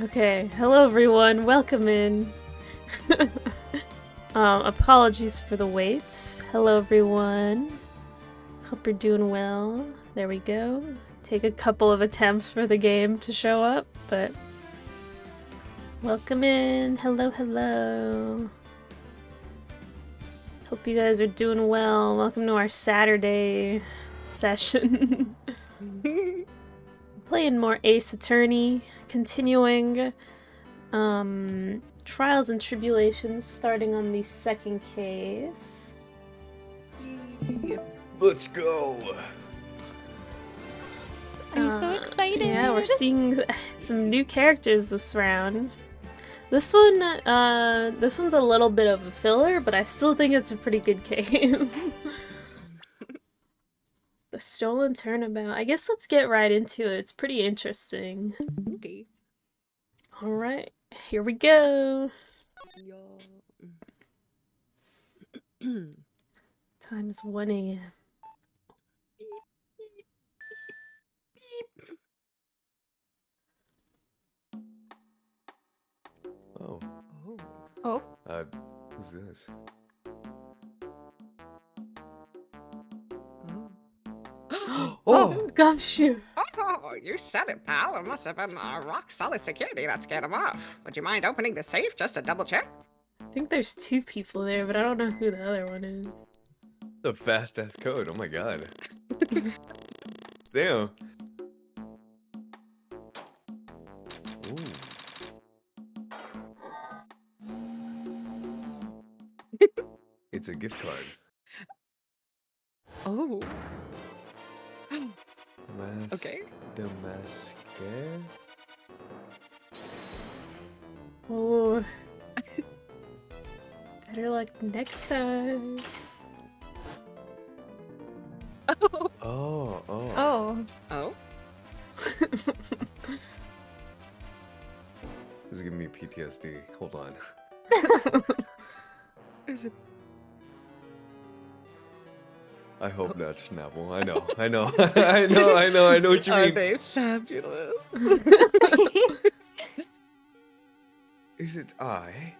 Okay, hello everyone, welcome in. Apologies for the wait. Hello everyone. Hope you're doing well. There we go. Take a couple of attempts for the game to show up, but welcome in. Hello, hello. Hope you guys are doing well. Welcome to our Saturday session. Playing more Ace Attorney, continuing Trials and Tribulations, starting on the second case. Let's go. I'm so excited. Yeah, we're seeing some new characters this round. This one's a little bit of a filler, but I still think it's a pretty good case. The Stolen Turnabout. I guess let's get right into it. It's pretty interesting. Okay. Alright, here we go. Time is 1 a.m. Oh. Oh. Who's this? Oh, gumshoe. Oh, you said it, pal. It must have been rock-solid security that scared him off. Would you mind opening the safe just to double-check? I think there's two people there, but I don't know who the other one is. The fast-ass code. Oh my god. Damn. Ooh. It's a gift card. Oh. Okay. Damasque. Oh. Better luck next time. Oh. Oh. Oh? This is giving me PTSD. Hold on. Is it? I hope not, Schnabel. I know. I know what you Are mean. they fabulous? Is it I?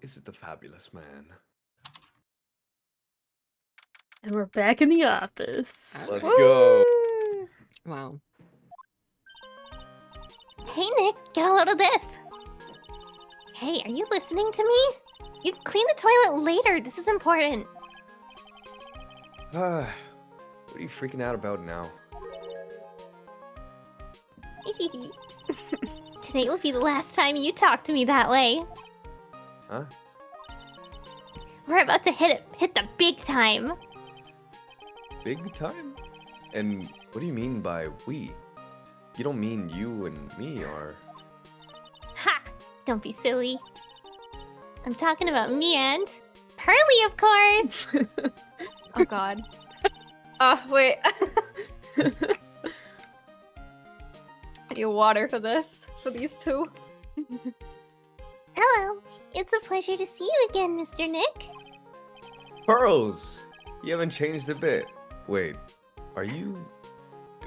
Is it the fabulous man? And we're back in the office. Let's go. Wow. Hey, Nick, get a load of this. Hey, are you listening to me? You can clean the toilet later. This is important. What are you freaking out about now? Today will be the last time you talk to me that way. Huh? We're about to hit the big time. Big time? And what do you mean by we? You don't mean you and me are... Ha! Don't be silly. I'm talking about me and Pearly, of course. Oh God. Oh wait. I need water for this. For these two. Hello. It's a pleasure to see you again, Mr. Nick. Pearls! You haven't changed a bit. Wait, are you...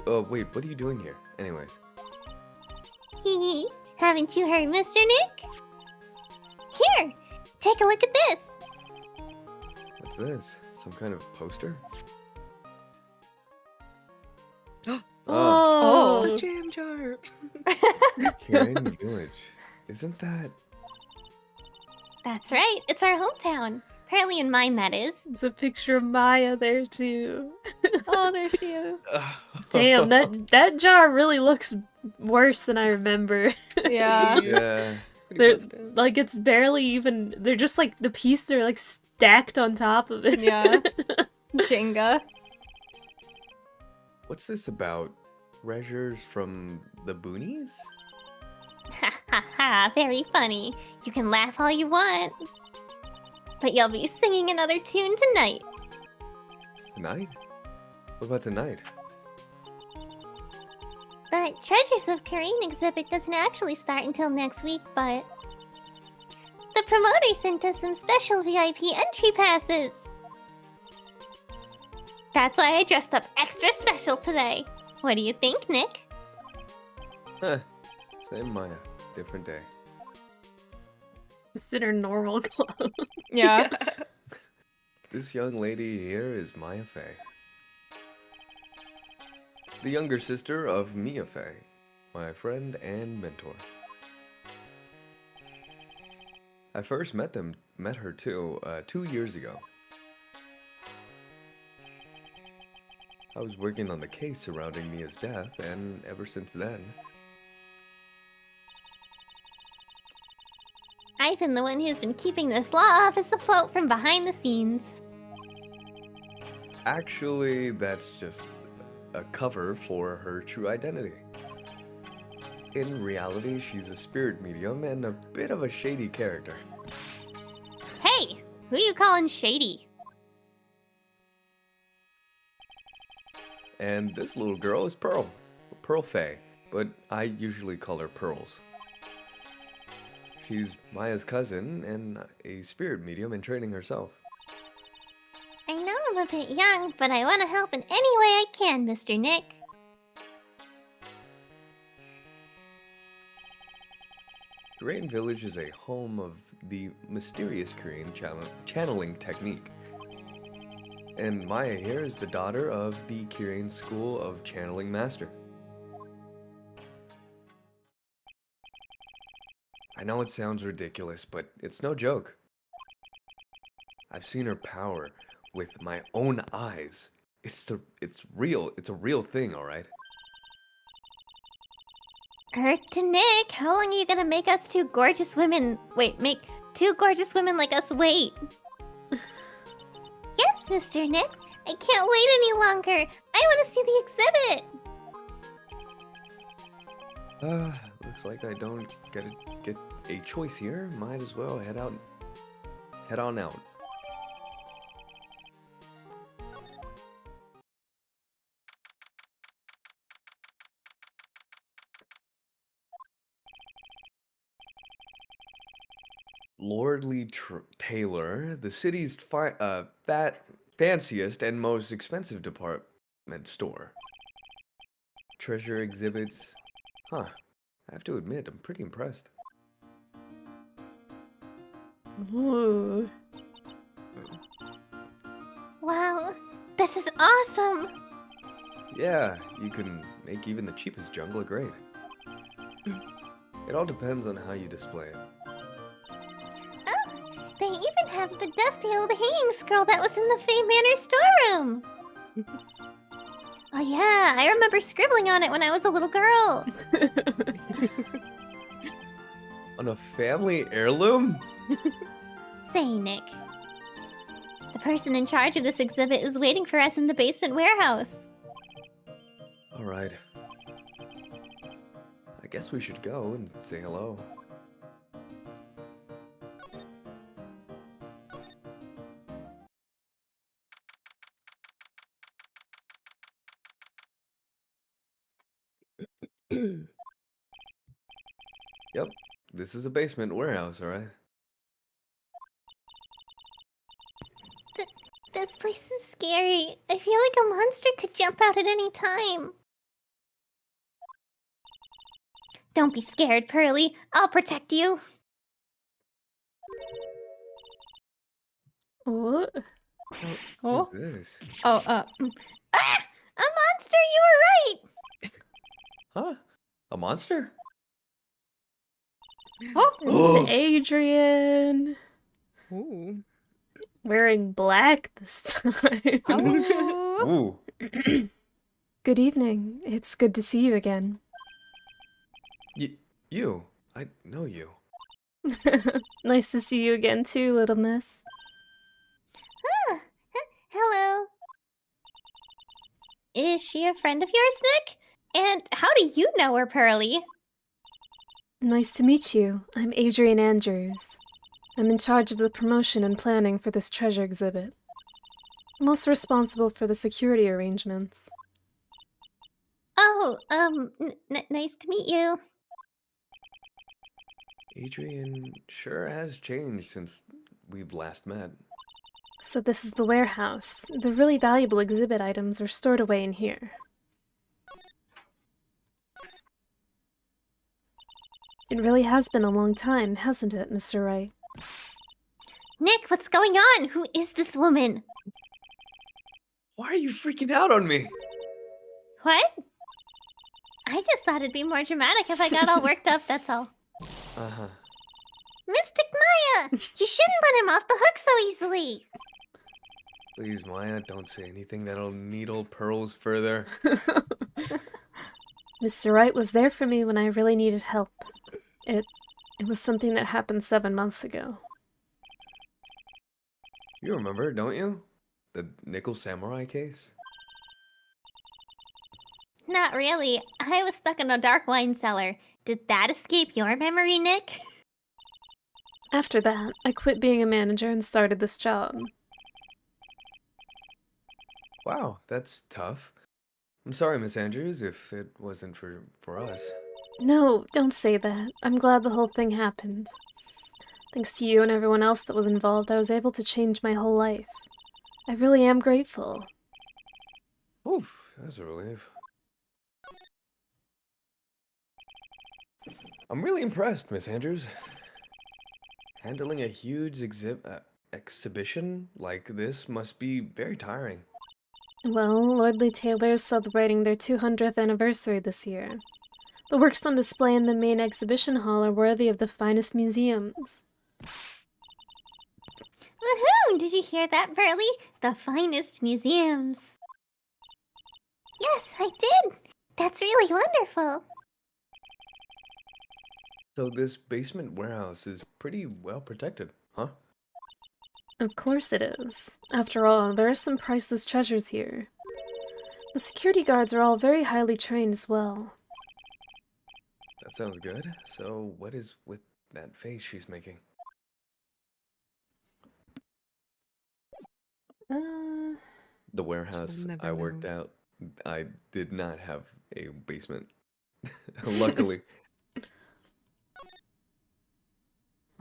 wait, what are you doing here? Anyways. Hee. Haven't you heard, Mr. Nick? Here, take a look at this. What's this? Some kind of poster? Oh. The jam jar. Karen Village. Isn't that... That's right. It's our hometown. Apparently in mine, that is. There's a picture of Maya there too. Oh, there she is. Damn, that jar really looks worse than I remember. Yeah. Yeah. They're like it's barely even. They're just like the pieces are like stacked on top of it. Yeah. Jenga. What's this about? Treasures from the boonies? Ha ha ha, very funny. You can laugh all you want. But you'll be singing another tune tonight. Tonight? What about tonight? The Treasures of Kareen exhibit doesn't actually start until next week, but... The promoter sent us some special VIP entry passes. That's why I dressed up extra special today. What do you think, Nick? Huh. Same Maya, different day. Just in her normal clothes. Yeah. This young lady here is Maya Fey. The younger sister of Mia Fey, my friend and mentor. I first met her too, 2 years ago. I was working on the case surrounding Mia's death, and ever since then, I've been the one who's been keeping this law office afloat from behind the scenes. actually, that's just a cover for her true identity. In reality, she's a spirit medium and a bit of a shady character. Hey, who you calling shady? And this little girl is Pearl. Pearl Fey, but I usually call her Pearls. She's Maya's cousin and a spirit medium in training herself. I know I'm a bit young, but I want to help in any way I can, Mr. Nick. Rain Village is a home of the mysterious Korean channeling technique. And Maya here is the daughter of the Korean School of Channeling Master. I know it sounds ridiculous, but it's no joke. I've seen her power with my own eyes. It's real. It's a real thing, all right? Earth to Nick, how long are you gonna make us two gorgeous women... Wait, make two gorgeous women like us wait? Yes, Mr. Nick. I can't wait any longer. I want to see the exhibit. Looks like I don't get a choice here. Might as well head on out. Lordly Taylor, the city's fanciest and most expensive department store. Treasure exhibits. Huh. I have to admit, I'm pretty impressed. Ooh. Wow, this is awesome. Yeah, you can make even the cheapest junk look great. It all depends on how you display it. Oh, they even have the dusty old hanging scroll that was in the Fey Manor storeroom. Oh yeah, I remember scribbling on it when I was a little girl. On a family heirloom? Say, Nick. The person in charge of this exhibit is waiting for us in the basement warehouse. Alright. I guess we should go and say hello. Yep, this is a basement warehouse, alright? This place is scary. I feel like a monster could jump out at any time. Don't be scared, Pearly. I'll protect you. What? What's this? Ah! A monster, you were right! Huh? A monster? It's Adrian. Ooh. Wearing black this time. Oh. Ooh. Good evening. It's good to see you again. You. I know you. Nice to see you again too, little miss. Hello. Is she a friend of yours, Nick? And how do you know her, Pearly? Nice to meet you. I'm Adrian Andrews. I'm in charge of the promotion and planning for this treasure exhibit. I'm also responsible for the security arrangements. Oh, nice to meet you. Adrian sure has changed since we've last met. So this is the warehouse. The really valuable exhibit items are stored away in here. It really has been a long time, hasn't it, Mr. Wright? Nick, what's going on? Who is this woman? Why are you freaking out on me? What? I just thought it'd be more dramatic if I got all worked up, that's all. Uh-huh. Mystic Maya! You shouldn't let him off the hook so easily! Please, Maya, don't say anything that'll needle pearls further. Mr. Wright was there for me when I really needed help. It was something that happened 7 months ago. You remember, don't you? The Nickel Samurai case? Not really. I was stuck in a dark wine cellar. Did that escape your memory, Nick? After that, I quit being a manager and started this job. Wow, that's tough. I'm sorry, Miss Andrews, if it wasn't for us. No, don't say that. I'm glad the whole thing happened. Thanks to you and everyone else that was involved, I was able to change my whole life. I really am grateful. Oof, that's a relief. I'm really impressed, Miss Andrews. Handling a huge exhibition like this must be very tiring. Well, Lordly Taylor is celebrating their 200th anniversary this year. The works on display in the main exhibition hall are worthy of the finest museums. Woohoo! Did you hear that, Burley? The finest museums. Yes, I did. That's really wonderful. So this basement warehouse is pretty well protected, huh? Of course it is. After all, there are some priceless treasures here. The security guards are all very highly trained as well. That sounds good. So what is with that face she's making? The warehouse never I worked know. out, I did not have a basement. Luckily.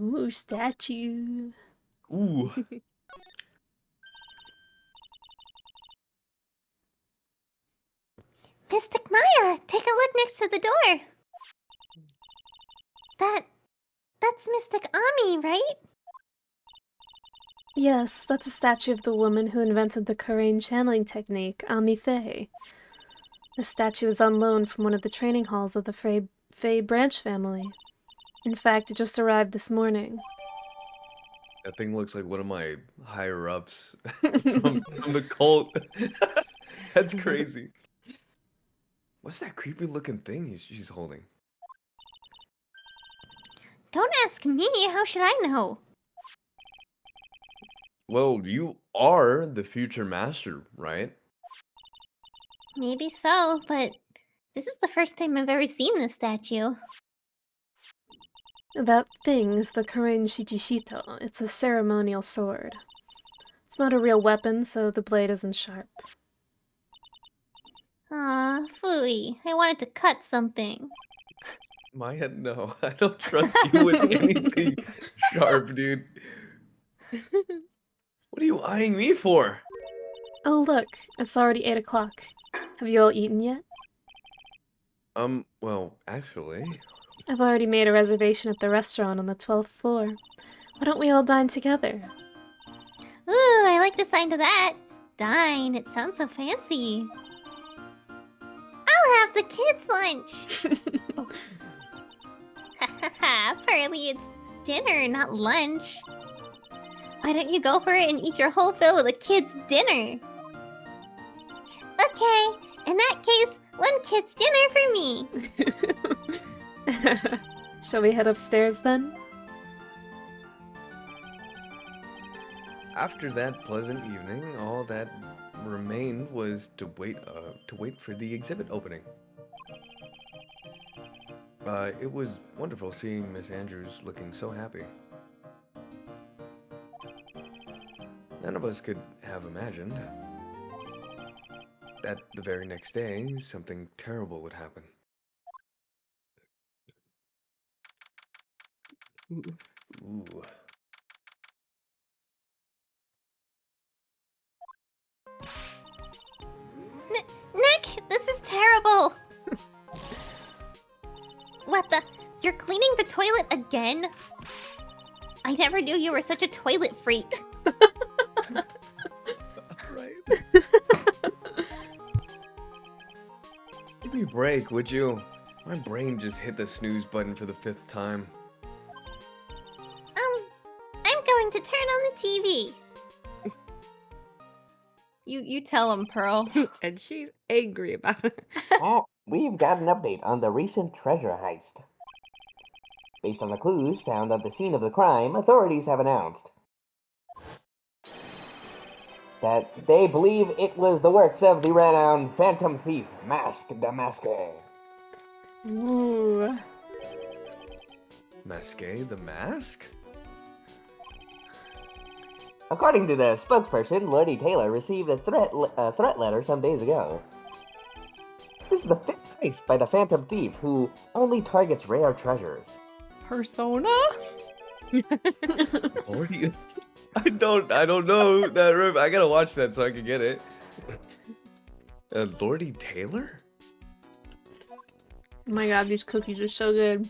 Ooh, statue. Ooh. Mystic Maya, take a look next to the door. That's Mystic Ami, right? Yes, that's a statue of the woman who invented the Kurain channeling technique, Ami Fey. The statue is on loan from one of the training halls of the Fey branch family. In fact, it just arrived this morning. That thing looks like one of my higher ups from the cult. That's crazy. What's that creepy looking thing she's holding? Don't ask me, how should I know? Well, you are the future master, right? Maybe so, but this is the first time I've ever seen this statue. That thing is the Kurain Shichishito. It's a ceremonial sword. It's not a real weapon, so the blade isn't sharp. Aw, phooey. I wanted to cut something. Maya, no. I don't trust you with anything sharp, dude. What are you eyeing me for? Oh look, it's already 8 o'clock. Have you all eaten yet? Well, actually... I've already made a reservation at the restaurant on the 12th floor. Why don't we all dine together? Ooh, I like the sound of that. Dine, it sounds so fancy. I'll have the kids' lunch. Hahaha, Pearly, it's dinner, not lunch. Why don't you go for it and eat your whole fill with a kid's dinner? Okay, in that case, one kid's dinner for me. Shall we head upstairs then? After that pleasant evening, all that remained was to wait for the exhibit opening. It was wonderful seeing Miss Andrews looking so happy. None of us could have imagined that the very next day, something terrible would happen. Ooh. Nick, this is terrible. What the? You're cleaning the toilet again? I never knew you were such a toilet freak. Right. Give me a break, would you? My brain just hit the snooze button for the 5th time. I'm going to turn on the TV. You tell him, Pearl. And she's angry about it. We've got an update on the recent treasure heist. Based on the clues found at the scene of the crime, authorities have announced that they believe it was the works of the renowned phantom thief, Mask the Masker. Ooh. Masqué the Mask? According to the spokesperson, Lordy Taylor received a threat letter some days ago. This is the 5th heist by the phantom thief, who only targets rare treasures. Persona? Lordy, I don't know that. I gotta watch that so I can get it. Lordy Taylor? Oh my god, these cookies are so good.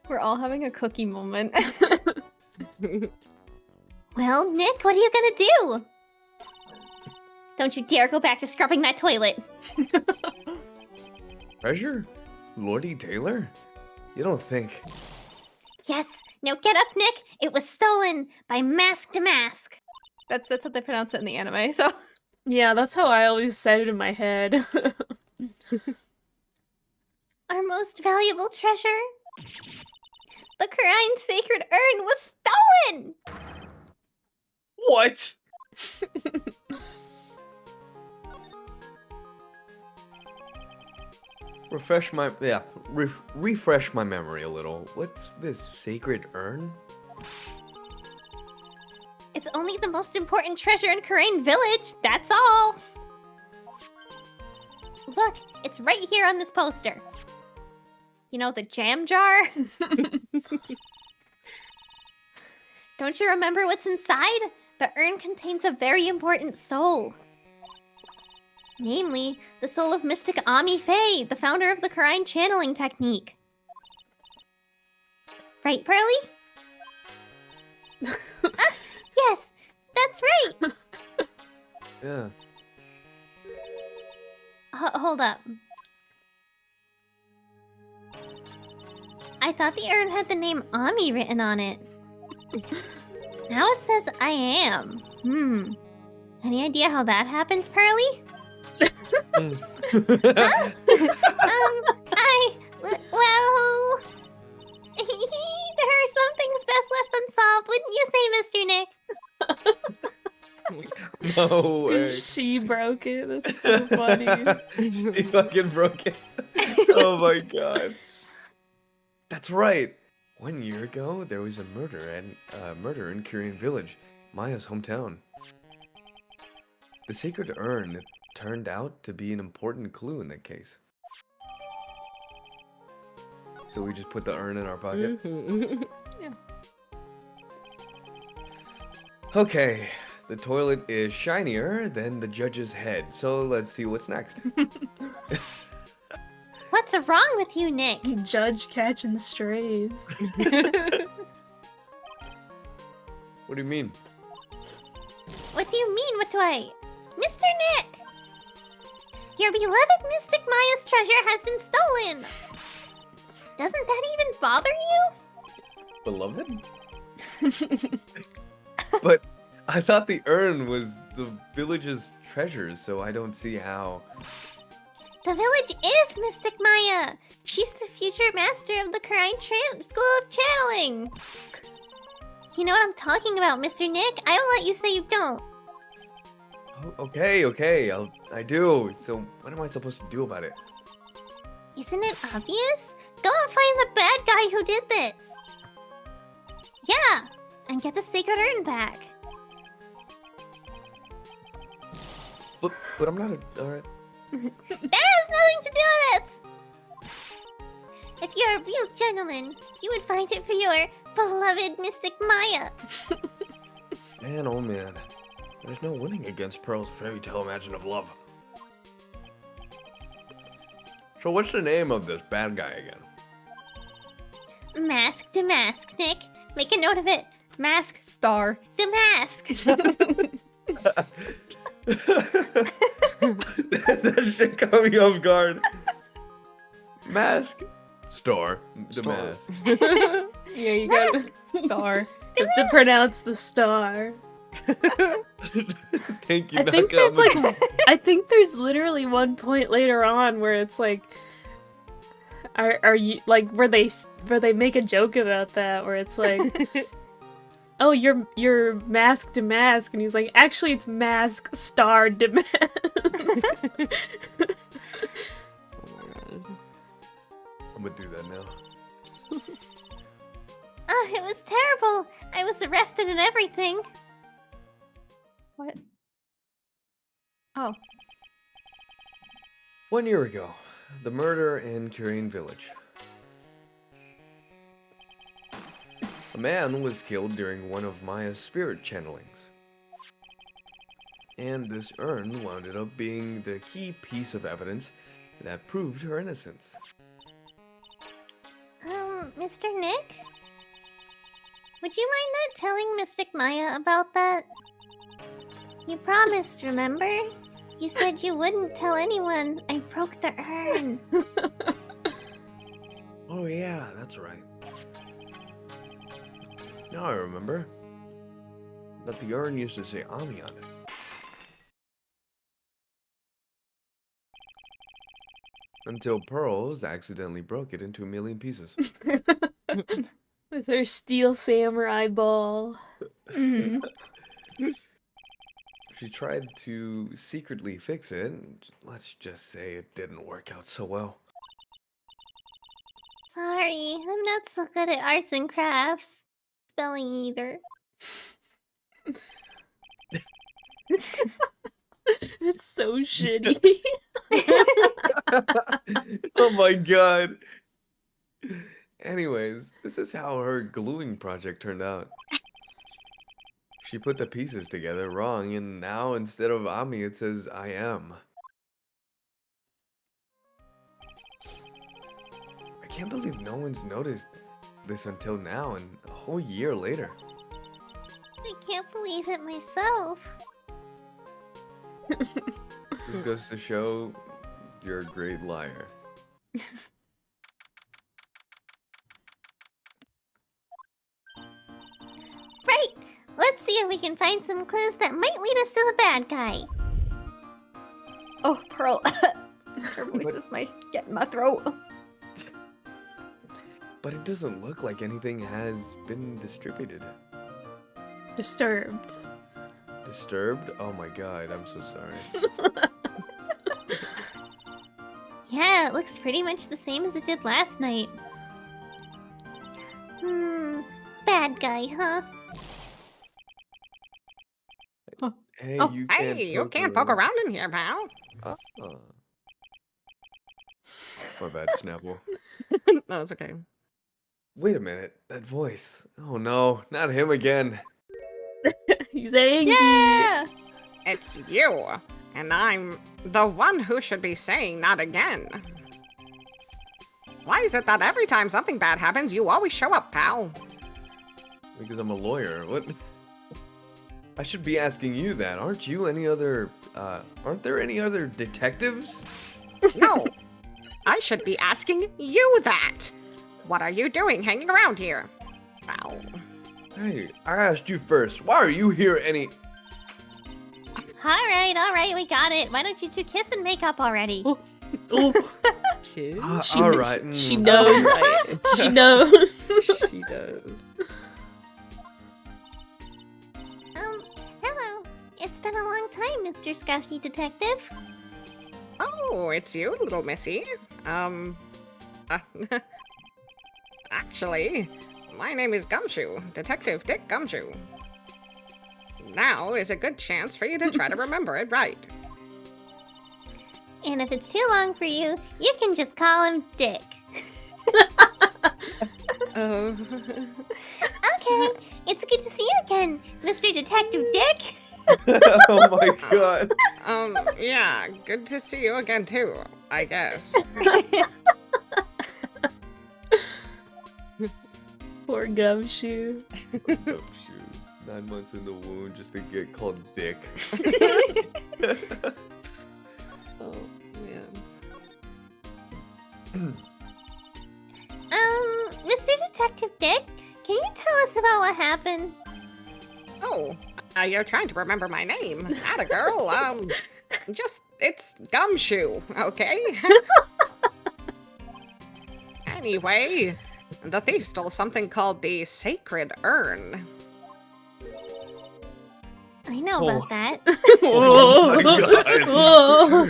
We're all having a cookie moment. Well, Nick, what are you gonna do? Don't you dare go back to scrubbing that toilet. Treasure? Lordy Taylor? You don't think? Yes, now get up, Nick. It was stolen by Mask to Mask. That's how they pronounce it in the anime, so. Yeah, that's how I always said it in my head. Our most valuable treasure? The Kharine's sacred urn was stolen! What? refresh my memory a little. What's this sacred urn? It's only the most important treasure in Kharine Village, that's all! Look, it's right here on this poster. You know, the jam jar? Don't you remember what's inside? The urn contains a very important soul. Namely, the soul of Mystic Ami Faye, the founder of the Kharine channeling technique. Right, Pearly? Yes, that's right! Yeah. Hold up. I thought the urn had the name Ami written on it. Now it says I am. Any idea how that happens, Pearly? Well... there are some things best left unsolved, wouldn't you say, Mr. Nick? Oh my God. No way. She broke it. That's so funny. She fucking broke it. Oh my god. That's right. 1 year ago, there was a murder in Korean Village, Maya's hometown. The sacred urn turned out to be an important clue in that case. So we just put the urn in our pocket? Yeah. Okay, the toilet is shinier than the judge's head, so let's see what's next. What's wrong with you, Nick? Judge catching strays. What do you mean? What do you mean, what do I... Mr. Nick! Your beloved Mystic Maya's treasure has been stolen! Doesn't that even bother you? Beloved? But I thought the urn was the village's treasure, so I don't see how. The village is Mystic Maya! She's the future master of the Kharine School of Channeling! You know what I'm talking about, Mr. Nick? I won't let you say you don't. Oh, okay, I do. So what am I supposed to do about it? Isn't it obvious? Go and find the bad guy who did this! Yeah! And get the sacred urn back. But I'm not alright. That has nothing to do with this! If you're a real gentleman, you would find it for your beloved Mystic Maya. Man, oh man. There's no winning against Pearl's fairy tale imagine of love. So what's the name of this bad guy again? Mask to mask, Nick. Make a note of it. Mask star. The mask. That shit caught me off guard. Mask. Star. The Star. mask. Yeah, you got it. Star. You have to pronounce the star. Thank you, I think Naka. there's I think there's literally one point later on where it's like, are you like where they make a joke about that, where it's like, oh, you're mask to mask, and he's like, actually, it's mask star to mask. Oh my god. I'm gonna do that now. Oh, it was terrible. I was arrested and everything. What? Oh. 1 year ago, the murder in Curain Village. A man was killed during one of Maya's spirit channelings. And this urn wound up being the key piece of evidence that proved her innocence. Mr. Nick? Would you mind not telling Mystic Maya about that? You promised, remember? You said you wouldn't tell anyone I broke the urn. Oh yeah, that's right. Now I remember. That the urn used to say Ami on it. Until Pearls accidentally broke it into a million pieces. With her steel samurai ball. Mhm. She tried to secretly fix it, and let's just say it didn't work out so well. Sorry, I'm not so good at arts and crafts. Spelling either. It's so shitty. Oh my god. Anyways, this is how her gluing project turned out. She put the pieces together wrong, and now instead of Ami, it says I am. I can't believe no one's noticed this until now, and a whole year later. I can't believe it myself. This goes to show you're a great liar. Right! Let's see if we can find some clues that might lead us to the bad guy. Oh, Pearl. Her voice What? is getting in my throat. But it doesn't look like anything has been distributed. Disturbed. Disturbed? Oh my god, I'm so sorry. Yeah, it looks pretty much the same as it did last night. Bad guy, huh? Hey, Oh, you Hey, you can't poke around in here, pal. Oh. My bad, Snapple. No, it's okay. Wait a minute, that voice. Oh no, not him again. He's angry. Yeah! It's you. And I'm the one who should be saying that again. Why is it that every time something bad happens, you always show up, pal? Because I'm a lawyer. What? I should be asking you that. Aren't you any other, aren't there any other detectives? No. I should be asking you that. What are you doing hanging around here? Pal. Hey, I asked you first. Why are you here Alright, we got it. Why don't you two kiss and make up already? Oh, Kiss? Alright. she knows. Alright. She knows. She does. Hello. It's been a long time, Mr. Scruffy Detective. Oh, it's you, little missy. Actually, my name is Gumshoe, Detective Dick Gumshoe. Now is a good chance for you to try to remember it right. And if it's too long for you, you can just call him Dick. Oh. Okay, it's good to see you again, Mr. Detective Dick. Oh my god. Yeah, good to see you again too, I guess. Poor Gumshoe. Oh, shoot. 9 months in the wound just to get called Dick. Oh, man. Mr. Detective Dick, can you tell us about what happened? Oh, you're trying to remember my name. Atta girl. It's Gumshoe, okay? Anyway, the thief stole something called the Sacred Urn. I know Oh. about that. Oh my god! Whoa.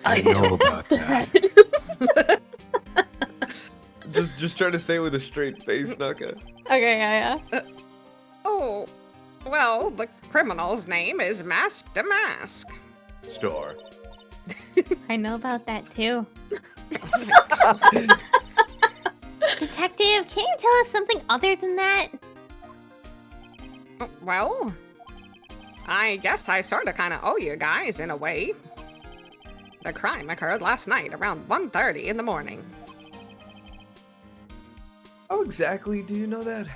I know about that. Just try to say it with a straight face, Naka. Okay, yeah. Oh, well, the criminal's name is Mask to Mask. Star. I know about that too. Detective, can you tell us something other than that? Well, I guess I sorta kinda owe you guys in a way. The crime occurred last night around 1:30 in the morning. How exactly do you know that?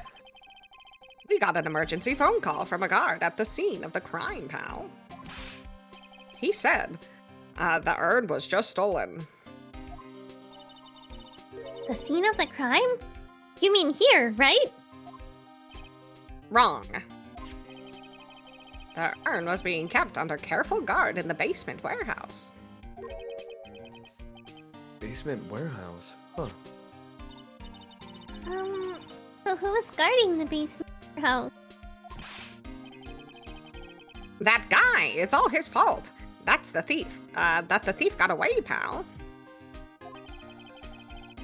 We got an emergency phone call from a guard at the scene of the crime, pal. He said, the urn was just stolen. The scene of the crime? You mean here, right? Wrong. The urn was being kept under careful guard in the basement warehouse. Basement warehouse. Huh. So who was guarding the basement house? That guy! It's all his fault. That's the thief. That the thief got away, pal.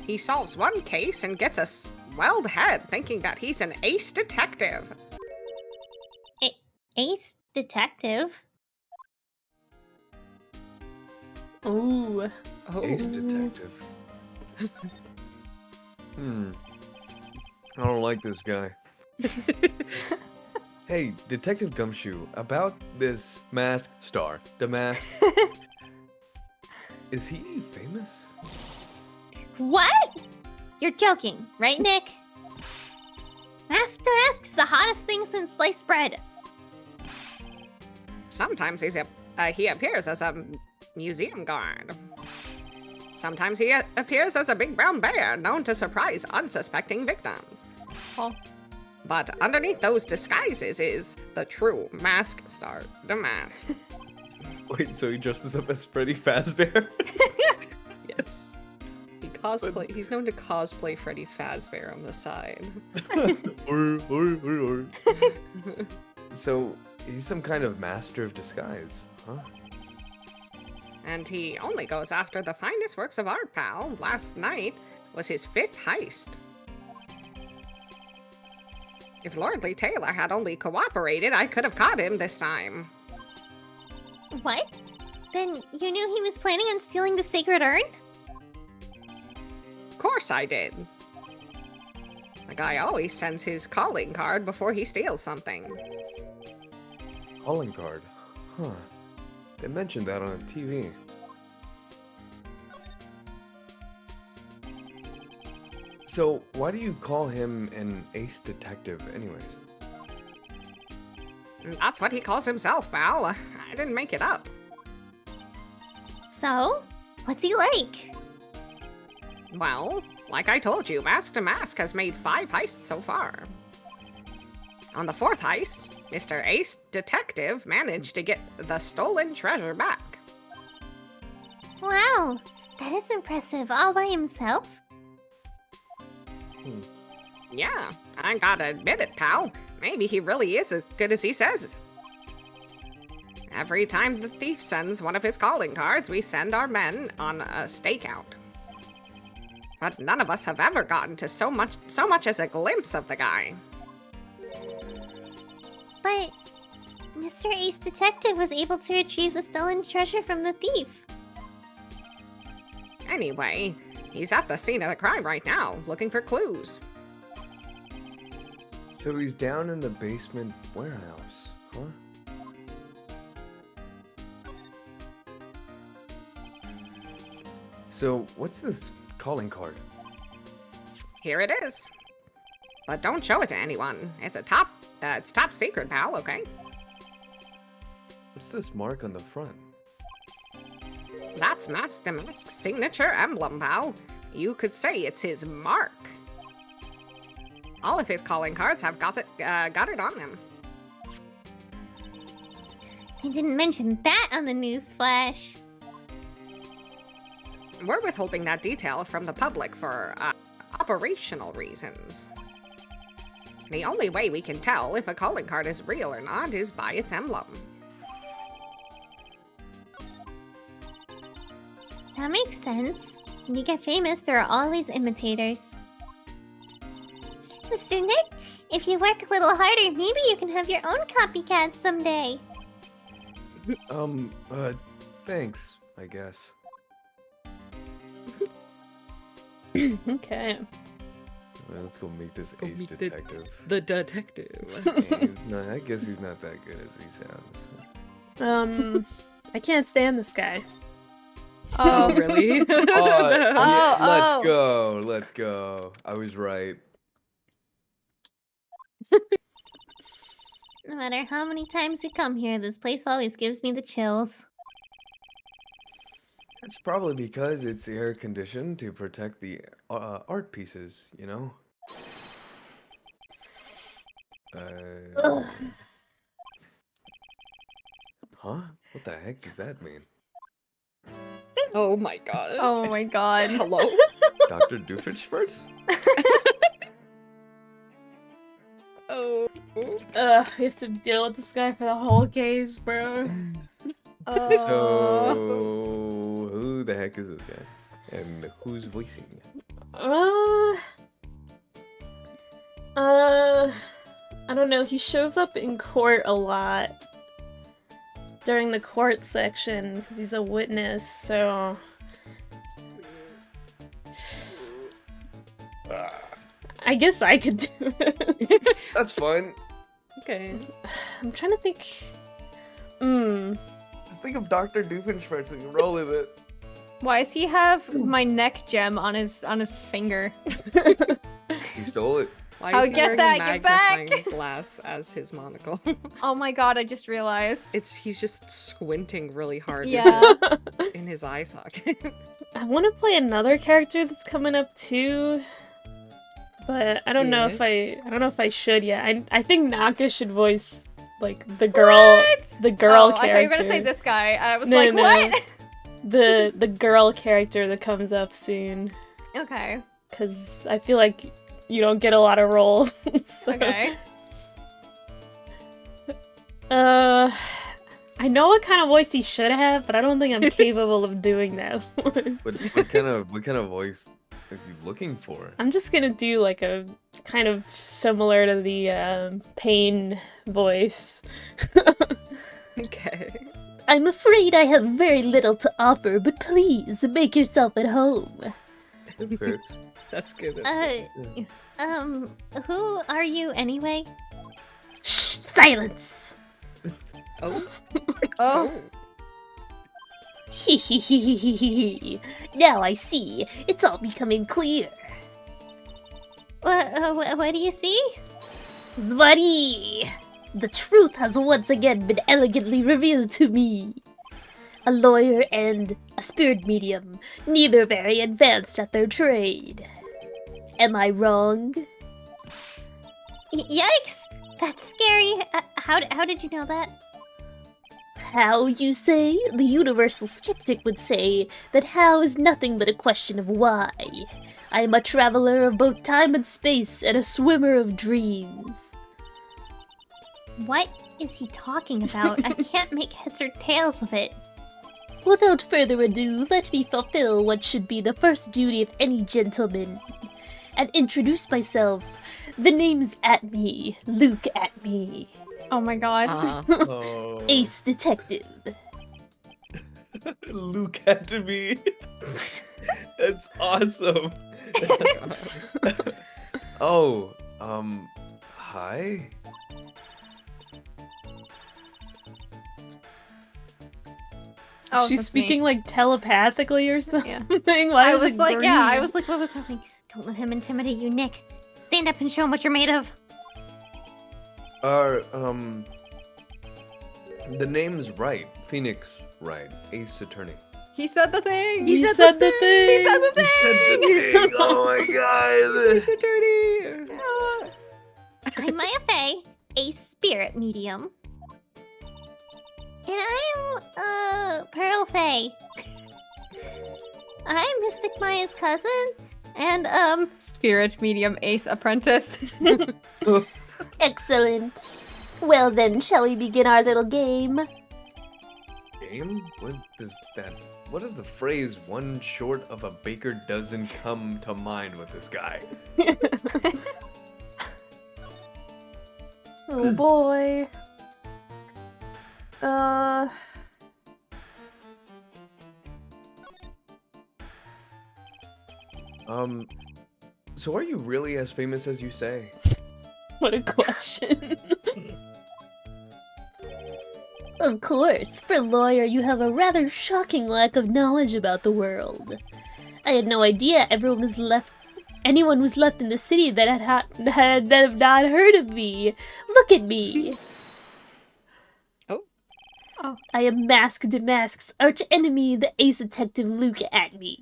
He solves one case and gets a swelled head thinking that he's an ace detective. Ace Detective? Ooh. Ace detective. I don't like this guy. Hey, Detective Gumshoe, about this masked star, the mask. Is he famous? What? You're joking, right, Nick? Mask to Mask's the hottest thing since sliced bread. Sometimes he appears as a museum guard. Sometimes he appears as a big brown bear known to surprise unsuspecting victims. Oh. But underneath those disguises is the true mask star, the mask. Wait, so he dresses up as Freddy Fazbear? Yes. He's known to cosplay Freddy Fazbear on the side. or. So, he's some kind of master of disguise, huh? And he only goes after the finest works of art, pal. Last night was his 5th heist. If Lordly Taylor had only cooperated, I could have caught him this time. What? Then you knew he was planning on stealing the sacred urn? Of course I did. The guy always sends his calling card before he steals something. Calling card. Huh. They mentioned that on TV. So, why do you call him an ace detective, anyways? That's what he calls himself, pal. I didn't make it up. So, what's he like? Well, like I told you, Mask to Mask has made 5 heists so far. On the 4th heist, Mr. Ace Detective managed to get the stolen treasure back. Wow, that is impressive all by himself. Yeah, I gotta admit it, pal. Maybe he really is as good as he says. Every time the thief sends one of his calling cards, we send our men on a stakeout. But none of us have ever gotten to so much as a glimpse of the guy. But Mr. Ace Detective was able to retrieve the stolen treasure from the thief. Anyway, he's at the scene of the crime right now, looking for clues. So he's down in the basement warehouse, huh? So, what's this calling card? Here it is. But don't show it to anyone. It's top secret, pal, okay? What's this mark on the front? That's Master Mask's signature emblem, pal. You could say it's his mark. All of his calling cards have got it on them. I didn't mention that on the news flash. We're withholding that detail from the public for operational reasons. The only way we can tell if a calling card is real or not is by its emblem. That makes sense. When you get famous, there are always imitators. Mr. Nick, if you work a little harder, maybe you can have your own copycat someday. Thanks, I guess. Okay. Well, let's go meet this Go ace meet the- detective. The detective. I guess he's not that good as he sounds. I can't stand this guy. Oh, really? Let's go. Let's go. I was right. No matter how many times we come here, this place always gives me the chills. It's probably because it's air conditioned to protect the art pieces, you know? Huh? What the heck does that mean? Oh my god. Oh my god. Hello? Dr. Doofenshmirtz? Oh. Ugh, we have to deal with this guy for the whole case, bro. So, who the heck is this guy? And who's voicing? I don't know. He shows up in court a lot during the court section because he's a witness, so. I guess I could do it. That's fun. Okay. I'm trying to think. Just think of Dr. Doofenshmirtz and roll with it. Why does he have my neck gem on his finger? He stole it. Why I'll is he get wearing that, a get back! magnifying glass as his monocle? Oh my god, I just realized. He's just squinting really hard Yeah. in his eye socket. I want to play another character that's coming up too, but I don't know if I don't know if I should yet. I think Naka should voice like the girl character. I thought you were gonna say this guy. And I was No, like, no. what? The girl character that comes up soon, Okay. because I feel like you don't get a lot of roles. So. Okay. I know what kind of voice he should have, but I don't think I'm capable of doing that one. What kind of voice are you looking for? I'm just gonna do like a kind of similar to the Pain voice. Okay. I'm afraid I have very little to offer, but please make yourself at home. It fits. That's good. Who are you anyway? Shh! Silence! Oh. Oh. Hee hee hee hee hee hee hee. Now I see. It's all becoming clear. What do you see? Zvari! The truth has once again been elegantly revealed to me. A lawyer and a spirit medium, neither very advanced at their trade. Am I wrong? Yikes! That's scary. How did you know that? How, you say? The universal skeptic would say that how is nothing but a question of why. I am a traveler of both time and space and a swimmer of dreams. What is he talking about? I can't make heads or tails of it. Without further ado, let me fulfill what should be the first duty of any gentleman, and introduce myself. The name's Atme, Luke Atme, Oh my god. Oh. Ace Detective. Luke had to be. That's awesome. Oh, hi. Oh, She's that's me. speaking like telepathically or something. Yeah. Why I is was it like, green? yeah, I was like, what was happening? Don't let him intimidate you, Nick. Stand up and show him what you're made of. The name's right. Phoenix Wright, Ace Attorney. He said the thing. He said the thing. He said the He said the thing! Oh my god! Ace Attorney! I'm Maya Fey, a spirit medium. And I'm, Pearl Fey. I'm Mystic Maya's cousin, and, Spirit medium ace apprentice. Excellent. Well then, shall we begin our little game? Game? What does the phrase "one short of a baker dozen" come to mind with this guy? Oh boy. So are you really as famous as you say? What a question. Of course, for a lawyer you have a rather shocking lack of knowledge about the world. I had no idea anyone was left in the city that had not heard of me. Look at me. Oh. I am Mask de Mask's arch-enemy, the ace detective. Look at me.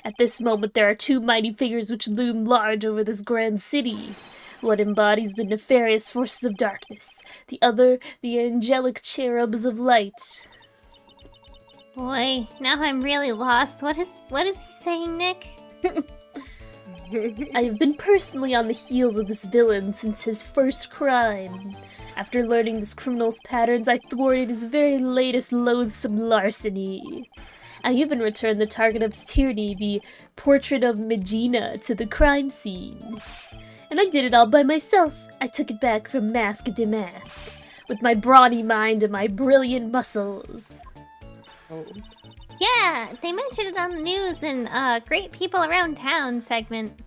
At this moment there are two mighty figures which loom large over this grand city. One embodies the nefarious forces of darkness, the other the angelic cherubs of light. boy, now I'm really lost. What is he saying, Nick? I have been personally on the heels of this villain since his first crime. After learning this criminal's patterns, I thwarted his very latest loathsome larceny. I even returned the target of his tyranny, the portrait of Megina, to the crime scene. And I did it all by myself. I took it back from Mask de Mask, with my brawny mind and my brilliant muscles. Oh. Yeah, they mentioned it on the news in Great People Around Town segment.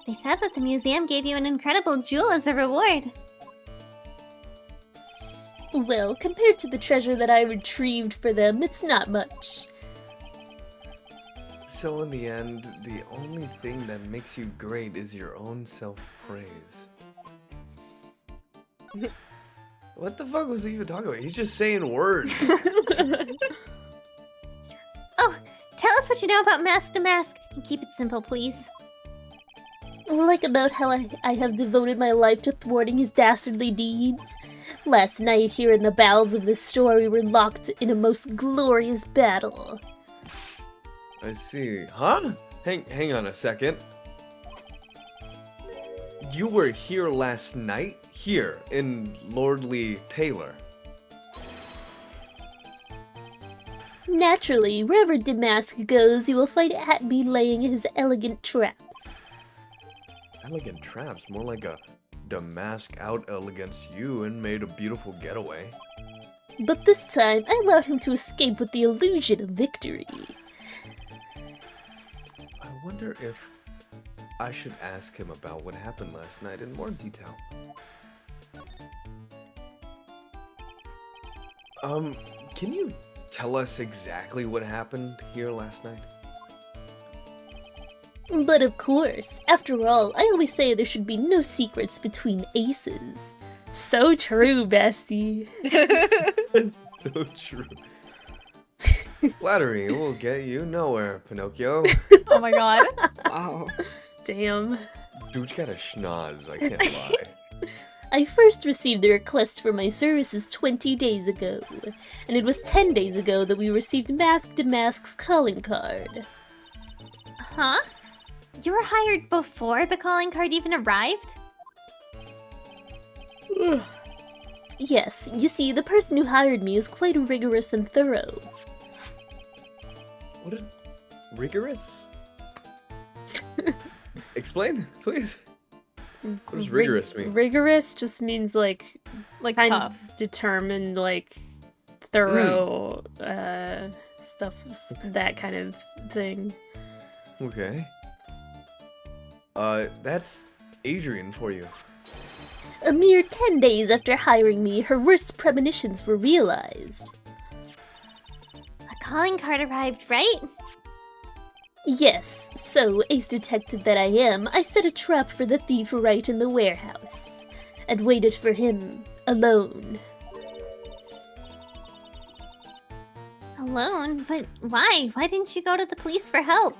They said that the museum gave you an incredible jewel as a reward. Well, compared to the treasure that I retrieved for them, it's not much. So in the end, the only thing that makes you great is your own self-praise. What the fuck was he even talking about? He's just saying words. Oh, tell us what you know about Mask to Mask, and keep it simple, please. Like about how I have devoted my life to thwarting his dastardly deeds. Last night, here in the bowels of this store, we were locked in a most glorious battle. I see. Huh? Hang on a second. You were here last night? Here, in Lordly Taylor. Naturally, wherever Damask goes, you will find Atby laying his elegant traps. Elegant traps, more like a Damask out elegance you and made a beautiful getaway. But this time, I allowed him to escape with the illusion of victory. I wonder if I should ask him about what happened last night in more detail. Can you tell us exactly what happened here last night? But of course, after all, I always say there should be no secrets between aces. So true, bestie. It's so true. Flattery will get you nowhere, Pinocchio. Oh my god. Wow. Damn. Dude's got a schnoz, I can't lie. I first received the request for my services 20 days ago, and it was 10 days ago that we received Mask Damask's calling card. Huh? You were hired before the calling card even arrived? Yes, you see, the person who hired me is quite rigorous and thorough. What is rigorous? Explain, please. What does rigorous mean? Rigorous just means like Like kind tough. of determined, like thorough stuff, that kind of thing. Okay. That's Adrian for you. A mere 10 days after hiring me, her worst premonitions were realized. The calling card arrived, right? Yes, so, ace detective that I am, I set a trap for the thief right in the warehouse, and waited for him, alone. Alone? But why? Why didn't you go to the police for help?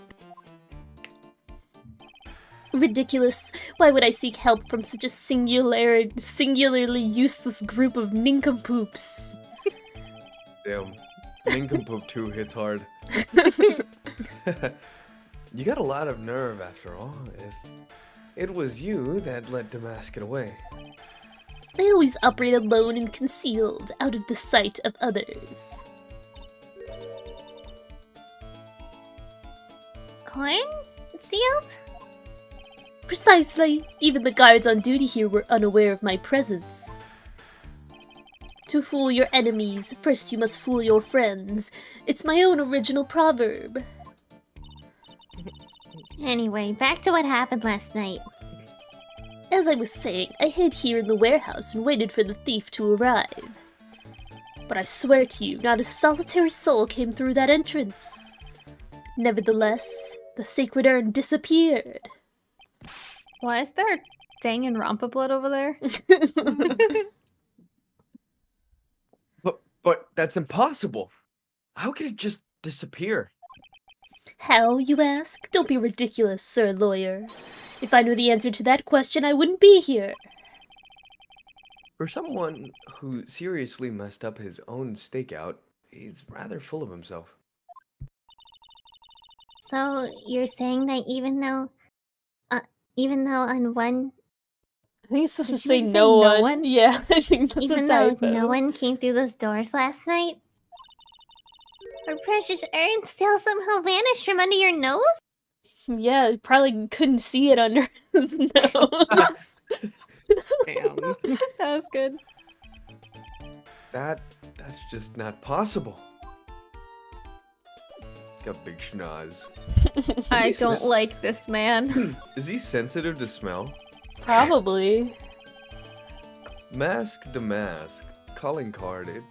Ridiculous. Why would I seek help from such a singularly useless group of nincompoops? Damn. Nincompoop 2 hits hard. You got a lot of nerve after all. If it was you that let Damask get away. I always operate alone and concealed, out of the sight of others. Corn? Sealed? Precisely. Even the guards on duty here were unaware of my presence. To fool your enemies, first you must fool your friends. It's my own original proverb. Anyway, back to what happened last night. As I was saying, I hid here in the warehouse and waited for the thief to arrive. But I swear to you, not a solitary soul came through that entrance. Nevertheless, the sacred urn disappeared. Why is there Danganronpa blood over there? But that's impossible. How could it just disappear? How, you ask? Don't be ridiculous, sir lawyer. If I knew the answer to that question, I wouldn't be here. For someone who seriously messed up his own stakeout, he's rather full of himself. So you're saying that even though on one, I think it's supposed to Did you say just say no no one. one? Yeah, I think that's even a though typo. no one came through those doors last night, our precious urn still somehow vanished from under your nose? Yeah, I probably couldn't see it under his nose. Damn. That was good. That's just not possible. He's got big schnoz. I he don't sna- like this man. Is he sensitive to smell? Probably. Mask Damask, calling card, it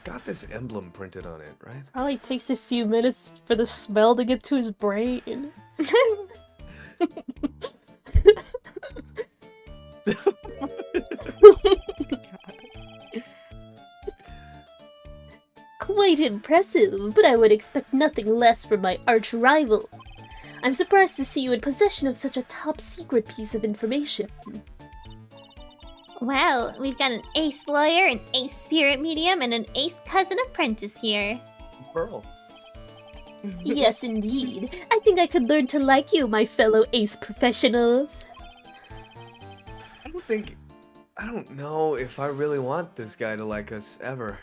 got this emblem printed on it, right? Probably takes a few minutes for the smell to get to his brain. Quite impressive, but I would expect nothing less from my arch-rival. I'm surprised to see you in possession of such a top-secret piece of information. Wow, we've got an ace lawyer, an ace spirit medium, and an ace cousin apprentice here. Pearl. Yes, indeed. I think I could learn to like you, my fellow ace professionals. I don't know if I really want this guy to like us ever.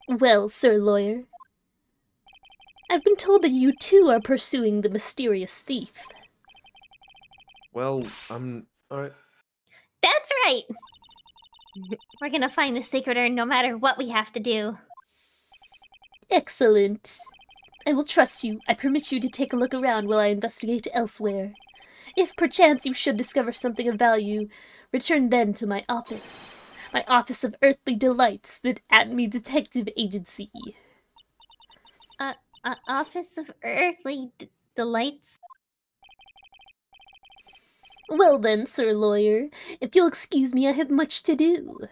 Well, Sir Lawyer, I've been told that you too are pursuing the mysterious thief. Well, alright. That's right! We're gonna find the sacred urn no matter what we have to do. Excellent. I will trust you. I permit you to take a look around while I investigate elsewhere. If perchance you should discover something of value, return then to my office. My Office of Earthly Delights, the Atme Detective Agency. Office of Earthly Delights? Well then, Sir Lawyer, if you'll excuse me, I have much to do.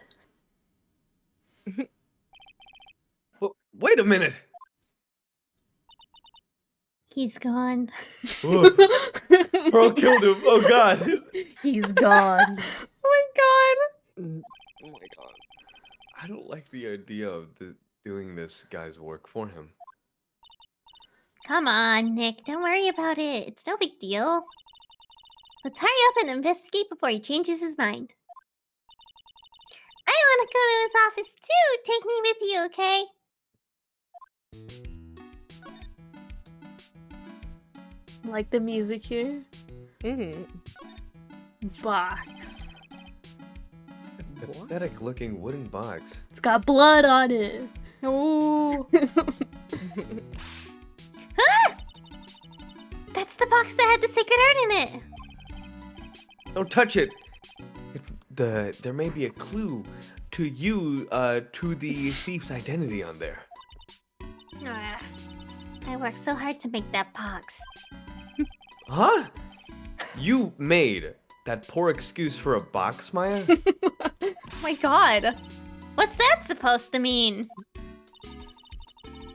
Wait a minute! He's gone. Whoa. Pearl killed him, oh god! He's gone. Oh my god. Oh my god. I don't like the idea of doing this guy's work for him. Come on, Nick. Don't worry about it. It's no big deal. Let's hurry up and investigate before he changes his mind. I want to go to his office too. Take me with you, okay? Like the music here? Mm-hmm. Box. Pathetic looking wooden box. It's got blood on it. Oh. Huh? That's the box that had the sacred urn in it. Don't touch it! There may be a clue to you, to the thief's identity on there. Ah, worked so hard to make that box. Huh? You made that poor excuse for a box, Maya? Oh my god. What's that supposed to mean?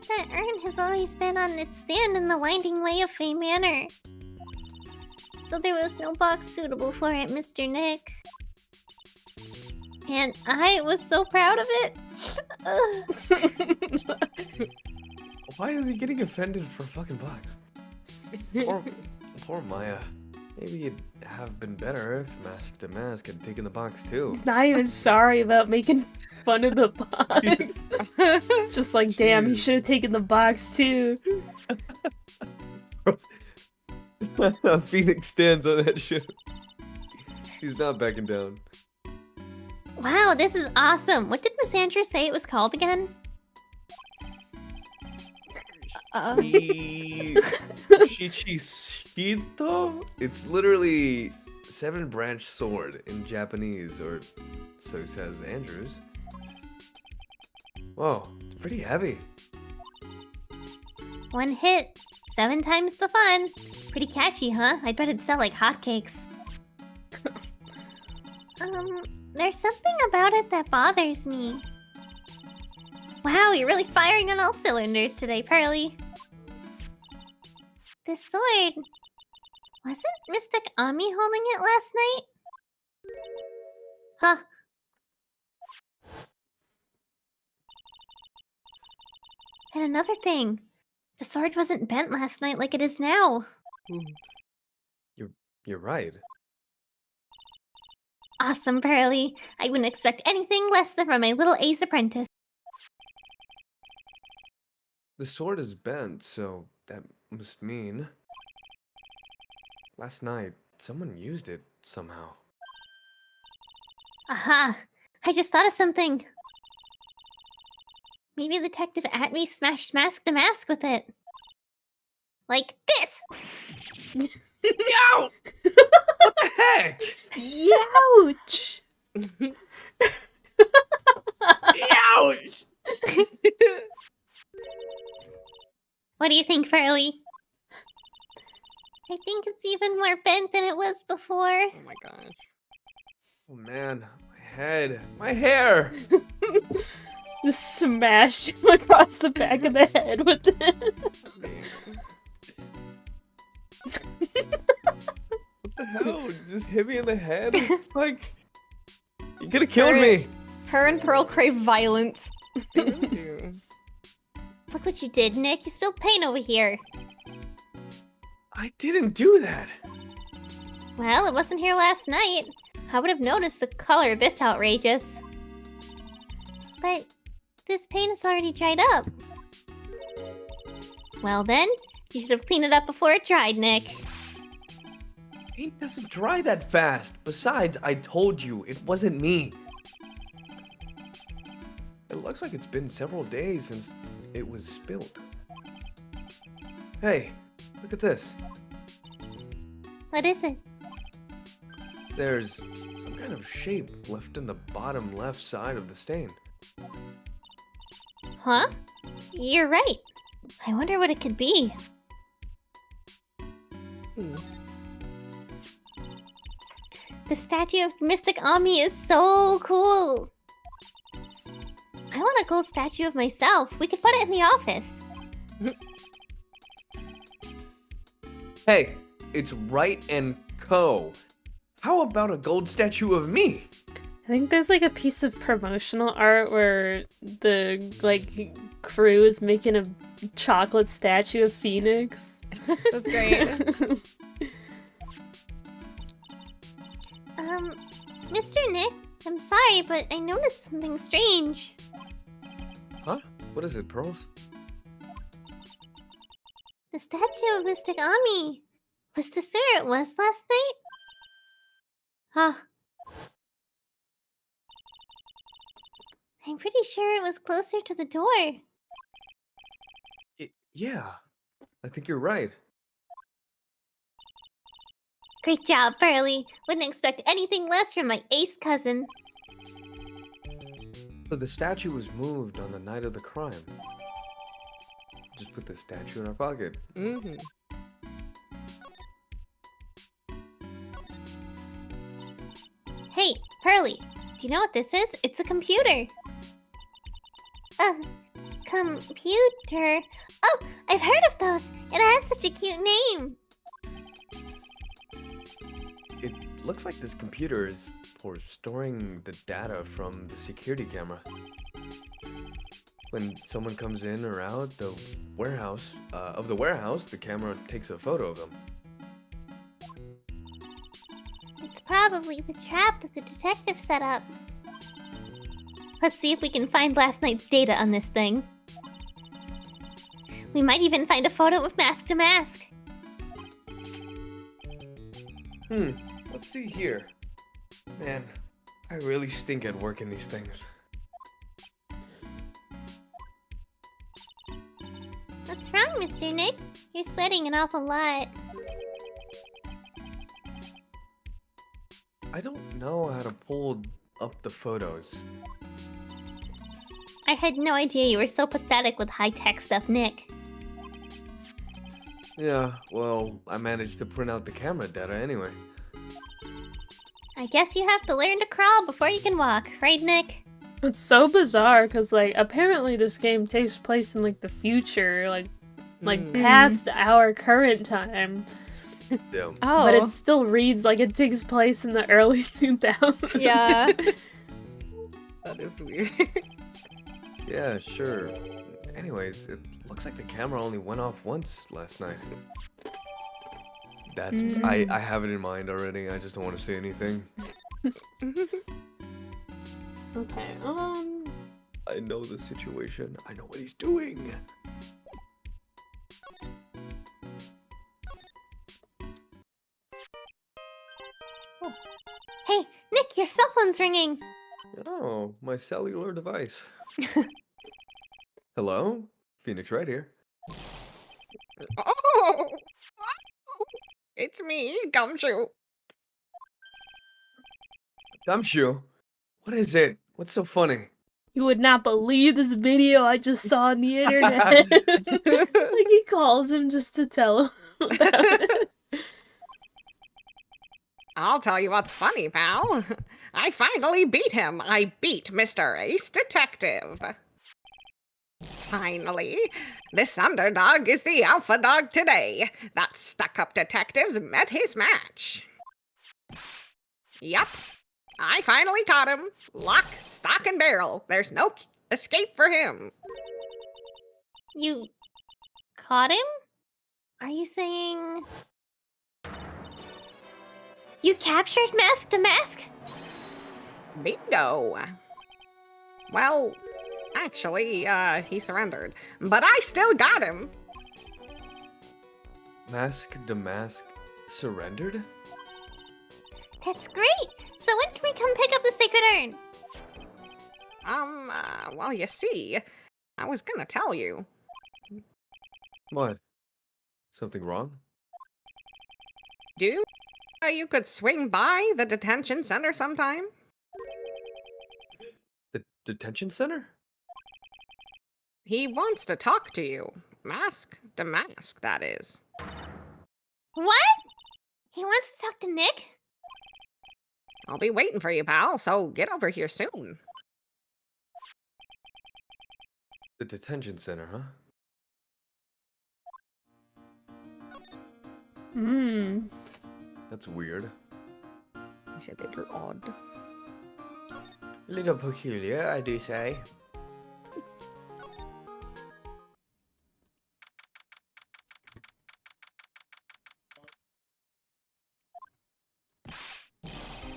That urn has always been on its stand in the winding way of Fey Manor. So there was no box suitable for it, Mr. Nick. And I was so proud of it. Why is he getting offended for a fucking box? Poor Maya. Maybe it'd have been better if Mask to Mask had taken the box too. He's not even sorry about making fun of the box. It's just like, damn, he Jeez. should have taken the box too. Phoenix stands on that shit. He's not backing down. Wow, this is awesome. What did Miss Andrews say it was called again? Shichishito? It's literally 7-branch sword in Japanese, or so says Andrews. Whoa, it's pretty heavy. One hit, 7 times the fun. Pretty catchy, huh? I bet it'd sell like hotcakes. There's something about it that bothers me. Wow, you're really firing on all cylinders today, Pearly. This sword... Wasn't Mystic Ami holding it last night? Huh. And another thing. The sword wasn't bent last night like it is now. You're right. Awesome, Pearly. I wouldn't expect anything less than from my little ace apprentice. The sword is bent, so that must mean... Last night, someone used it somehow. Aha! I just thought of something. Maybe Detective Atme smashed Mask to Mask with it. Like this! Yow! What the heck? Youch! Ouch! What do you think, Farley? I think it's even more bent than it was before. Oh my gosh. Oh man, my head, my hair! Just smashed him across the back of the head with it. What the hell? Just hit me in the head? Like, you could have killed me! Her and Pearl crave violence. Ew. Look what you did, Nick. You spilled paint over here. I didn't do that! Well, it wasn't here last night. I would have noticed the color this outrageous. But this paint is already dried up. Well then, you should have cleaned it up before it dried, Nick. Paint doesn't dry that fast. Besides, I told you, it wasn't me. It looks like it's been several days since it was spilled. Hey, look at this. What is it? There's some kind of shape left in the bottom left side of the stain. Huh? You're right. I wonder what it could be. The statue of Mystic Ami is so cool. I want a gold statue of myself. We could put it in the office. Hey, it's Right and Co. How about a gold statue of me? I think there's like a piece of promotional art where the like crew is making a chocolate statue of Phoenix. That's great. Mr. Nick, I'm sorry, but I noticed something strange. Huh? What is it, Pearls? The statue of Mystic Ami. Was this where it was last night? Huh. I'm pretty sure it was closer to the door. Yeah, I think you're right. Great job, Burley. Wouldn't expect anything less from my ace cousin. So the statue was moved on the night of the crime. just put the statue in our pocket. Mm-hmm. Hey, Pearly, do you know what this is? It's a computer. Computer? Oh, I've heard of those. It has such a cute name. It looks like this computer is for storing the data from the security camera. When someone comes in or out the warehouse, the camera takes a photo of them. It's probably the trap that the detective set up. Let's see if we can find last night's data on this thing. We might even find a photo of Mask to Mask. Let's see here. Man, I really stink at working these things. What's wrong, Mr. Nick? You're sweating an awful lot. I don't know how to pull up the photos. I had no idea you were so pathetic with high-tech stuff, Nick. Yeah, well, I managed to print out the camera data anyway. I guess you have to learn to crawl before you can walk, right, Nick? It's so bizarre because, like, apparently this game takes place in, like, the future, like past our current time. Yeah. Oh. But it still reads like it takes place in the early 2000s. Yeah. That is weird. Yeah, sure. Anyways, it looks like the camera only went off once last night. That's I have it in mind already. I just don't want to say anything. Okay, I know the situation. I know what he's doing. Hey, Nick, your cell phone's ringing. Oh, my cellular device. Hello? Phoenix right here. Oh! It's me, Gumshoe. Gumshoe? What is it? What's so funny? you would not believe this video I just saw on the internet. Like, he calls him just to tell him about it. I'll tell you what's funny, pal. I finally beat him. I beat Mr. Ace Detective. Finally, this underdog is the alpha dog today. That stuck-up detective's met his match. Yup, I finally caught him. Lock, stock, and barrel. There's no escape for him. You caught him? Are you saying... You captured Mask to Mask? Bingo. Well, actually, he surrendered. But I still got him. Mask to Mask surrendered? That's great! So when can we come pick up the Sacred Urn? Well, you see, I was gonna tell you. What? Something wrong? Do you could swing by the detention center sometime? The detention center? He wants to talk to you. Mask to mask, that is. What? He wants to talk to Nick? I'll be waiting for you, pal, so get over here soon. The detention center, huh? That's weird. He's a little odd. A little peculiar, I do say.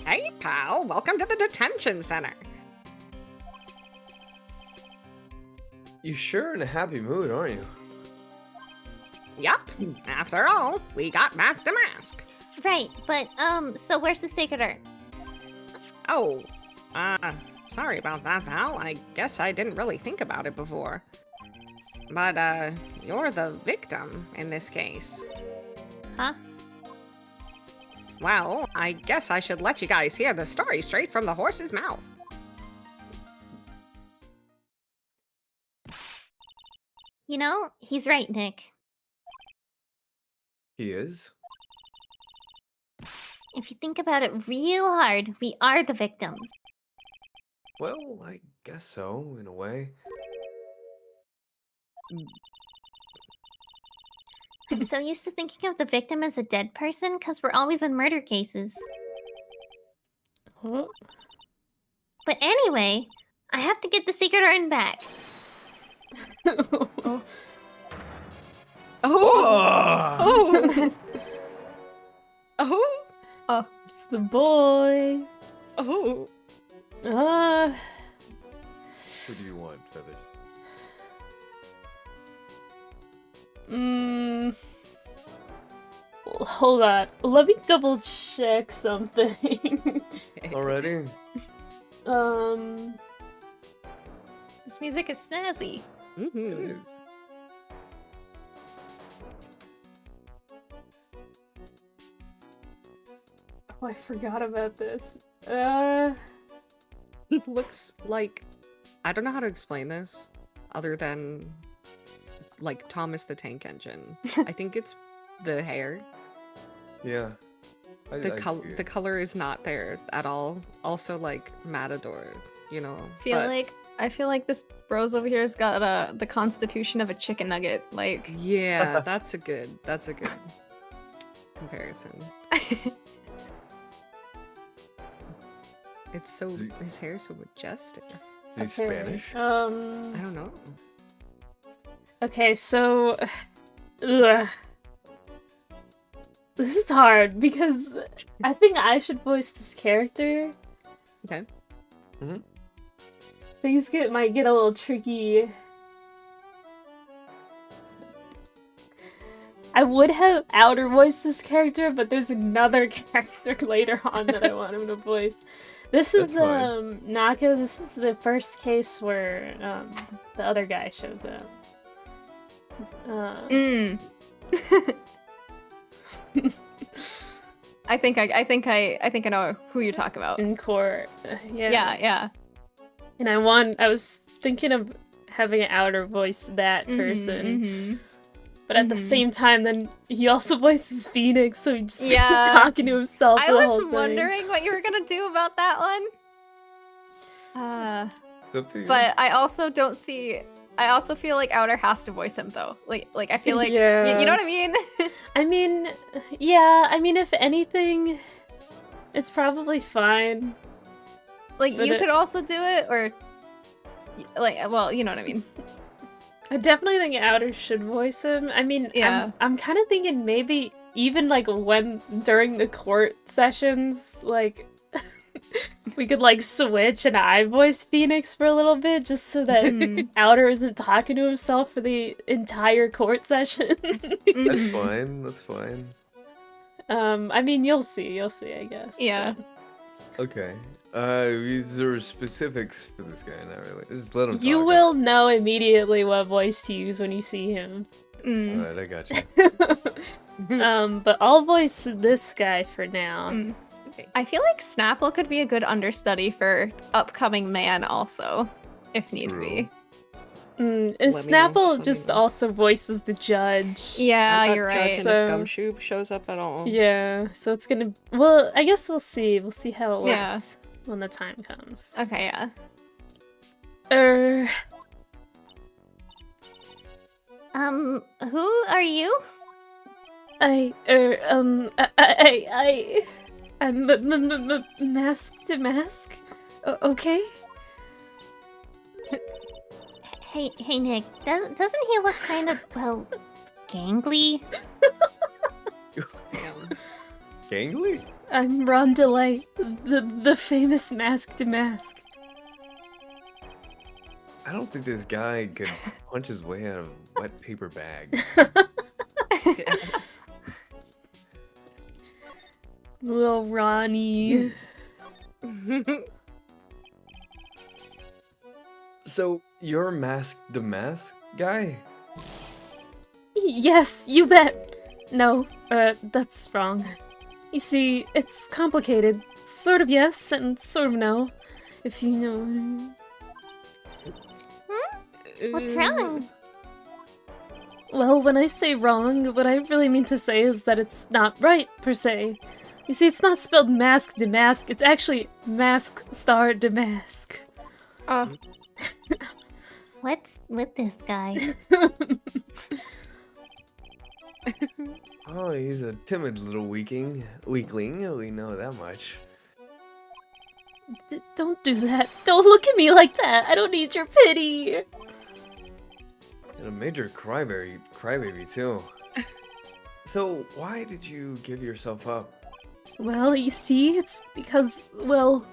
Hey, pal, welcome to the detention center. You sure in a happy mood, aren't you? Yup, after all, we got mask to mask. Right, but, so where's the Sacred Urn? Oh, sorry about that, pal. I guess I didn't really think about it before. But, you're the victim in this case. Huh? Well, I guess I should let you guys hear the story straight from the horse's mouth. You know, he's right, Nick. He is? If you think about it real hard, we are the victims. Well, I guess so, in a way. I'm so used to thinking of the victim as a dead person because we're always in murder cases. Huh? But anyway, I have to get the secret urn back. Oh. Oh! Oh. Oh. It's the boy. Oh. What do you want, Feathers? Hold on. Let me double check something. Already? This music is snazzy. It is. Oh, I forgot about this. Looks like, I don't know how to explain this other than like Thomas the Tank Engine. I think it's the hair. Yeah. I see it. The color is not there at all. Also like Matador, you know. I feel like this bros over here has got the constitution of a chicken nugget. Like, Yeah, that's a good comparison. It's so, his hair is so majestic. Is he Spanish? I don't know. Okay, so... Ugh. This is hard, because I think I should voice this character. Okay. Things might get a little tricky. I would have outer voiced this character, but there's another character later on that I want him to voice. This is That's Naka. This is the first case where the other guy shows up. I think I know who you talk about. In court. Yeah. And I was thinking of having an outer voice that person. But at the same time, then he also voices Phoenix, so he just talking to himself. I was wondering what you were gonna do about that one. But I also don't see. I also feel like Outer has to voice him though. Like I feel like you know what I mean. I mean, yeah. I mean, if anything, it's probably fine. Like But you could also do it, or like, well, you know what I mean. I definitely think Outer should voice him. I mean, Yeah. I'm kind of thinking maybe even like during the court sessions, like we could like switch and I voice Phoenix for a little bit just so that Outer isn't talking to himself for the entire court session. That's fine. That's fine. I mean, you'll see, I guess. Yeah. Okay. These are specifics for this guy, not really. Just let him talk. You will know immediately what voice to use when you see him. Alright, I got you. But I'll voice this guy for now. I feel like Snapple could be a good understudy for upcoming Man also, if need be. Snapple just also voices the judge. Yeah, you're right. Judge, So- and if Gumshoe shows up at all. Yeah, so it's gonna. Well, I guess we'll see. We'll see how it looks when the time comes. Okay, yeah. Who are you? I'm mask to mask. Okay. Hey, Nick. Doesn't he look kind of, well, gangly? Damn. Gangly? I'm Ron DeLay, the famous mask to mask. I don't think this guy could punch his way out of a wet paper bag. Little Ronnie. So, you're Mask the Mask guy? Yes, you bet. No, that's wrong. You see, it's complicated. Sort of yes and sort of no. If you know what I mean. What's wrong? Well, when I say wrong, what I really mean to say is that it's not right, per se. You see, it's not spelled mask demask, it's actually mask star demask. Oh, What's with this guy? Oh, he's a timid little weakling. We know that much. Don't do that. Don't look at me like that. I don't need your pity. And a major crybaby too. So why did you give yourself up? Well, you see, it's because, well,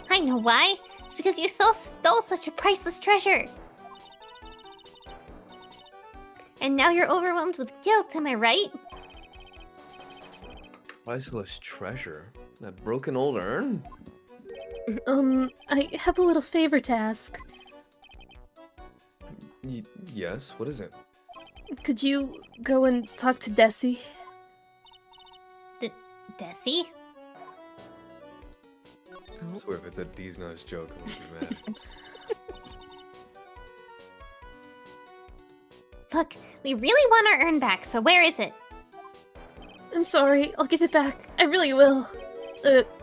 I know why. It's because you stole such a priceless treasure. And now you're overwhelmed with guilt, am I right? Priceless treasure? That broken old urn? I have a little favor to ask. Yes, what is it? Could you go and talk to Desi? Desi? I swear if it's a D's Nuts joke, I won't be mad. Look, we really want our urn back, so where is it? I'm sorry, I'll give it back. I really will.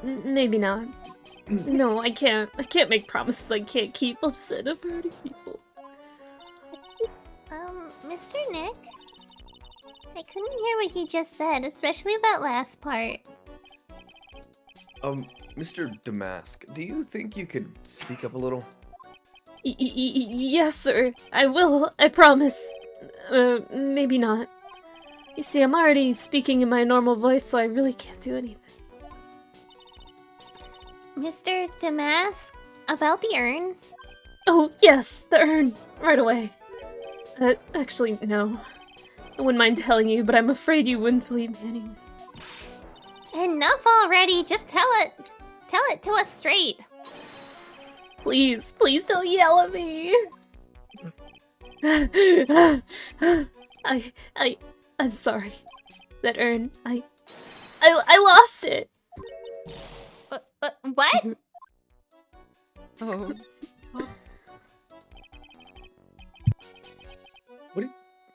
Maybe not. No, I can't. I can't make promises I can't keep. I'll just end up hurting people. Mr. Nick? I couldn't hear what he just said, especially that last part. Mr. Damask, do you think you could speak up a little? Yes, sir. I will. I promise. Maybe not. You see, I'm already speaking in my normal voice, so I really can't do anything. Mr. Damask? About the urn? Oh, yes, the urn. Right away. Actually, no. I wouldn't mind telling you, but I'm afraid you wouldn't believe me anyway. Enough already! Just tell it! Tell it to us straight! Please, please don't yell at me! I'm sorry. That urn, I lost it! What? Oh.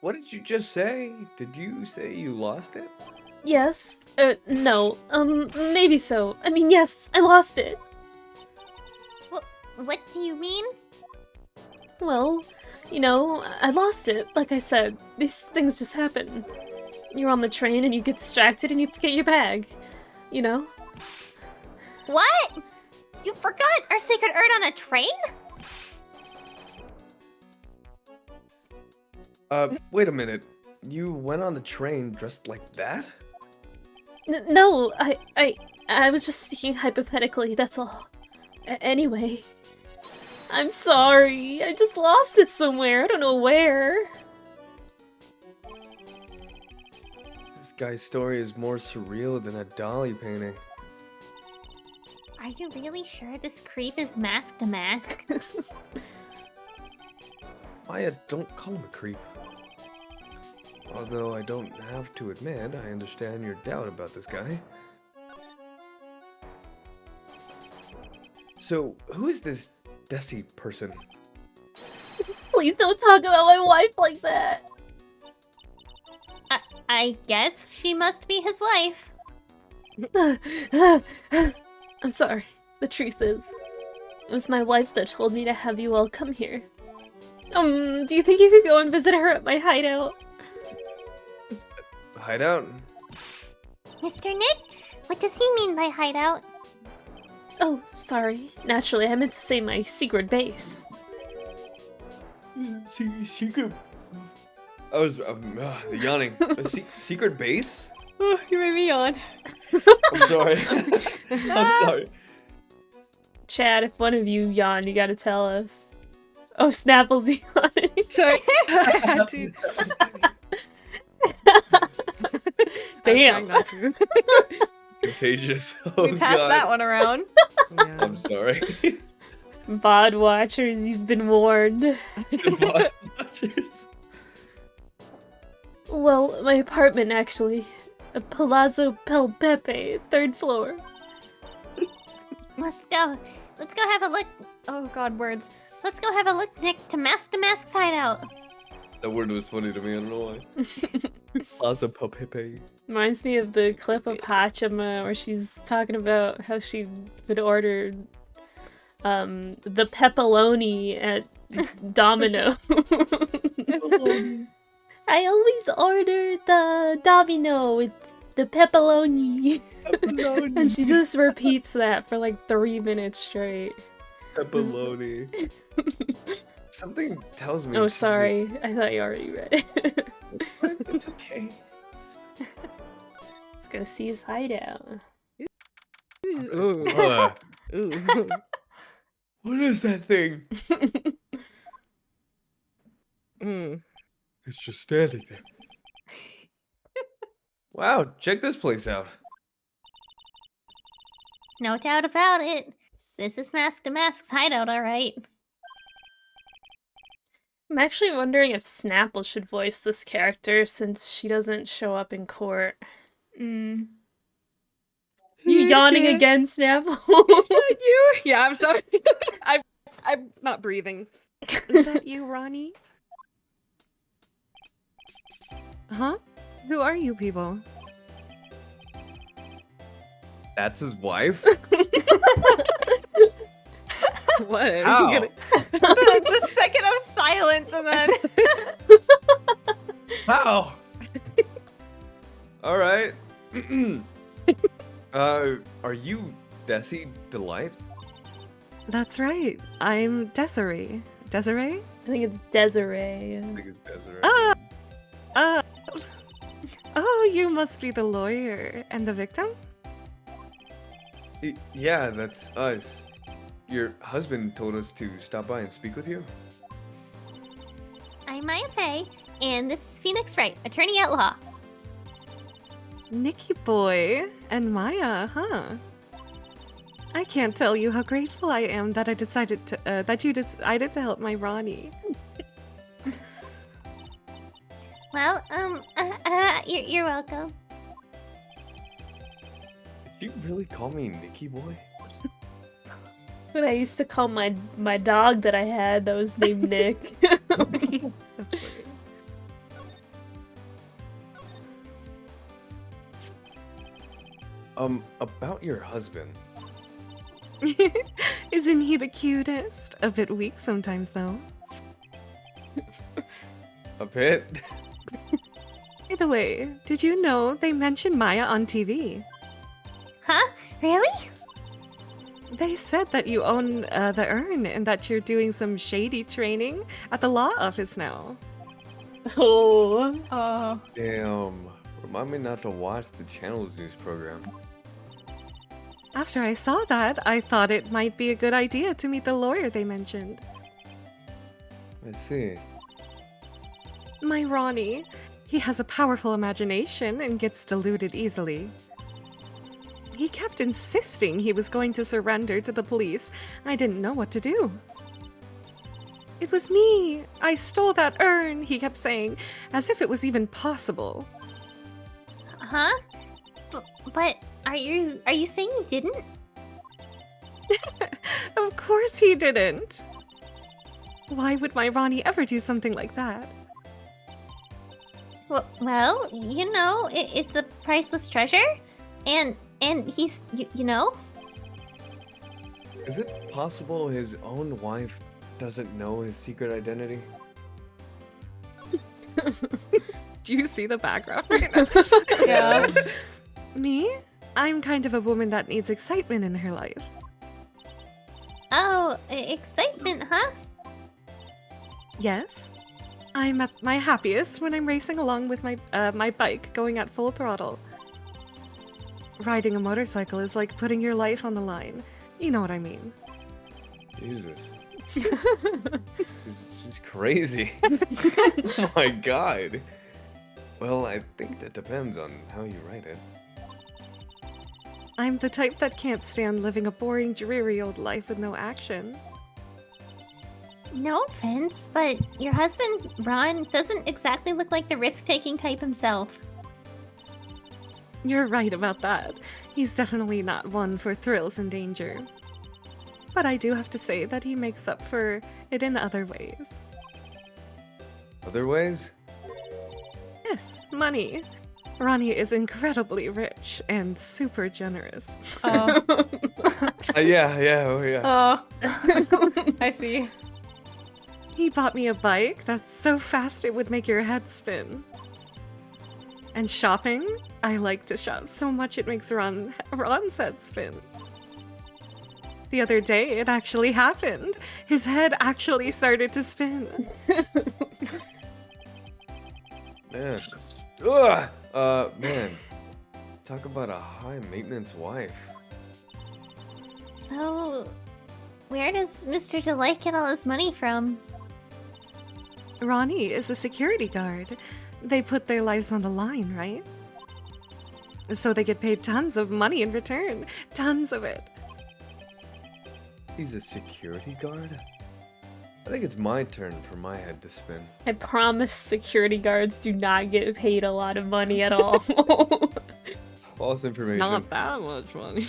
What did you just say? Did you say you lost it? Yes. No. Maybe so. I mean, yes, I lost it. What do you mean? Well, you know, I lost it. Like I said, these things just happen. You're on the train and you get distracted and you forget your bag. You know? What? You forgot our sacred urn on a train? Wait a minute. You went on the train dressed like that? No, I was just speaking hypothetically, that's all. Anyway. I'm sorry. I just lost it somewhere. I don't know where. This guy's story is more surreal than a Dolly painting. Are you really sure this creep is Mask to Mask? Maya, don't call him a creep. Although I don't have to admit, I understand your doubt about this guy. So, who is this Desi person? Please don't talk about my wife like that. I guess she must be his wife. I'm sorry. The truth is, it was my wife that told me to have you all come here. Do you think you could go and visit her at my hideout? Hideout? Mr. Nick? What does he mean by hideout? Oh, sorry. Naturally, I meant to say my secret base. Secret... I was yawning. Secret base? Oh, you made me yawn. I'm sorry. I'm sorry. Chad, if one of you yawn, you gotta tell us. Oh, Snapple's yawning. Sorry. I had to. Damn. Not to. Contagious. Oh, We passed God. that one around. Yeah. I'm sorry. Bod watchers, you've been warned. Bod watchers. Well, my apartment, actually. A Palazzo Pel Pepe, 3rd floor. Let's go. Let's go have a look. Oh god, words. Let's go have a look, Nick, to Mask's hideout. That word was funny to me, I don't know why. Plaza Papepe. Reminds me of the clip of Hachima where she's talking about how she would order the pepperoni at Domino. I always order the Domino with the pepperoni. And she just repeats that for like 3 minutes straight. Pepperoni. Something tells me. Oh, she's sorry. I thought you already read it. just- It's okay. Let's go see his hideout. Ooh. Ooh. What is that thing? Mm. It's just standing there. Wow, check this place out. No doubt about it. This is Mask to Mask's hideout, alright. I'm actually wondering if Snapple should voice this character since she doesn't show up in court. Mm. You yawning again, Snapple? You? Yeah, I'm sorry. I'm not breathing. Is that you, Ronnie? Huh? Who are you people? That's his wife? What? How? the second of silence and then How? Alright. Are you Desi Delight? That's right. I'm Desiree. Desiree? I think it's Desiree. I think it's Desiree. Uh, oh, you must be the lawyer and the victim? Yeah, that's us. Your husband told us to stop by and speak with you. I'm Maya Faye, and this is Phoenix Wright, attorney at law. Nikki boy and Maya, huh? I can't tell you how grateful I am that you decided to help my Ronnie. Well, you're welcome. Did you really call me Nicky Boy? What I used to call my dog that I had that was named Nick. That's funny. About your husband. Isn't he the cutest? A bit weak sometimes, though. A bit? By the way, did you know they mentioned Maya on TV? Huh? Really? They said that you own the urn and that you're doing some shady training at the law office now. Oh. oh, Damn. Remind me not to watch the channel's news program. After I saw that, I thought it might be a good idea to meet the lawyer they mentioned. I see. My Ronnie. He has a powerful imagination and gets deluded easily. He kept insisting he was going to surrender to the police. I didn't know what to do. It was me. I stole that urn, he kept saying, as if it was even possible. Huh? But are you saying you didn't? Of course he didn't. Why would my Ronnie ever do something like that? Well, you know, it's a priceless treasure, and he's, you know. Is it possible his own wife doesn't know his secret identity? Do you see the background right now? yeah. Me? I'm kind of a woman that needs excitement in her life. Oh, excitement, huh? Yes. I'm at my happiest when I'm racing along with my my bike going at full throttle. Riding a motorcycle is like putting your life on the line. You know what I mean. Jesus. She's crazy. Oh my god. Well, I think that depends on how you write it. I'm the type that can't stand living a boring, dreary old life with no action. No offense, but your husband, Ron, doesn't exactly look like the risk-taking type himself. You're right about that. He's definitely not one for thrills and danger. But I do have to say that he makes up for it in other ways. Other ways? Yes, money. Ronnie is incredibly rich and super generous. Oh. Yeah, yeah. Oh. I see. He bought me a bike that's so fast it would make your head spin. And shopping? I like to shop so much it makes Ron's head spin. The other day, it actually happened. His head actually started to spin. Man. Ugh! Man. Talk about a high maintenance wife. So, where does Mr. Delight get all his money from? Ronnie is a security guard. They put their lives on the line, right? So they get paid tons of money in return. Tons of it. He's a security guard? I think it's my turn for my head to spin. I promise security guards do not get paid a lot of money at all. False information. Not that much money.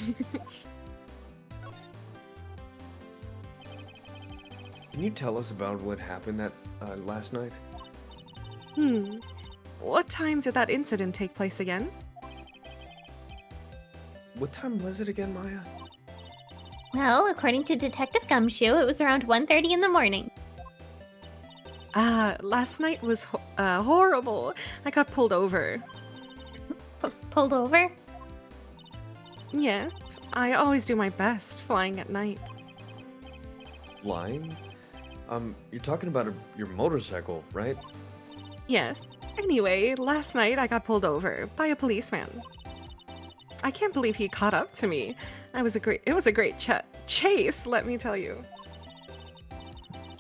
Can you tell us about what happened that last night? What time did that incident take place again? What time was it again, Maya? Well, according to Detective Gumshoe, it was around 1:30 in the morning. Last night was horrible. I got pulled over. Pulled over? Yes, I always do my best flying at night. Flying? You're talking about your motorcycle, right? Yes. Anyway, last night I got pulled over by a policeman. I can't believe he caught up to me. It was a great chase, let me tell you.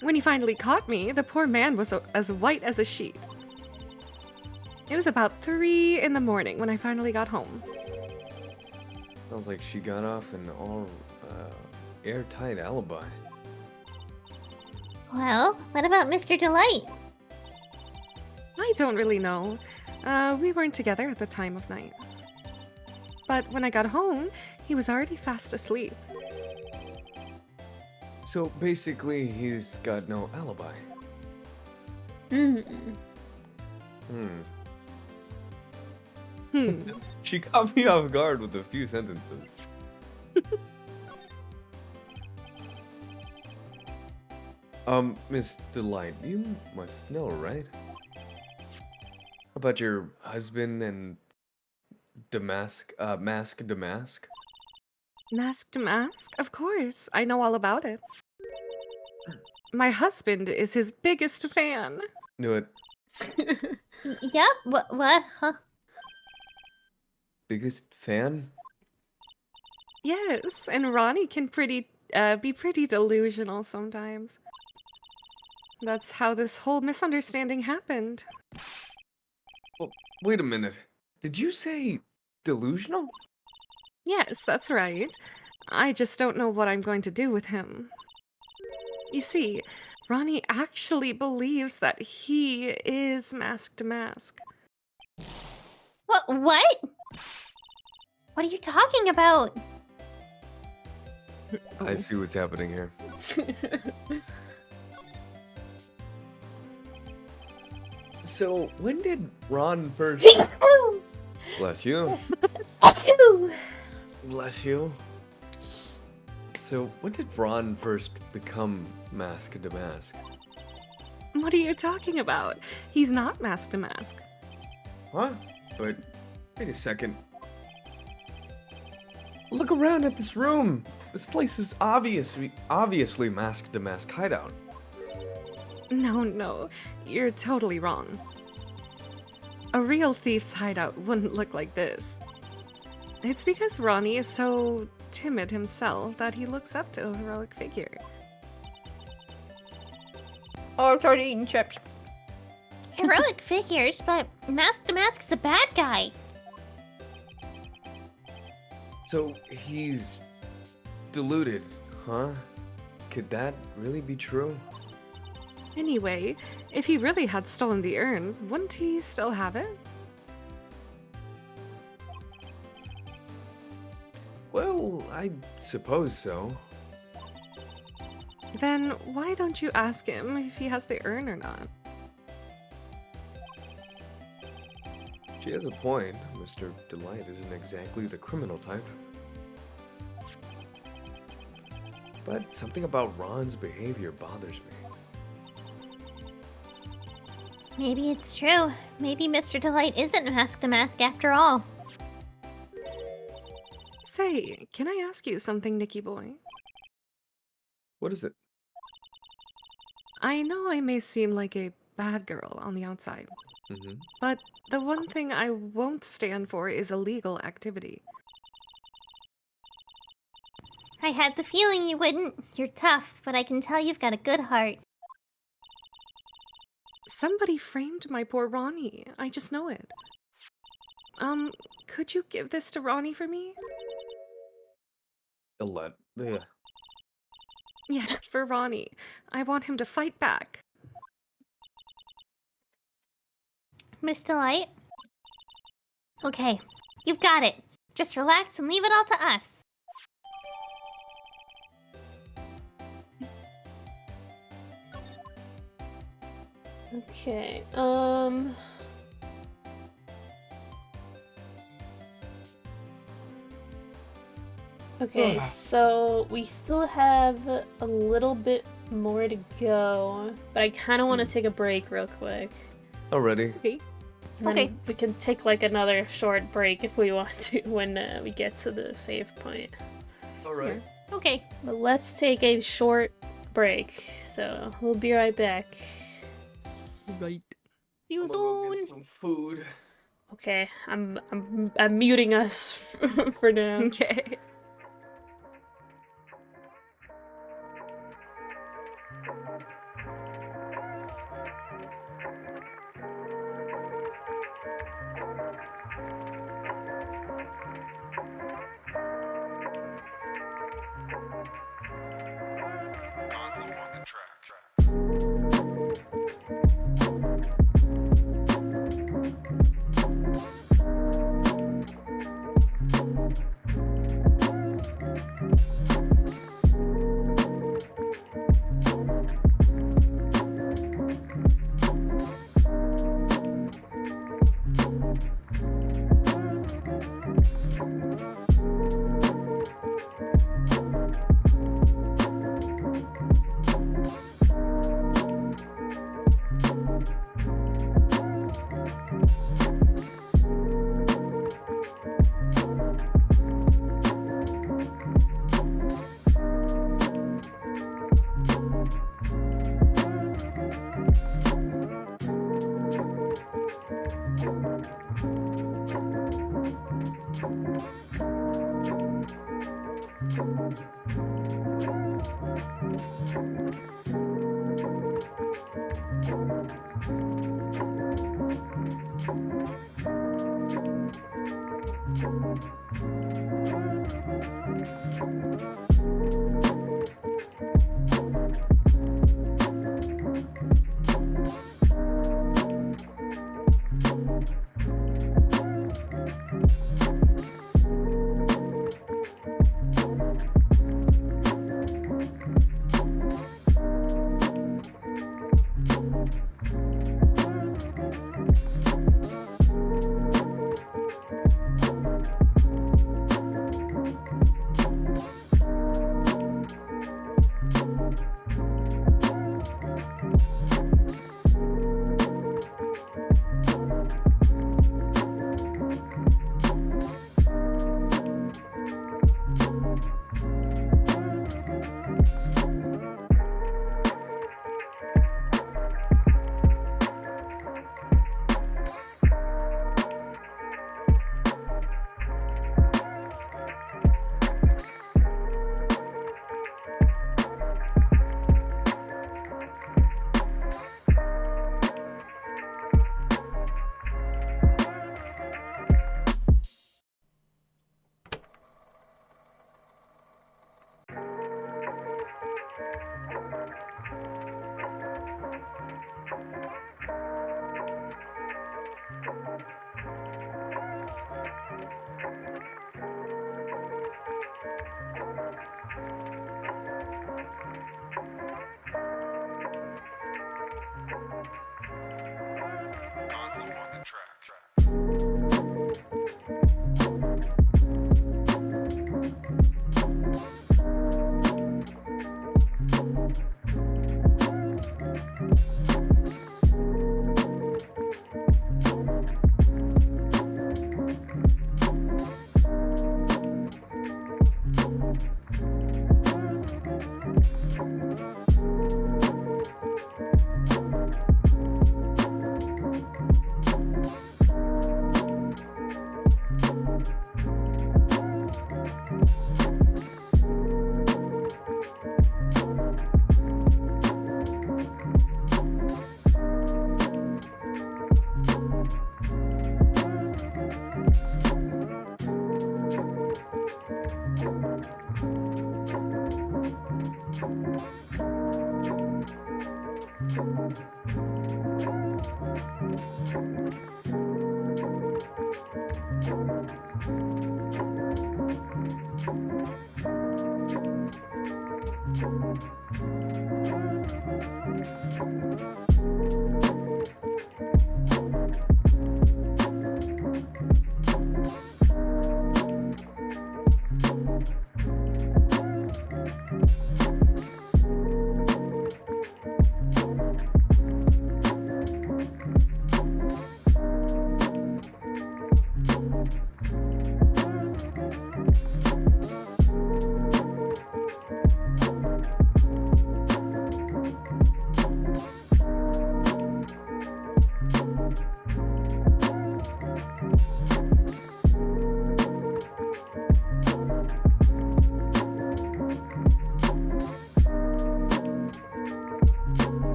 When he finally caught me, the poor man was as white as a sheet. It was about 3 in the morning when I finally got home. Sounds like she got off an all airtight alibi. Well, what about Mr. Delight? I don't really know. We weren't together at the time of night. But when I got home, he was already fast asleep. So basically, he's got no alibi. She caught me off guard with a few sentences. Miss Delight, you must know, right? About your husband and Mask Damask? Mask to mask? Of course, I know all about it. My husband is his biggest fan. Knew it. Yep. What? Huh? Biggest fan? Yes, and Ronnie can be pretty delusional sometimes. That's how this whole misunderstanding happened. Well, wait a minute. Did you say delusional? Yes, that's right. I just don't know what I'm going to do with him. You see, Ronnie actually believes that he is Mask to Mask. What? What? What are you talking about? I see what's happening here. So, when did Ron first... Bless you. Bless you. So, when did Ron first become Mask to Mask? What are you talking about? He's not Mask to Mask. Huh? But, wait a second. Look around at this room. This place is obviously Mask to Mask hideout. No, you're totally wrong. A real thief's hideout wouldn't look like this. It's because Ronnie is so timid himself that he looks up to a heroic figure. Oh, I'm started eating chips. Heroic figures, but Mask to Mask is a bad guy. So, he's deluded, huh? Could that really be true? Anyway, if he really had stolen the urn, wouldn't he still have it? Well, I suppose so. Then why don't you ask him if he has the urn or not? She has a point. Mr. Delight isn't exactly the criminal type. But something about Ron's behavior bothers me. Maybe it's true. Maybe Mr. Delight isn't Mask to Mask after all. Say, can I ask you something, Nicky boy? What is it? I know I may seem like a bad girl on the outside, but the one thing I won't stand for is illegal activity. I had the feeling you wouldn't. You're tough, but I can tell you've got a good heart. Somebody framed my poor Ronnie. I just know it. Could you give this to Ronnie for me? Ugh. Yes, for Ronnie. I want him to fight back. Miss Delight? Okay, you've got it. Just relax and leave it all to us. Okay, Okay, so we still have a little bit more to go, but I kind of want to take a break real quick. Already. Okay. And then Okay. we can take like another short break if we want to when we get to the save point. Alright. Okay. But let's take a short break, so we'll be right back. Right. See you I'm gonna go soon. get some food. Okay, I'm muting us for now. Okay.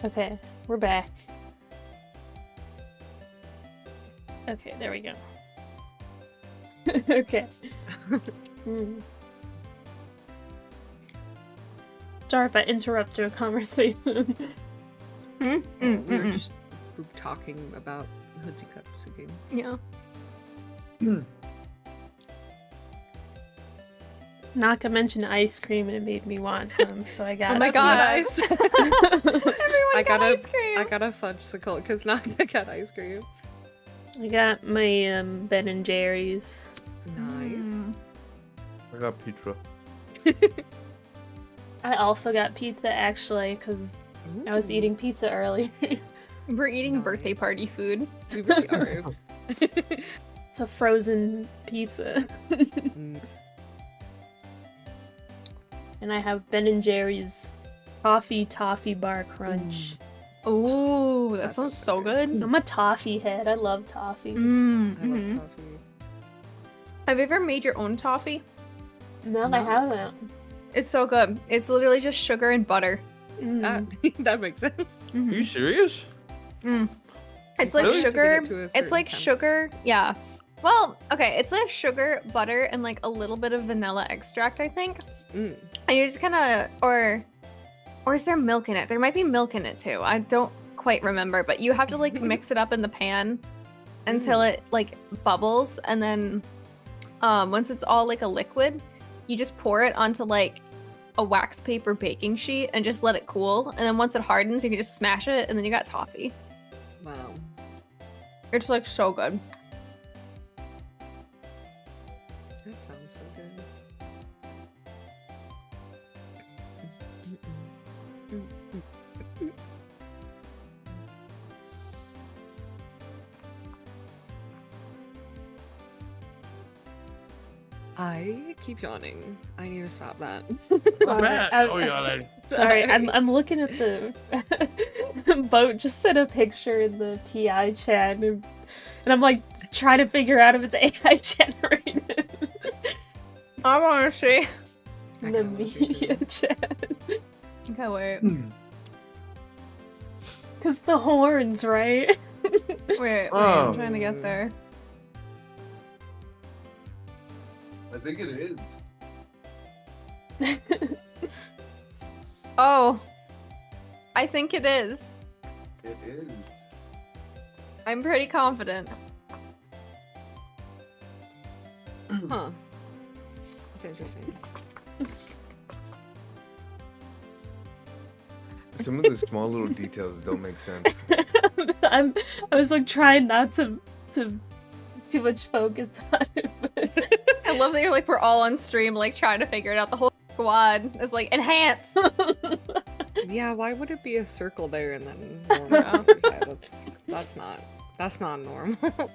Okay, we're back. Okay, there we go. Okay. Sorry if I interrupt your conversation. We were just talking about Hoodsie Cups again. Yeah. Not gonna mention ice cream, and it made me want some, so I got. Oh my god! Nice. Everyone got ice cream. I got a fudgesicle because Naga got ice cream. I got my Ben and Jerry's. Nice. I got pizza. I also got pizza actually, because I was eating pizza earlier. We're eating birthday party food. We really are. It's a frozen pizza. And I have Ben and Jerry's Toffee Bar Crunch. Oh, that sounds so good. I'm a toffee head. I love toffee. I love coffee. Have you ever made your own toffee? No, I haven't. It's so good. It's literally just sugar and butter. That makes sense. Are you serious? It's like Really? sugar. To get it to a It's certain like temp. sugar. Yeah. Well, okay. It's like sugar, butter, and like a little bit of vanilla extract, I think. Mm. And you're just kind of, or is there milk in it? There might be milk in it too. I don't quite remember, but you have to like mix it up in the pan until it like bubbles, and then once it's all like a liquid, you just pour it onto like a wax paper baking sheet and just let it cool. And then once it hardens, you can just smash it, and then you got toffee. Wow. It's like so good. That sounds so good. I keep yawning. I need to stop that. Sorry, I'm looking at the boat. Just sent a picture in the PI chat, and I'm like trying to figure out if it's AI generated. I want to see. I The kinda wanna see media too. chat. Okay, wait. Cause the horns, right? Wait, Oh. I'm trying to get there. I think it is. Oh. I think it is. It is. I'm pretty confident. Huh. That's interesting. Some of the small little details don't make sense. I was like trying not to too much focus on it. I love that you're like, we're all on stream, like trying to figure it out. The whole squad is like, enhance. Yeah, why would it be a circle there and then normal on the other side? That's not normal.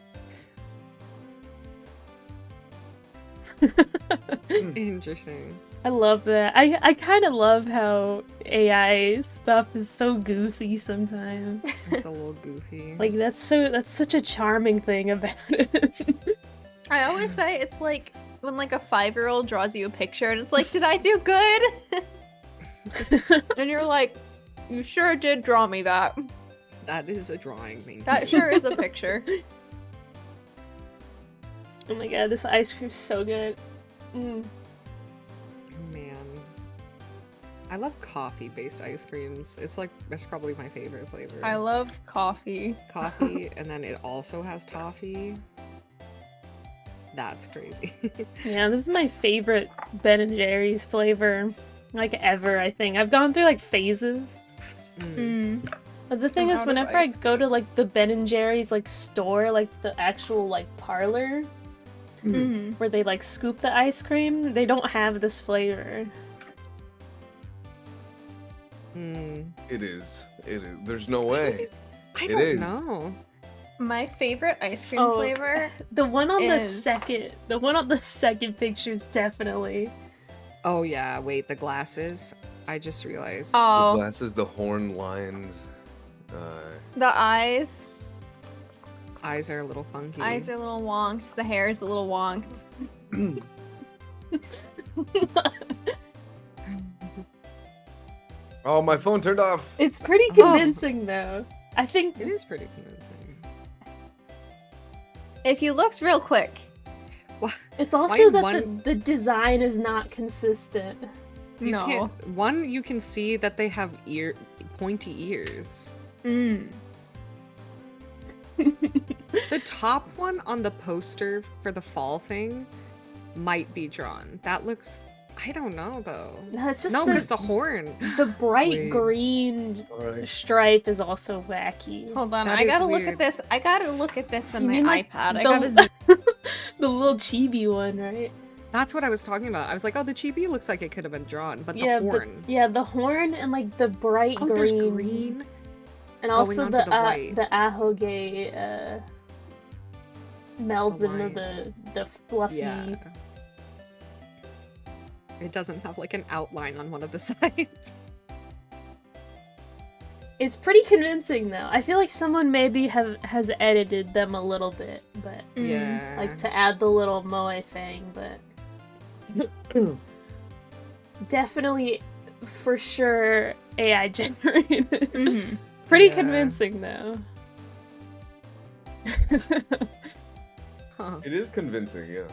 Interesting. I love that. I kind of love how AI stuff is so goofy sometimes. It's a little goofy. Like that's such a charming thing about it. I always say it's like when like a 5-year-old draws you a picture and it's like, did I do good? And you're like, you sure did draw me that. That is a drawing, thank That you. sure is a picture. Oh my god, this ice cream's so good. Mm. Man. I love coffee-based ice creams. It's probably my favorite flavor. I love coffee. Coffee, and then it also has toffee. That's crazy. Yeah, this is my favorite Ben and Jerry's flavor, like ever. I think I've gone through like phases. But the thing I'm is, out of whenever I ice. go to like the Ben and Jerry's like store, like the actual like parlor Mm-hmm. where they like scoop the ice cream, they don't have this flavor. It is. It is. There's no way. I It don't is. know. My favorite ice cream Oh, flavor. The one on Is- the one on the second picture is definitely. Oh yeah, wait, the glasses. I just realized. The Oh, glasses, the horn lines. the eyes. Eyes are a little funky. Eyes are a little wonked. The hair is a little wonked. Oh, my phone turned off. It's pretty convincing though. I think It is pretty convincing. If you looked real quick, it's also Why that one- the design is not consistent. You no. can't. One, you can see that they have pointy ears. Mm. The top one on the poster for the fall thing might be drawn. That looks. I don't know though. No, it's just No, the, because the horn. the bright Wait. green Alright. stripe is also wacky. Hold on, That I is gotta look weird. at this. I gotta look at this on You my mean, like, iPad. I the- gotta zoom. The little chibi one, right? That's what I was talking about. I was like, oh, the chibi looks like it could have been drawn, but the yeah, horn. the horn and like the bright Oh, green, there's green. and going also onto the the white. the ahoge melds The into line. the fluffy. Yeah. It doesn't have like an outline on one of the sides. It's pretty convincing though. I feel like someone maybe has edited them a little bit, but Yeah. like to add the little moe thing, but definitely for sure AI generated. Mhm. Pretty Yeah. convincing though. Huh. It is convincing, yeah.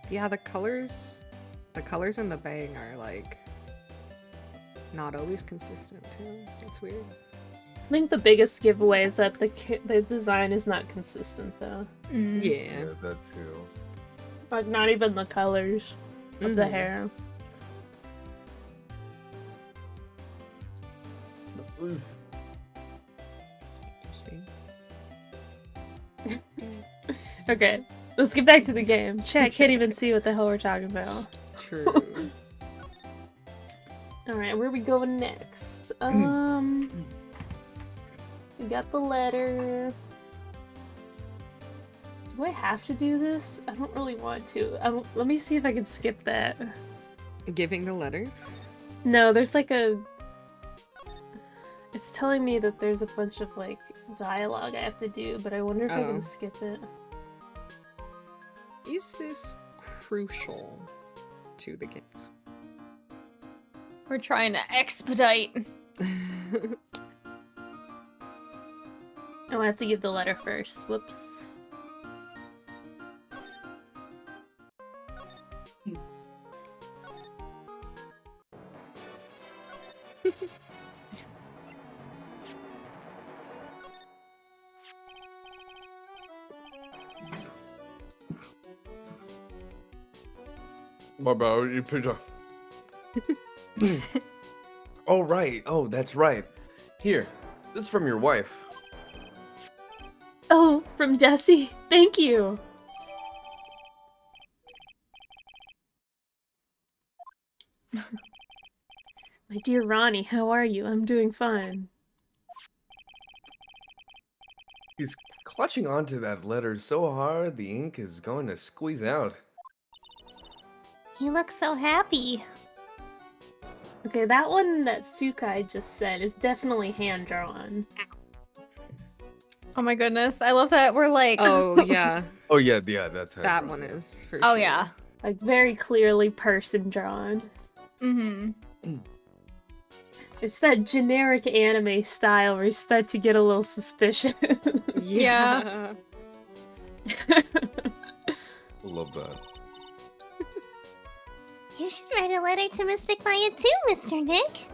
Yeah, the colors in the bang are like not always consistent too. It's weird. I think the biggest giveaway is that the design is not consistent though. Mm. Yeah. Yeah, that too. Like not even the colors of the Mhm. hair. Interesting. Okay, let's get back to the game. Chat can't even see what the hell we're talking about. True. Alright, where are we going next? We got the letter. Do I have to do this? I don't really want to. Let me see if I can skip that. Giving the letter. No, there's like a... It's telling me that there's a bunch of like dialogue I have to do, but I wonder if I Oh. can skip it. Is this crucial to the games? We're trying to expedite. Oh, I have to give the letter first. Whoops. My bad, you picked up. Oh, right. Oh, that's right. Here. This is from your wife. Oh, From Desi? Thank you! My dear Ronnie, how are you? I'm doing fine. He's clutching onto that letter so hard the ink is going to squeeze out. He looks so happy. Okay, that one that Sukai just said is definitely hand-drawn. Oh my goodness, I love that we're like... Oh, yeah. Oh yeah, that's That hand-drawn, one yeah. is for Oh sure. yeah. Like, very clearly person-drawn. Mm-hmm. It's that generic anime style where you start to get a little suspicious. Yeah. Love that. You should write a letter to Mystic Maya too, Mr. Nick.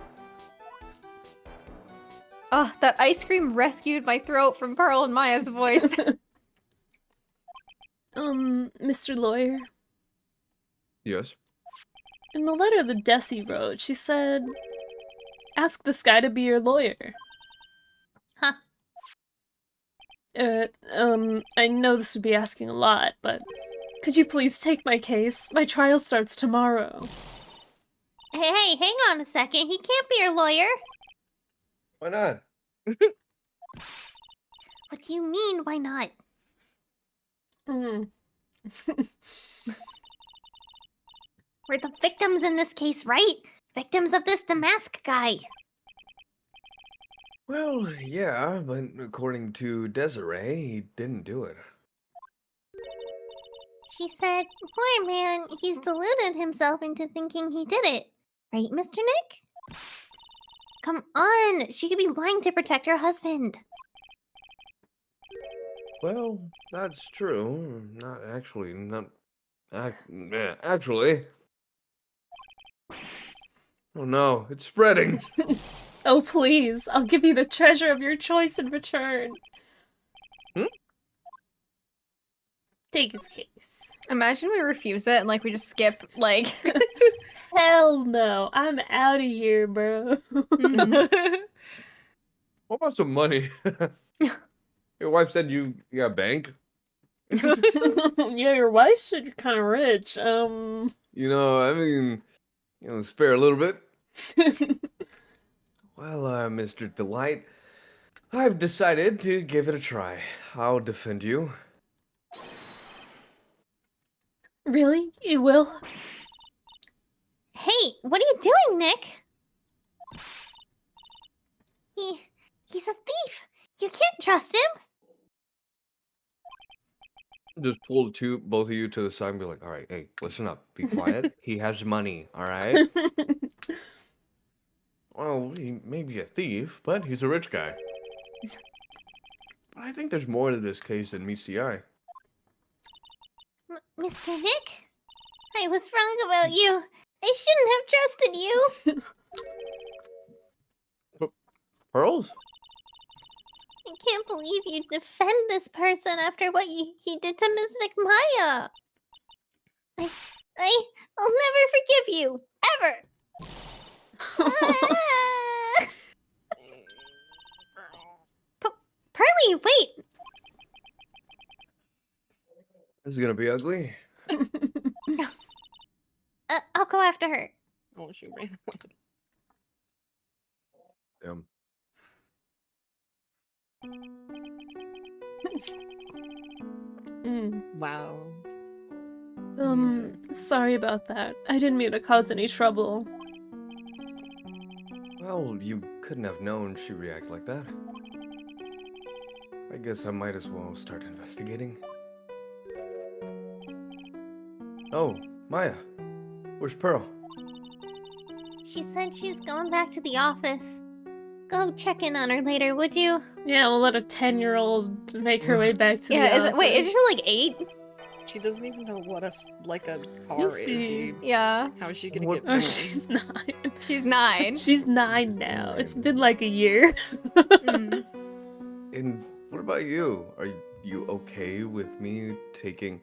Oh, that ice cream rescued my throat from Pearl and Maya's voice. Mr. Lawyer? Yes. In the letter that Desi wrote, she said, ask this guy to be your lawyer. Huh. I know this would be asking a lot, but could you please take my case? My trial starts tomorrow. Hey, hang on a second. He can't be your lawyer. Why not? What do you mean, why not? Hmm. We're the victims in this case, right? Victims of this Damask guy. Well, yeah, but according to Desiree, he didn't do it. She said, poor man, he's deluded himself into thinking he did it. Right, Mr. Nick? Come on, she could be lying to protect her husband. Well, that's true. Not actually. Actually. Oh no, it's spreading. Oh, please, I'll give you the treasure of your choice in return. Hmm? Take his case. Imagine we refuse it and like we just skip like Hell no, I'm out of here, bro. Mhm. What about some money? Your wife said you got a bank. Yeah, your wife said you're kind of rich. I mean, spare a little bit. Well, Mr. Delight, I've decided to give it a try. I'll defend you. Really? You will? Hey, what are you doing, Nick? He's a thief. You can't trust him. Just pull both of you to the side and be like, all right, hey, listen up. Be quiet. He has money, all right? Well, he may be a thief, but he's a rich guy. But I think there's more to this case than meets the eye. Mr. Nick? I was wrong about you. I shouldn't have trusted you. Pearls? I can't believe you defend this person after what he did to Mystic Maya. I'll never forgive you. Ever. Pearly, wait. This is gonna be ugly. I'll go after her. Oh, she ran away. Damn. Wow. Sorry about that. I didn't mean to cause any trouble. Well, you couldn't have known she'd react like that. I guess I might as well start investigating. Oh, Maya. Where's Pearl? She said she's going back to the office. Go check in on her later, would you? Yeah, we'll let a 10-year-old make her way back to the Yeah, office. wait, is she like 8? She doesn't even know what a car You'll is, see. dude. Yeah. How is she gonna What- get Oh, known? she's 9. She's 9. She's 9 now. It's been like a year. Mm. And what about you? Are you okay with me taking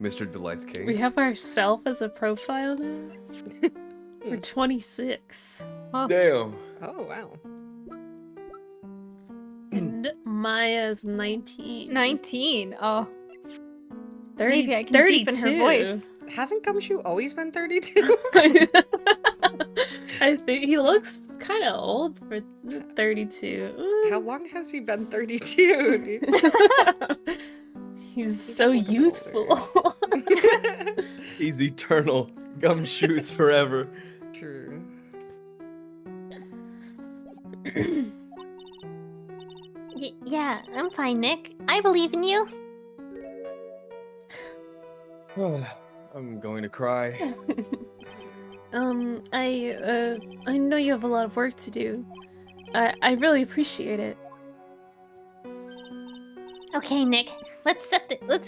Mr. Delight's case? We have ourself as a profile now? We're 26. Damn. Oh, wow. And Maya's 19. 19. Oh, 30, maybe I can deepen her 32. voice. Hasn't Gumshoe always been 32? I think he looks kind of old for 32. How long has he been 32? He's so does look youthful. He's eternal. Gumshoes forever. True. Yeah, I'm fine, Nick. I believe in you. I'm going to cry. I know you have a lot of work to do. I really appreciate it. Okay, Nick. Let's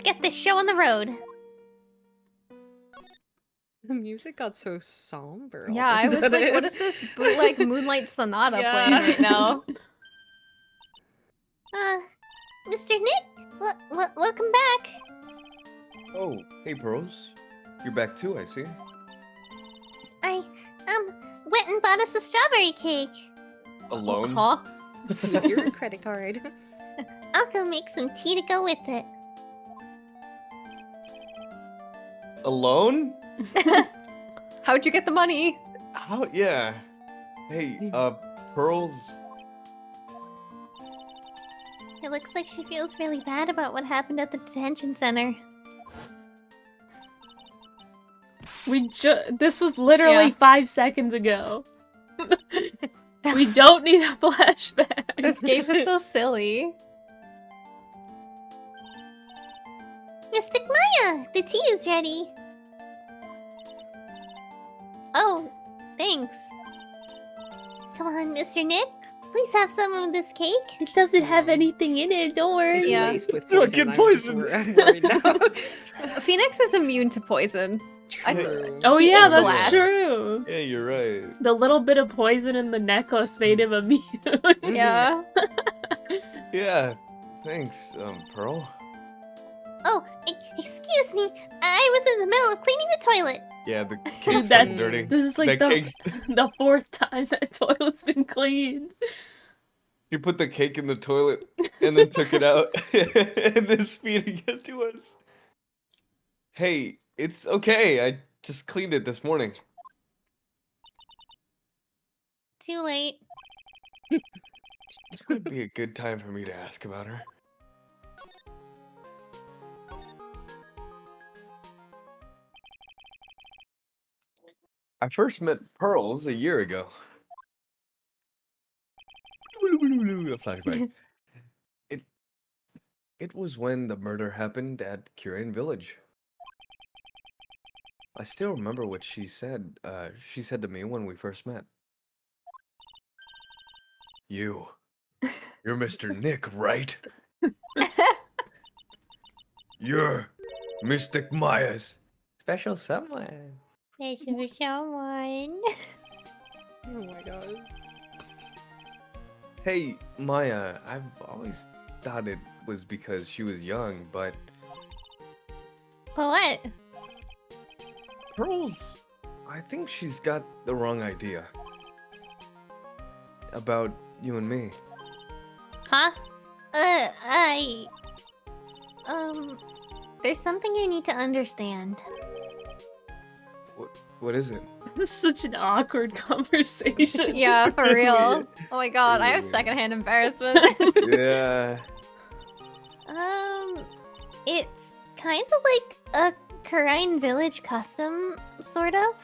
get this show on the road. The music got so somber. all Yeah, of a I was like, sudden. what is this bootleg Moonlight Sonata Yeah. playing right now? Mr. Nick, welcome back. Oh, hey, Pearls. You're back too, I see. I went and bought us a strawberry cake. Alone? Huh? With your credit card. I'll go make some tea to go with it. Alone? How'd you get the money? How? Yeah. Hey, Pearls. It looks like she feels really bad about what happened at the detention center. This was literally Yeah. 5 seconds ago. We don't need a flashback. This game is so silly. Mystic Maya, the tea is ready. Oh, thanks. Come on, Mr. Nick. Please have some of this cake. It doesn't have anything in it, don't worry. It's Yeah. laced with Fucking poison. I'm worried now. Phoenix is immune to poison. True. Oh He yeah, ate that's glass. true. Yeah, you're right. The little bit of poison in the necklace made him immune. Yeah. Yeah, thanks, Pearl. Oh, excuse me. I was in the middle of cleaning the toilet. Yeah, the cake's That- fucking dirty. This is like that the cake's... the 4th time that toilet's been cleaned. You put the cake in the toilet and then took it out and then feeding it to us. Hey, it's okay. I just cleaned it this morning. Too late. This would be a good time for me to ask about her. I first met Pearls a year ago. A flashback. It was when the murder happened at Kurain Village. I still remember what she said. She said to me when we first met. You're Mr. Nick, right? You're Mystic Maya's special someone. Special someone. Oh my god. Hey, Maya, I've always thought it was because she was young, but But what? Pearls, I think she's got the wrong idea about you and me. Huh? There's something you need to understand. What is it? This is such an awkward conversation. Yeah, for real. Oh my god, I have secondhand embarrassment. Yeah. It's kind of like a Kurain village custom, sort of.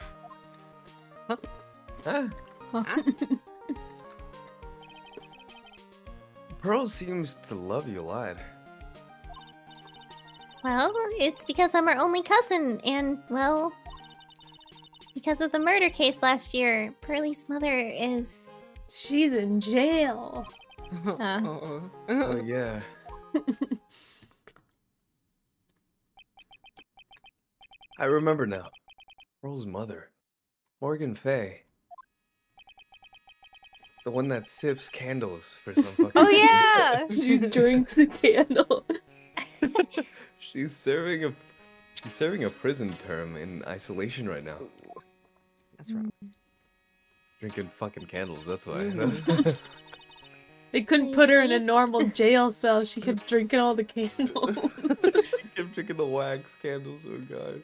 Huh? Pearl seems to love you a lot. Well, it's because I'm her only cousin, and, well, because of the murder case last year, Pearlie's mother is... She's in jail. Oh yeah. I remember now. Pearl's mother, Morgan Fay. The one that sips candles for some fucking... Oh yeah! She drinks the candle. She's serving a prison term in isolation right now. That's wrong. Drinking fucking candles, that's why. Mhm. That's... They couldn't you put her in a see? normal jail cell. She kept drinking all the candles. She kept drinking the wax candles, oh god.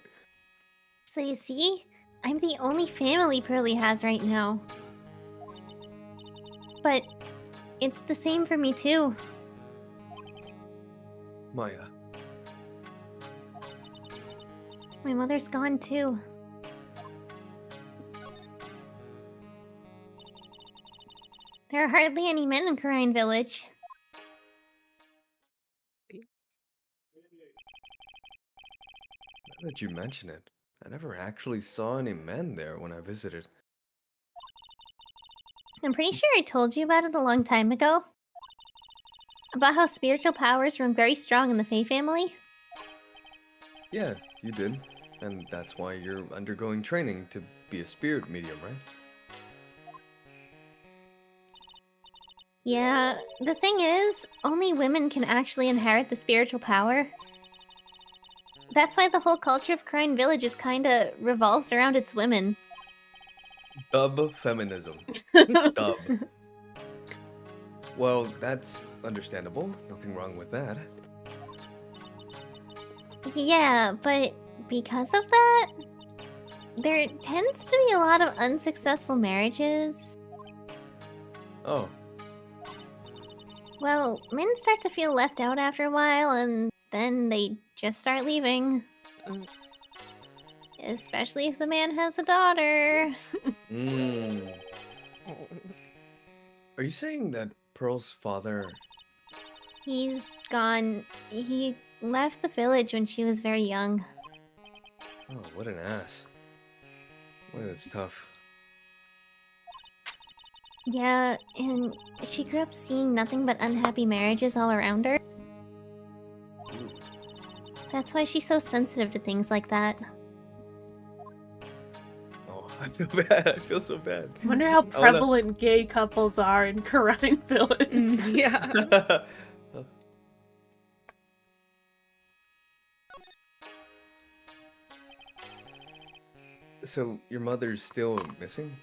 So you see, I'm the only family Pearly has right now. But it's the same for me too. Maya, My mother's gone too. There are hardly any men in Karine Village. now that you mention it, I never actually saw any men there when I visited. I'm pretty sure I told you about it a long time ago. About how spiritual powers run very strong in the Fae family. Yeah, you did. And that's why you're undergoing training to be a spirit medium, right? Yeah, the thing is, only women can actually inherit the spiritual power. That's why the whole culture of Karine Village is kinda revolves around its women. Dub feminism. Dub. Well, that's understandable. Nothing wrong with that. Yeah, but because of that, there tends to be a lot of unsuccessful marriages. Oh, Well, men start to feel left out after a while, and then they just start leaving. Mm. Especially if the man has a daughter. mm. Are you saying that Pearl's father... He's gone. He left the village when she was very young. Oh, what an ass. Boy, that's tough. Yeah, and she grew up seeing nothing but unhappy marriages all around her. That's why she's so sensitive to things like that. Oh, I feel bad. I feel so bad. I wonder how I wanna- prevalent gay couples are in Karine Village. Yeah. So, your mother's still missing?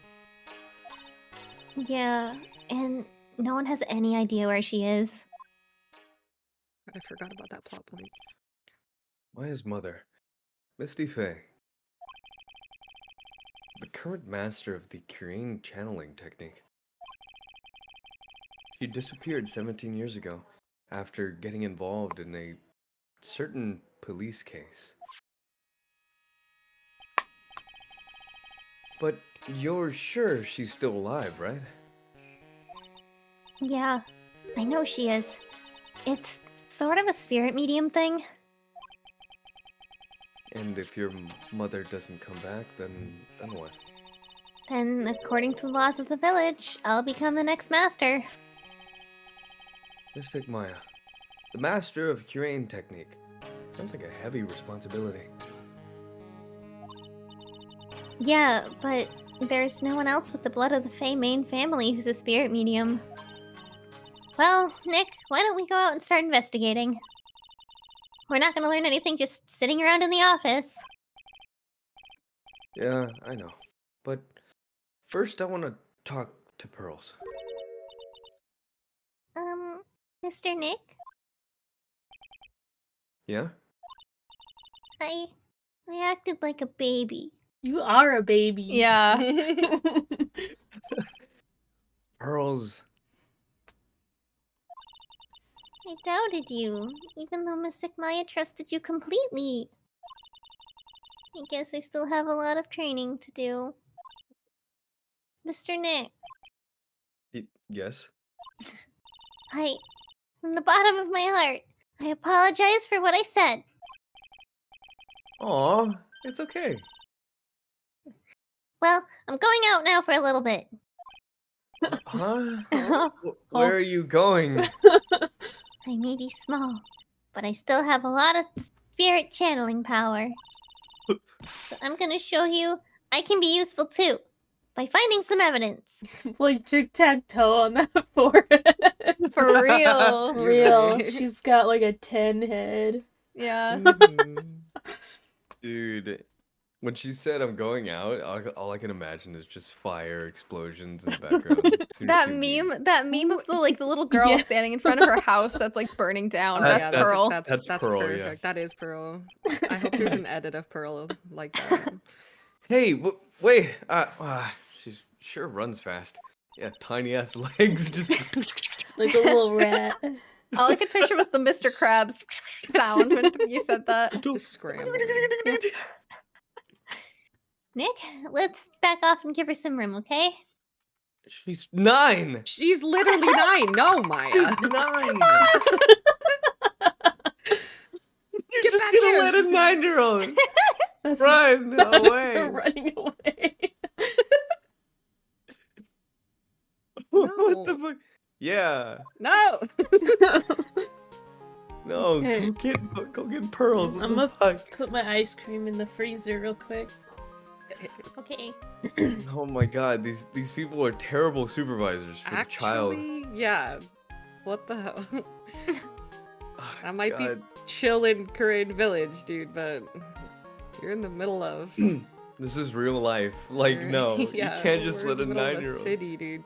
Yeah, and no one has any idea where she is. I forgot about that plot point. Maya's mother, Misty Faye. The current master of the Kirin channeling technique. She disappeared 17 years ago after getting involved in a certain police case. But you're sure she's still alive, right? Yeah, I know she is. It's sort of a spirit medium thing. And if your mother doesn't come back, then what? Then, according to the laws of the village, I'll become the next master. Mystic Maya, the master of Kirin technique. Sounds like a heavy responsibility. Yeah, but there's no one else with the blood of the Fae main family who's a spirit medium. Well, Nick, why don't we go out and start investigating? We're not gonna learn anything just sitting around in the office. Yeah, I know. But first I want to talk to Pearls. Mr. Nick? Yeah? I acted like a baby. You are a baby. Yeah. Pearls. I doubted you, even though Mystic Maya trusted you completely. I guess I still have a lot of training to do. Mr. Nick, Yes? from the bottom of my heart, I apologize for what I said. Aw, it's okay. Well, I'm going out now for a little bit. Huh? Where are you going? I may be small, but I still have a lot of spirit channeling power. So I'm gonna show you I can be useful too, by finding some evidence. Like tic-tac-toe on that forehead. For real. You're Real. right. She's got like a 10 head. Yeah. Dude, When she said I'm going out, all I can imagine is just fire explosions in the background. That meme of the little girl Yeah. standing in front of her house that's like burning down. That's yeah, Pearl. That's Pearl, yeah. perfect. That is Pearl. I hope there's an edit of Pearl like that. Hey, wait. She sure runs fast. Yeah, tiny ass legs, just. Like a little rat. All I could picture was the Mr. Krabs sound when you said that. Just scramble. Nick, let's back off and give her some room, okay? She's 9. She's literally 9. No, Maya. She's 9. You're Get just back gonna here. let a 9-year-old That's run away. running away. What the fuck? Yeah. No. No, Okay. go get pearls. What I'm the gonna fuck? put my ice cream in the freezer real quick. Okay. Oh my god, these people are terrible supervisors for the child. Actually, yeah. What the hell? Oh, That might be God. chill in Korean Village, dude, but you're in the middle of. This is real life. Like, no, Yeah, you can't just we're let a in the middle of 9-year-old. city, dude.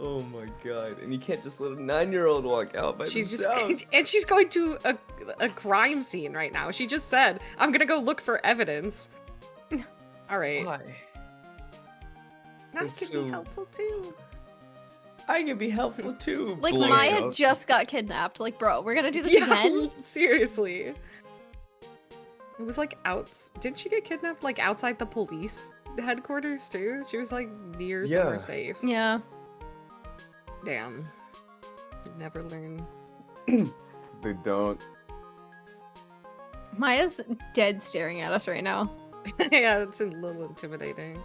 Oh my god, and you can't just let a 9-year-old walk out by She's just themselves. and she's going to a crime scene right now. She just said, "I'm gonna go look for evidence." All right, Why? that That's could so- be helpful too. I can be helpful too. Like Blow Maya job. just got kidnapped. Like, bro, we're gonna do this Yeah, again? seriously. It was like didn't she get kidnapped like outside the police headquarters too? She was like near Yeah. somewhere safe. Yeah. Damn. You never learn. They don't. Maya's dead staring at us right now. Yeah, it's a little intimidating.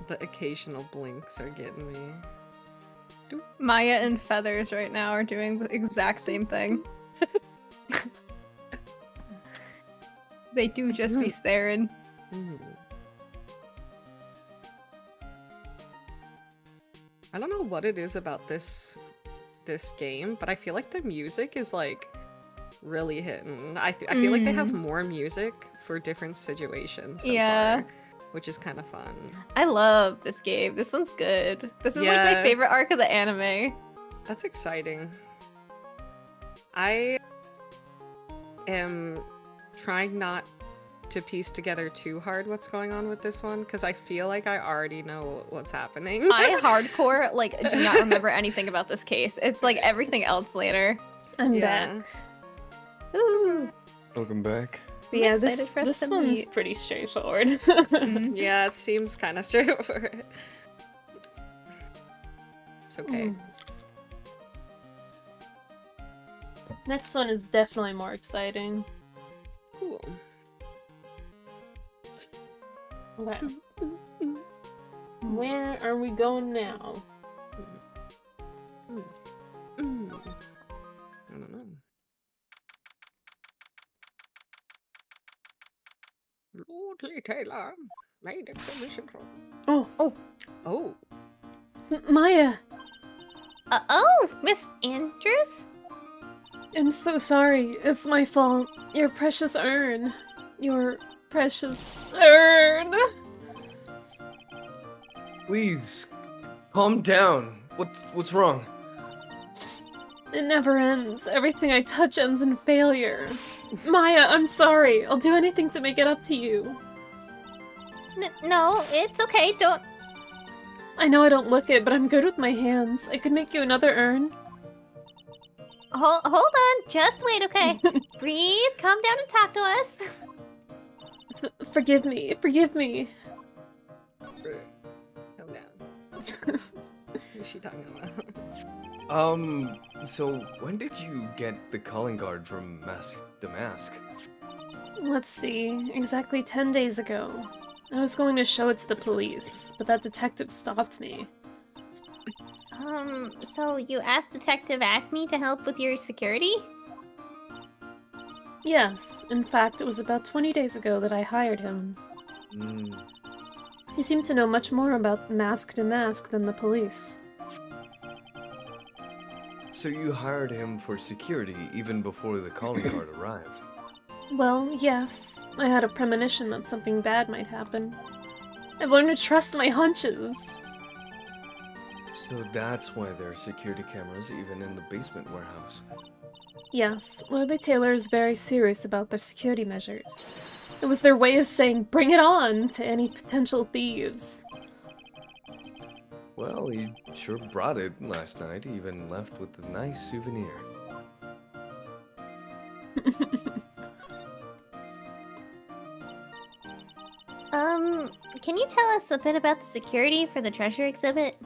The occasional blinks are getting me. Maya and Feathers right now are doing the exact same thing. They do just be staring. I don't know what it is about this game, but I feel like the music is like really hitting. I feel like they have more music for different situations so Yeah. far, which is kind of fun. I love this game. This one's good. This is like my Yeah. favorite arc of the anime. That's exciting. I am trying not to piece together too hard what's going on with this one because I feel like I already know what's happening. I hardcore do not remember anything about this case. It's like everything else later. I'm Yeah. back. Ooh. Welcome back. But yeah, excited this for us to one's meet. pretty straightforward. Yeah, it seems kind of straightforward. It's okay. Next one is definitely more exciting. Cool. Okay. Where are we going now? I don't know. Lordly Taylor made exhibition. Oh, Oh, Maya! Oh, Miss Andrews? I'm so sorry. It's my fault. Your precious urn. Your precious urn. Please, calm down. What's wrong? It never ends. Everything I touch ends in failure. Maya, I'm sorry. I'll do anything to make it up to you. No, it's okay. Don't. I know I don't look it, but I'm good with my hands. I could make you another urn. Hold on. Just wait, okay? Breathe. Calm down and talk to us. Forgive me. Forgive me. calm down. What is she talking about? So when did you get the calling card from the Mask? Let's see. Exactly 10 days ago. I was going to show it to the police, but that detective stopped me. So you asked Detective Acme to help with your security? Yes, in fact, it was about 20 days ago that I hired him. Hmm. He seemed to know much more about Mask to Mask than the police. So you hired him for security even before the calling card arrived? Well, yes. I had a premonition that something bad might happen. I've learned to trust my hunches. So that's why there are security cameras even in the basement warehouse. Yes, Lord Taylor is very serious about their security measures. It was their way of saying, bring it on, to any potential thieves. Well, he sure brought it last night. He even left with a nice souvenir. Can you tell us a bit about the security for the treasure exhibit?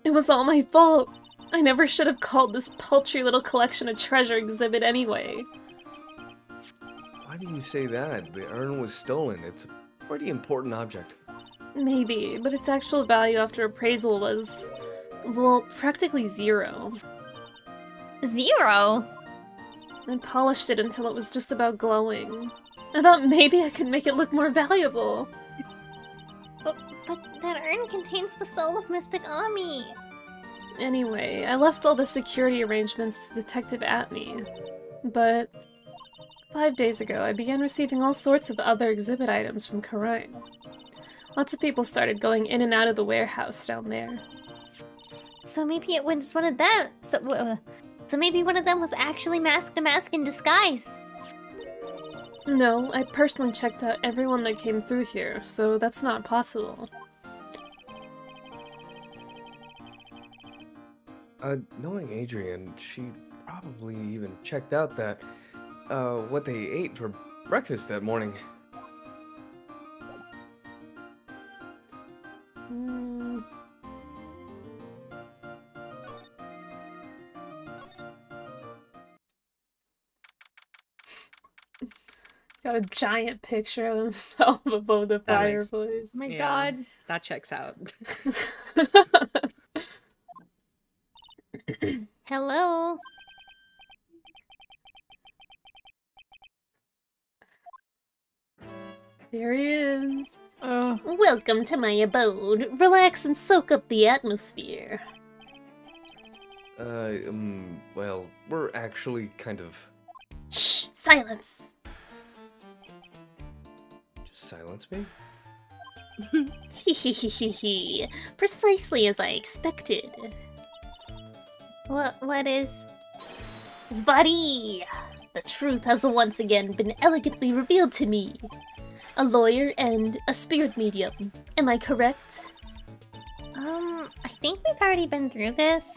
It was all my fault. I never should have called this paltry little collection a treasure exhibit anyway. Why do you say that? The urn was stolen. It's a pretty important object. Maybe, but its actual value after appraisal was, well, practically zero. 0? I polished it until it was just about glowing. I thought maybe I could make it look more valuable. But that urn contains the soul of Mystic Ami. Anyway, I left all the security arrangements to Detective Atney. But 5 days ago, I began receiving all sorts of other exhibit items from Karine. Lots of people started going in and out of the warehouse down there. So maybe it was one of them. So maybe one of them was actually Mask to Mask in disguise. No, I personally checked out everyone that came through here, so that's not possible. Knowing Adrian, she probably even checked out that, what they ate for breakfast that morning. He's got a giant picture of himself above the That makes- fireplace. Oh my Yeah. god. That checks out. Hello? There he is. Welcome to my abode. Relax and soak up the atmosphere. Well, we're actually kind of... Shh! Silence! Just silence me? Hehehehe. Precisely as I expected. What is... Zvari! The truth has once again been elegantly revealed to me. A lawyer and a spirit medium. Am I correct? I think we've already been through this.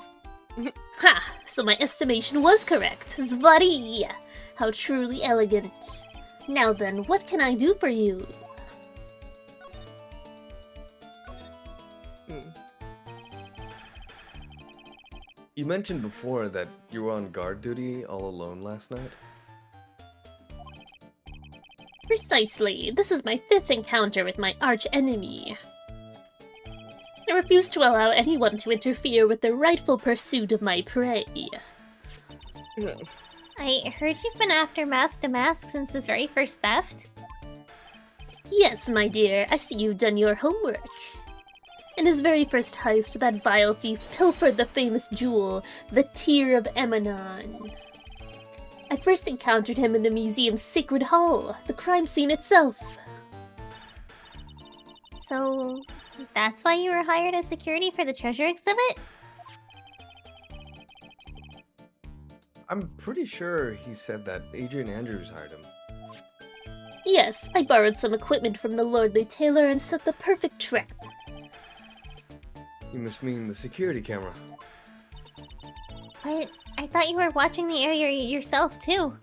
Ha! So my estimation was correct. Zvari! How truly elegant. Now then, what can I do for you? You mentioned before that you were on guard duty all alone last night. Precisely. This is my 5th encounter with my arch enemy. I refuse to allow anyone to interfere with the rightful pursuit of my prey. I heard you've been after Mask to Mask since his very first theft. Yes, my dear, I see you've done your homework. In his very first heist, that vile thief pilfered the famous jewel, the Tear of Emanon. I first encountered him in the museum's sacred hall, the crime scene itself. So, that's why you were hired as security for the treasure exhibit? I'm pretty sure he said that Adrian Andrews hired him. Yes, I borrowed some equipment from the lordly tailor and set the perfect trap. You must mean the security camera. But I thought you were watching the area yourself, too.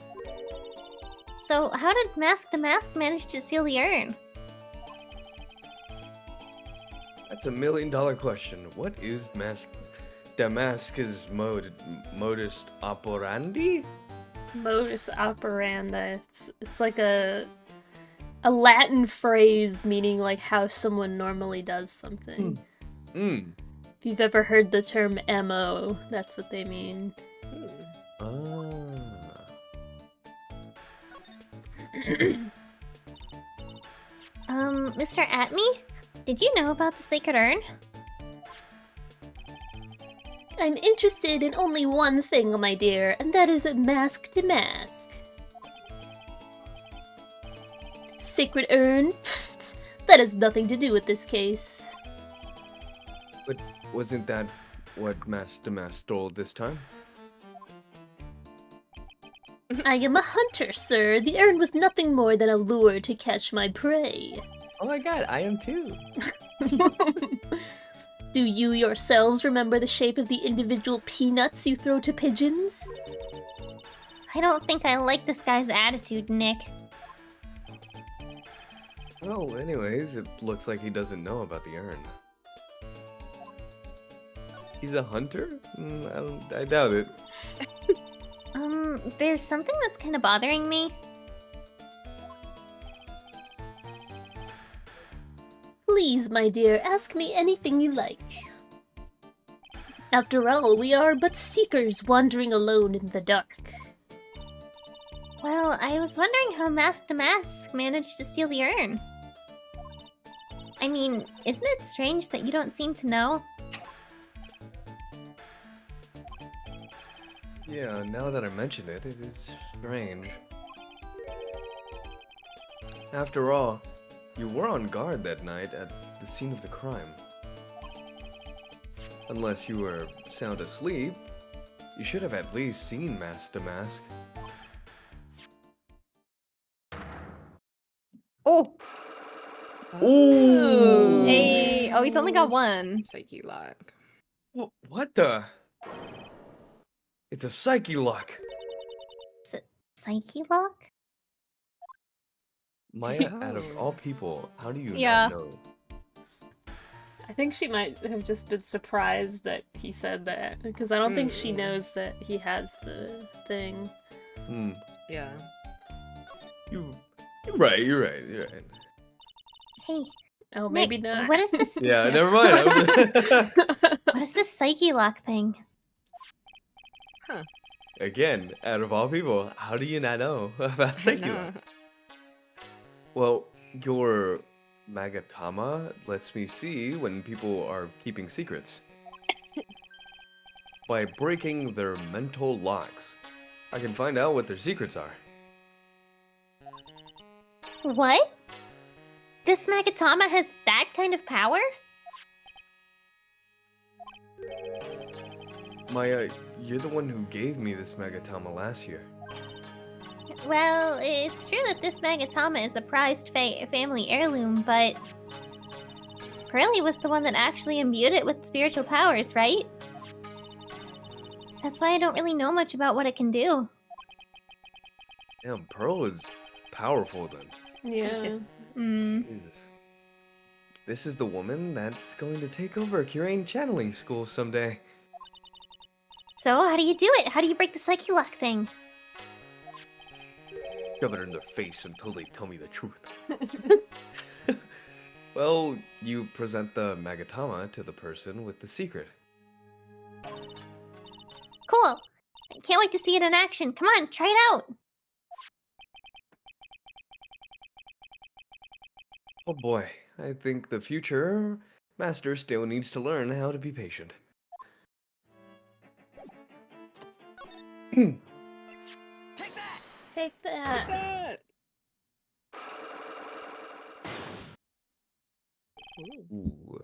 So, how did Mask to Mask manage to steal the urn? That's $1 million question. What is Damascus modus operandi? Modus operandi. It's like a Latin phrase meaning like how someone normally does something. If you've ever heard the term MO, that's what they mean. Mr. Atme? Did you know about the sacred urn? I'm interested in only one thing, my dear, and that is mask to mask. Sacred urn? Pfft, that has nothing to do with this case. But wasn't that what Master Mask stole this time? I am a hunter, sir. The urn was nothing more than a lure to catch my prey. Oh my god, I am too. Do you yourselves remember the shape of the individual peanuts you throw to pigeons? I don't think I like this guy's attitude, Nick. Well, anyways, it looks like he doesn't know about the urn. He's a hunter? I doubt it. There's something that's kind of bothering me. Please, my dear, ask me anything you like. After all, we are but seekers wandering alone in the dark. Well, I was wondering how Mask to Mask managed to steal the urn. I mean, isn't it strange that you don't seem to know? Yeah, now that I mention it, it is strange. After all, you were on guard that night at the scene of the crime. Unless you were sound asleep, you should have at least seen Mask to Mask. Oh. Ooh! Hey. Oh, he's only got one. Psyche lock. What the? It's a psyche lock. Psyche lock? Maya, out of all people, how do you Yeah. not know? I think she might have just been surprised that he said that, because I don't think she knows that he has the thing. Hmm. Yeah. You're right, you're right, you're right. Hey, Oh, maybe Nick, not. what is this? Yeah, never mind. What is this psyche lock thing? Again, out of all people, how do you not know about I psyche know. lock? Well, your Magatama lets me see when people are keeping secrets. By breaking their mental locks, I can find out what their secrets are. What? This Magatama has that kind of power? Maya, you're the one who gave me this Magatama last year. Well, it's true that this Magatama is a prized family heirloom, but Pearly was the one that actually imbued it with spiritual powers, right? That's why I don't really know much about what it can do. Damn, Pearl is powerful then. Yeah. Jesus. This is the woman that's going to take over Curane Channeling School someday. So, how do you do it? How do you break the psyche lock thing? Shove it in their face until they tell me the truth. Well, you present the Magatama to the person with the secret. Cool. I can't wait to see it in action. Come on, try it out. Oh boy, I think the future master still needs to learn how to be patient. Take that. That. Ooh.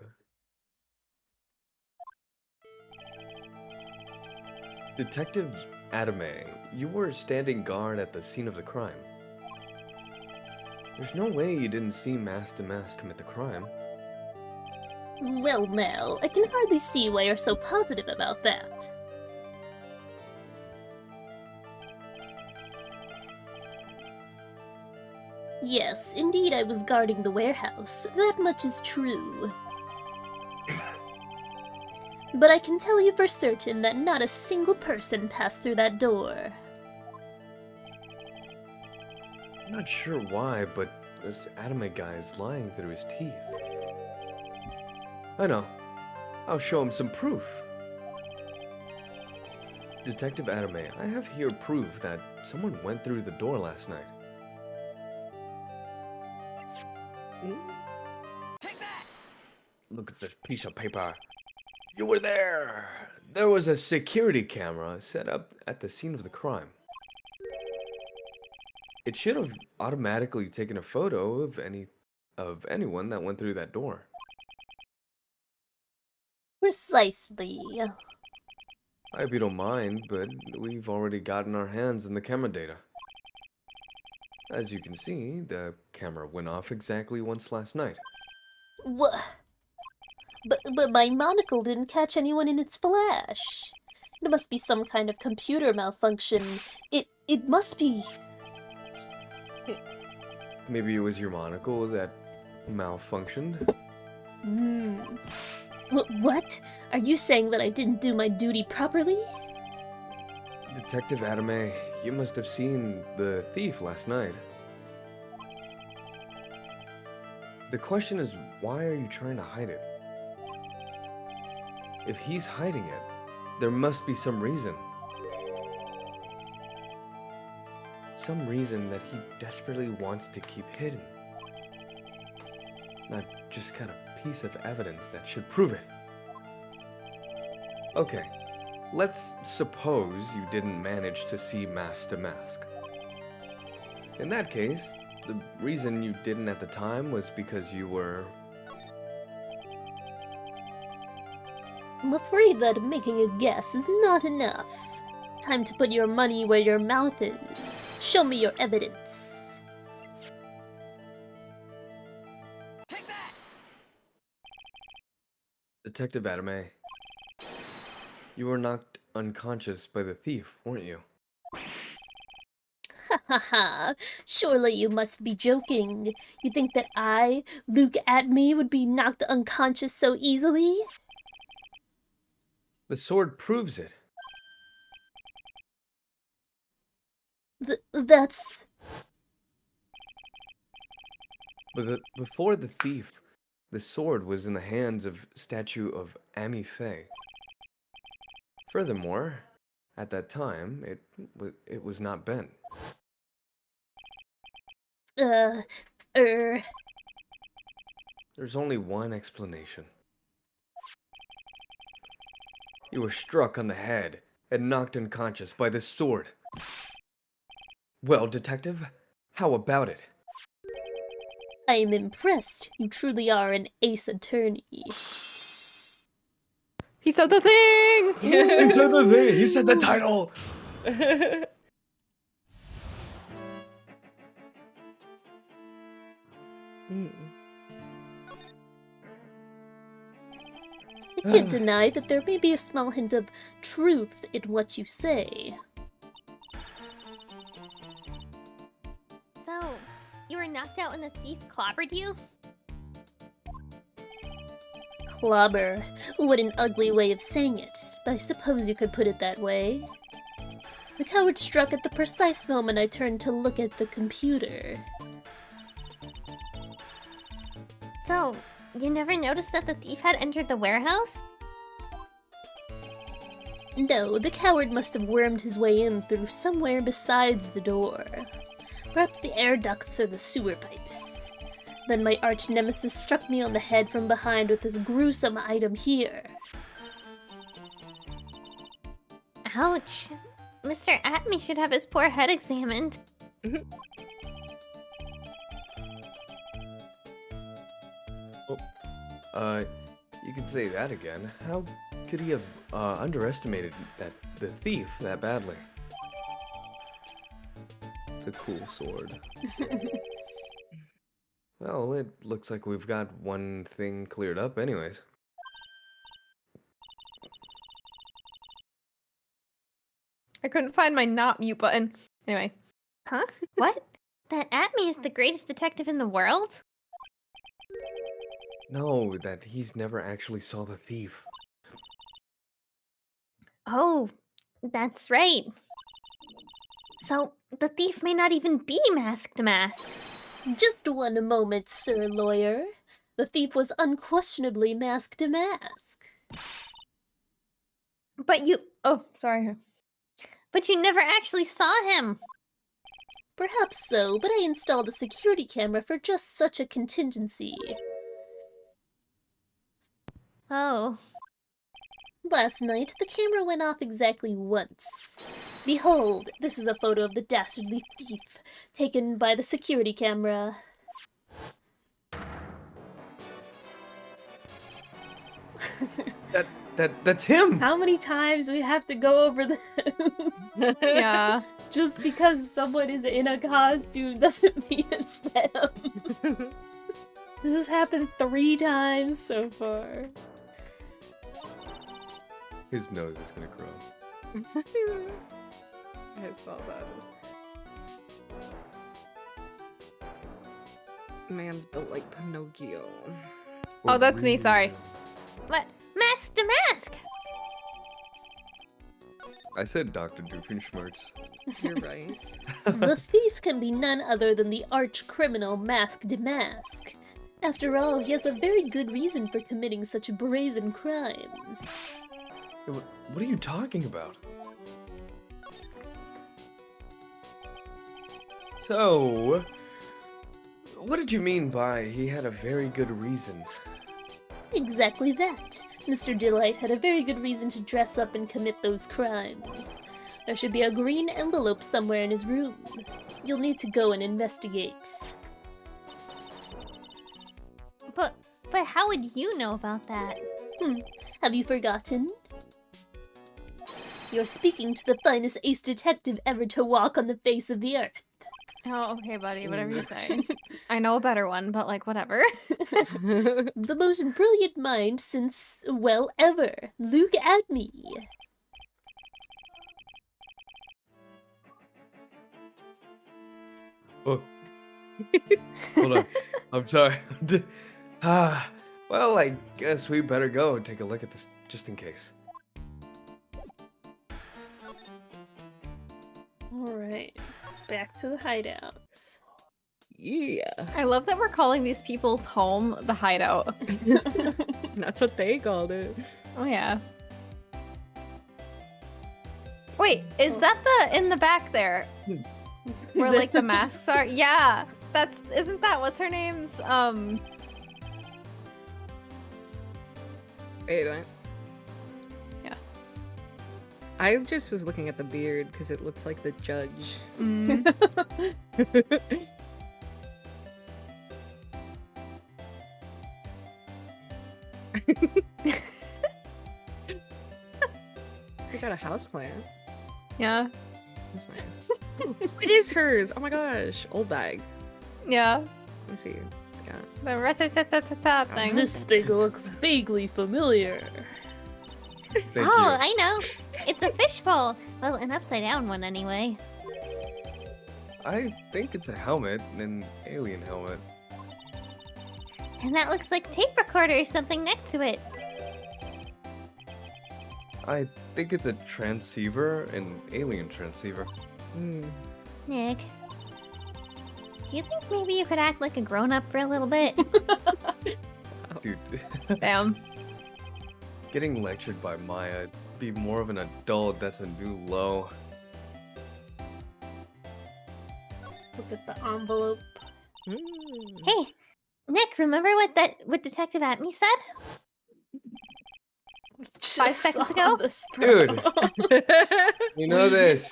Detective Adame, you were standing guard at the scene of the crime. There's no way you didn't see Mask to Mask commit the crime. Well, now, I can hardly see why you're so positive about that. Yes, indeed I was guarding the warehouse. That much is true. But I can tell you for certain that not a single person passed through that door. I'm not sure why, but this Adame guy is lying through his teeth. I know. I'll show him some proof. Detective Adame, I have here proof that someone went through the door last night. Look at this piece of paper. You were there! There was a security camera set up at the scene of the crime. It should have automatically taken a photo of anyone that went through that door. Precisely. I hope you don't mind, but we've already gotten our hands on the camera data. As you can see, the camera went off exactly once last night. What? But my monocle didn't catch anyone in its flash. It must be some kind of computer malfunction. It must be. Maybe it was your monocle that malfunctioned? What? Are you saying that I didn't do my duty properly? Detective Adame, you must have seen the thief last night. The question is, why are you trying to hide it? If he's hiding it, there must be some reason. Some reason that he desperately wants to keep hidden. Not just kind of piece of evidence that should prove it. Okay, let's suppose you didn't manage to see mask to mask. In that case, the reason you didn't at the time was because you were... I'm afraid that making a guess is not enough. Time to put your money where your mouth is. Show me your evidence. Detective Adame, you were knocked unconscious by the thief, weren't you? Ha ha ha. Surely you must be joking. You think that I, Luke Atme, would be knocked unconscious so easily? The sword proves it. That's... But before the thief, the sword was in the hands of statue of Ami Faye. Furthermore, at that time, it was not bent. Er... There's only one explanation. You were struck on the head and knocked unconscious by this sword. Well, detective, how about it? I am impressed. You truly are an ace attorney. He said the thing! He said the thing! He said the title! I can't deny that there may be a small hint of truth in what you say. So, you were knocked out when the thief clobbered you? Clobber. What an ugly way of saying it, but I suppose you could put it that way. The coward struck at the precise moment I turned to look at the computer. So, you never noticed that the thief had entered the warehouse? No, the coward must have wormed his way in through somewhere besides the door. Perhaps the air ducts or the sewer pipes. Then my arch nemesis struck me on the head from behind with this gruesome item here. Ouch. Mr. Atme should have his poor head examined. You could say that again. How could he have underestimated the thief that badly? It's a cool sword. Well, it looks like we've got one thing cleared up anyways. I couldn't find my not mute button. Anyway. Huh? What? That Atme is the greatest detective in the world? No, that he's never actually saw the thief. Oh, that's right. So, the thief may not even be mask to mask. Just one moment, sir lawyer. The thief was unquestionably mask to mask. But you... Oh, sorry. But you never actually saw him. Perhaps so, but I installed a security camera for just such a contingency. Oh. Last night, the camera went off exactly once. Behold, this is a photo of the dastardly thief, taken by the security camera. That's him. How many times we have to go over this? Yeah. Just because someone is in a costume doesn't mean it's them. This has happened 3 times so far. His nose is gonna grow. I saw that. Man's built like Pinocchio. Oh, that's me, sorry. What? Mask to mask! I said Dr. Doofenshmirtz. You're right. The thief can be none other than the arch-criminal Mask de Mask. After all, he has a very good reason for committing such brazen crimes. What are you talking about? So, what did you mean by he had a very good reason? Exactly that. Mr. Delight had a very good reason to dress up and commit those crimes. There should be a green envelope somewhere in his room. You'll need to go and investigate. But how would you know about that? Have you forgotten? You're speaking to the finest ace detective ever to walk on the face of the earth. Oh, okay, buddy, whatever you say. I know a better one, but like, whatever. The most brilliant mind since, well, ever. Look at me. Oh. Hold on. I'm sorry. Well, I guess we better go and take a look at this just in case. Alright, back to the hideout. Yeah. I love that we're calling these people's home the hideout. That's what they called it. Oh, yeah. Wait, is that the in the back there? Where like the masks are? Yeah. Isn't that what's her name's Wait, what? Yeah. I just was looking at the beard because it looks like the judge. We got a houseplant. Yeah. That's nice. Ooh, it is hers! Oh my gosh. Old bag. Yeah. Let me see. Yeah. The rat-tat-tat-tat thing. This thing looks vaguely familiar. Thank Oh, you. I know. It's a fishbowl. Well, an upside down one anyway. I think it's a helmet, an alien helmet. And that looks like a tape recorder or something next to it. I think it's a transceiver, an alien transceiver. Nick, do you think maybe you could act like a grown-up for a little bit? Dude, Damn. getting lectured by Maya, be more of an adult, that's a new low. Look at the envelope. Hey, Nick, remember what Detective Atme said? Just 5 seconds saw ago? this, bro. Dude. You know this.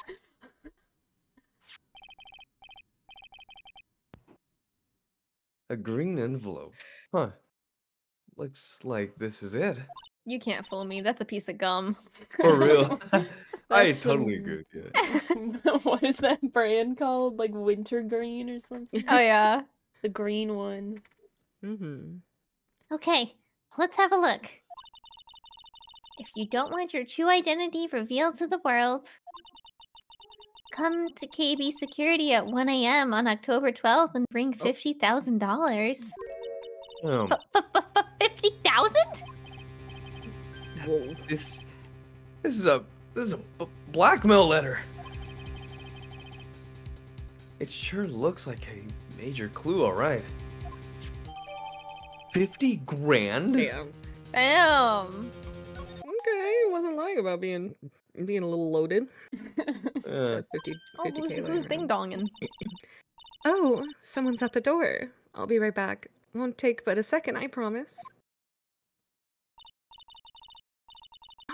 A green envelope. Huh. Looks like this is it. You can't fool me. That's a piece of gum. For real. I That's totally some- agree with you. What is that brand called? Like wintergreen or something? Oh, yeah. The green one. Mm-hmm. Okay, let's have a look. If you don't want your true identity revealed to the world, come to KB Security at 1 a.m. on October 12th and bring $50,000. Um, 50,000? Whoa. this is a blackmail letter. It sure looks like a major clue, all right. 50 grand? Damn. Damn. Okay, wasn't lying about being a little loaded. It's Uh, like 50, Oh, 50K who's later. ding donging? Oh, someone's at the door. I'll be right back. Won't take but a second, I promise.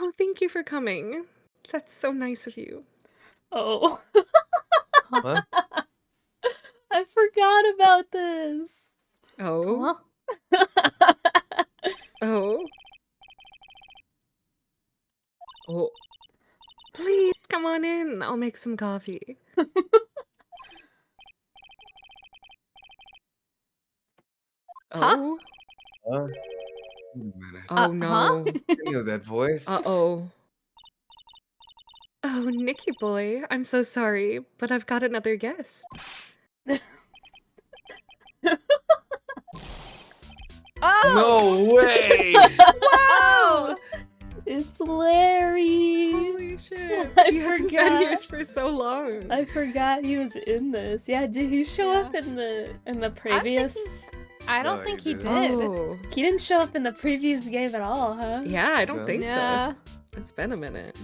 Oh, thank you for coming. That's so nice of you. Oh. What? I forgot about this. Oh. Huh? Oh. Oh. Please come on in. I'll make some coffee. Huh? Oh. Wait a minute. Oh Huh? no. I know that voice. Uh-oh. Oh, Nicky boy, I'm so sorry, but I've got another guest. Oh! No way! Wow! It's Larry. Holy shit. I He hasn't forgot. been here for so long. I forgot he was in this. Yeah, did he show Yeah. up in the previous? I don't No, think he he didn't. did. Oh. He didn't show up in the previous game at all, huh? Yeah, I don't No. think Yeah. so. It's been a minute.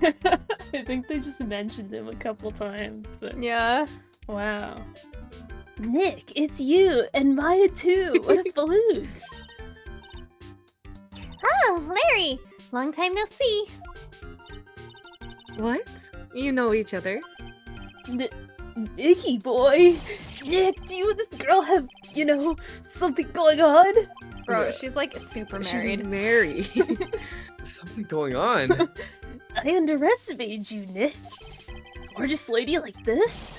I think they just mentioned him a couple times, but Yeah. wow. Nick, it's you and Maya too. What a fluke. Oh, Larry! Long time no see. What? You know each other? Nicky boy. Nick, do you and this girl have, something going on? Bro, Yeah. she's like super She's married. married. Something going on. I underestimated you, Nick. Gorgeous lady like this?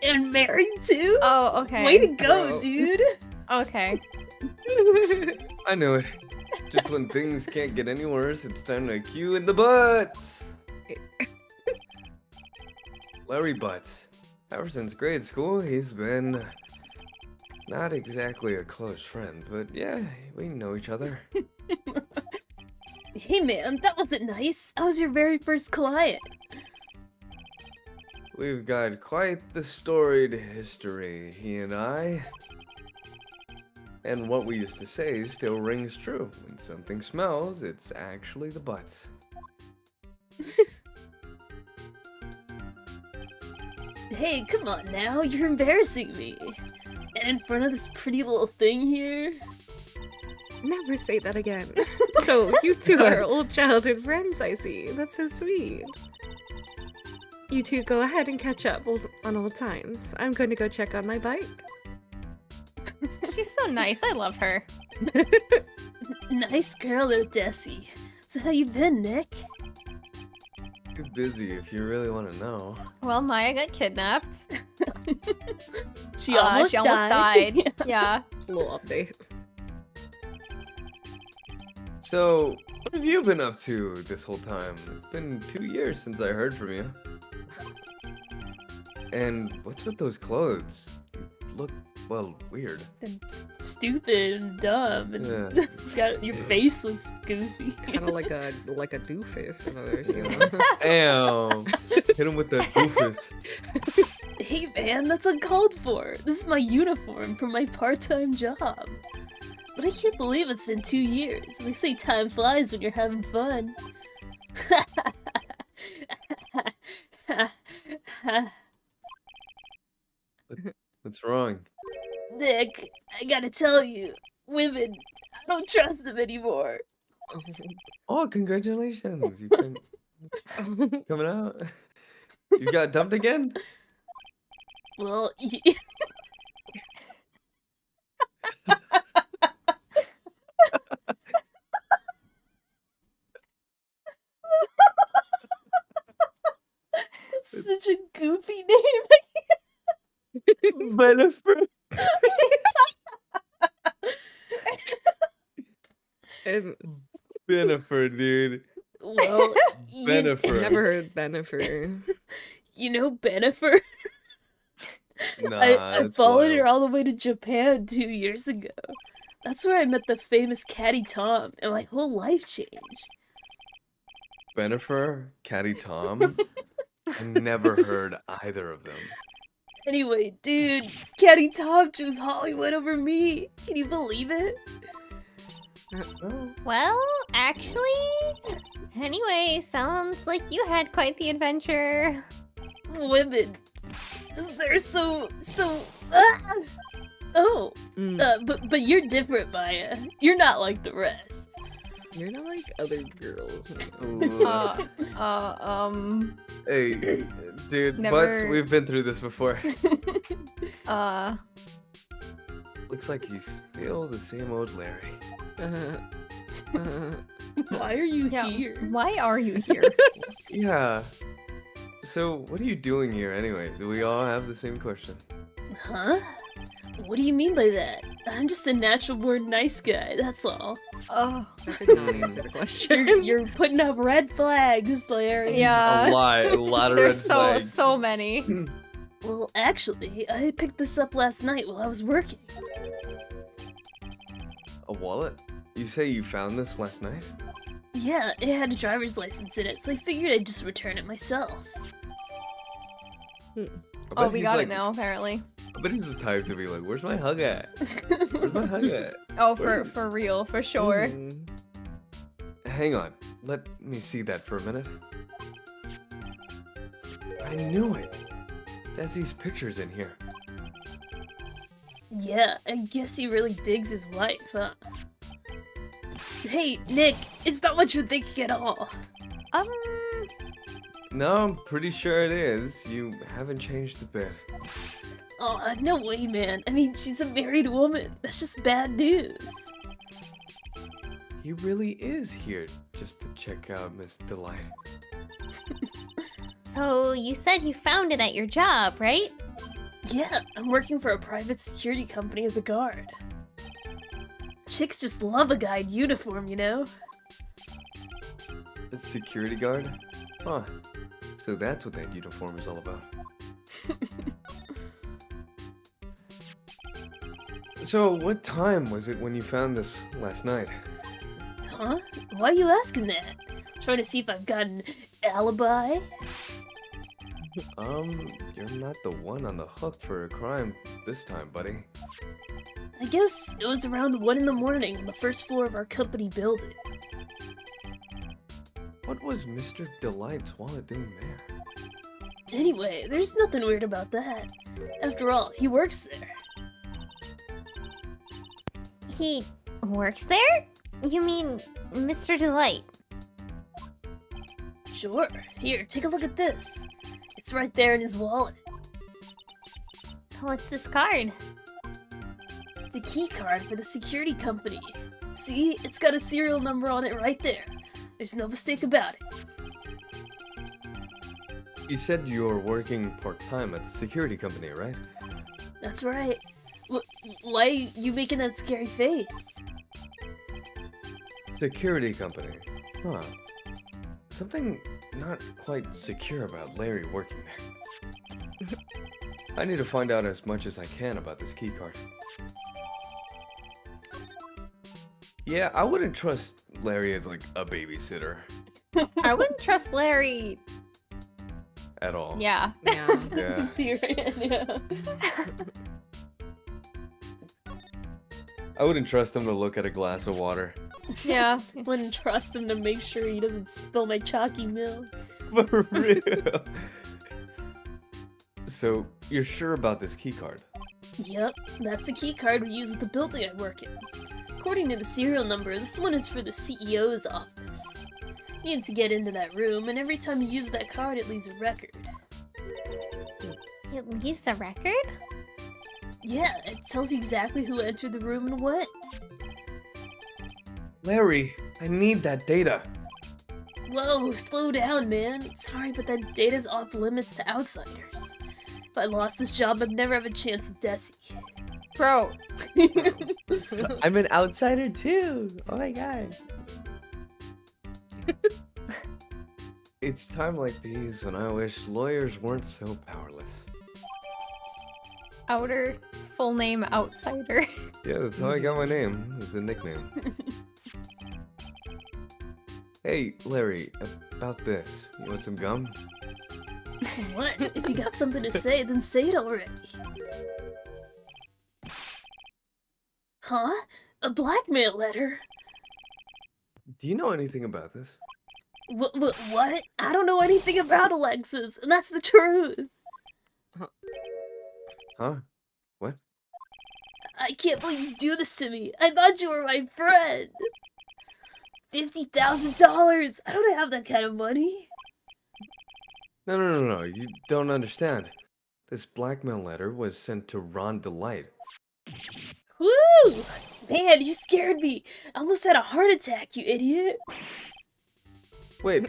And married too? Oh, okay. Way to go, Bro. dude. Okay. I knew it. Just when things can't get any worse, it's time to cue in the butts. Larry Butts. Ever since grade school, he's been not exactly a close friend, but yeah, we know each other. Hey man, that wasn't nice. I was your very first client. We've got quite the storied history, he and I. And what we used to say still rings true. When something smells, it's actually the butts. Hey, come on now, you're embarrassing me. And in front of this pretty little thing here. Never say that again. So, you two are old childhood friends, I see. That's so sweet. You two go ahead and catch up on old times. I'm going to go check on my bike. She's so nice. I love her. Nice girl, though, Desi. So how you been, Nick? Too busy if you really want to know. Well, Maya got kidnapped. She almost died. Yeah. Just a little update. So, what have you been up to this whole time? It's been 2 years since I heard from you. And what's with those clothes? You look, well, weird. And stupid and dumb, and Yeah. your face looks goofy. Kind of like a doofus. You know? Damn. Hit him with the doofus. Hey man, that's uncalled for. This is my uniform for my part-time job. But I can't believe it's been 2 years. They say time flies when you're having fun. What's wrong? Nick, I gotta tell you, women, I don't trust them anymore. Oh, congratulations. You've been coming out. You got dumped again? Well, it's such a goofy name. Bennifer. Um, Bennifer, dude. Well, Bennifer. never heard Bennifer. you know Bennifer? Nah, I that's followed wild. her all the way to Japan 2 years ago. That's where I met the famous Caddy Tom, and my whole life changed. Bennifer, Caddy Tom. I never heard either of them. Anyway, dude, Caddy Tom chose Hollywood over me. Can you believe it? No. Well, actually... Anyway, sounds like you had quite the adventure. Women. They're so... Ah! Oh, Mm. but you're different, Maya. You're not like the rest. You're not like other girls. Ooh. Hey, dude, Butts, Never- we've been through this before. uh, Looks like he's still the same old Larry. Why are you yeah. here? Why are you here? Yeah. So, what are you doing here anyway? Do we all have the same question? Huh? What do you mean by that? I'm just a natural born nice guy, that's all. Oh, That did not answer the question. You're putting up red flags, Larry. yeah. A lot of red There's flags. so many. Well, actually, I picked this up last night while I was working. A wallet? You say you found this last night? Yeah, it had a driver's license in it, so I figured I'd just return it myself. I Oh, bet we he's got like- it now, apparently. I bet he's the type to be like, where's my hug at? Where's my hug at? Oh, Where for real, for sure. Mm. Hang on. Let me see that for a minute. I knew it. There's these pictures in here. Yeah, I guess he really digs his wife, huh? Hey, Nick, it's not what you're thinking at all. No, I'm pretty sure it is. You haven't changed a bit. Aw, no way, man. I mean, she's a married woman. That's just bad news. He really is here just to check out Miss Delight. So you said you found it at your job, right? Yeah, I'm working for a private security company as a guard. Chicks just love a guy in uniform, you know? A security guard? Huh. So that's what that uniform is all about. So, what time was it when you found this last night? Huh? Why are you asking that? Trying to see if I've got an alibi? You're not the one on the hook for a crime this time, buddy. I guess it was around 1 in the morning on the first floor of our company building. What was Mr. Delight's wallet doing there? Anyway, there's nothing weird about that. After all, he works there. He works there? You mean Mr. Delight? Sure. Here, take a look at this. It's right there in his wallet. What's this card? It's a key card for the security company. See? It's got a serial number on it right there. There's no mistake about it. You said you're working part-time at the security company, right? That's right. Why are you making that scary face? Security company. Huh. Something not quite secure about Larry working there. I need to find out as much as I can about this keycard. Yeah, I wouldn't trust Larry as like a babysitter I wouldn't trust Larry. at all. Yeah. Yeah. Yeah. Yeah. I wouldn't trust him to look at a glass of water. Yeah. Wouldn't trust him to make sure he doesn't spill my chalky milk. For real. So, you're sure about this keycard? Yep, that's the key card we use at the building I work in. According to the serial number, this one is for the CEO's office. You need to get into that room, and every time you use that card, it leaves a record. It leaves a record? Yeah, it tells you exactly who entered the room and when. Larry, I need that data. Whoa, slow down, man. Sorry, but that data's off limits to outsiders. If I lost this job, I'd never have a chance at Desi. Bro. I'm an outsider too. Oh my god. It's time like these when I wish lawyers weren't so powerless. Outer full name outsider. Yeah, that's how I got my name. It's a nickname. Hey, Larry, about this. You want some gum? What? If you got something to say, then say it already. Huh? A blackmail letter? Do you know anything about this? What? I don't know anything about Alexis, and that's the truth. Huh? What? I can't believe you do this to me. I thought you were my friend. $50,000? I don't have that kind of money. No. You don't understand. This blackmail letter was sent to Ron Delight. Woo! Man, you scared me. I almost had a heart attack, you idiot. Wait.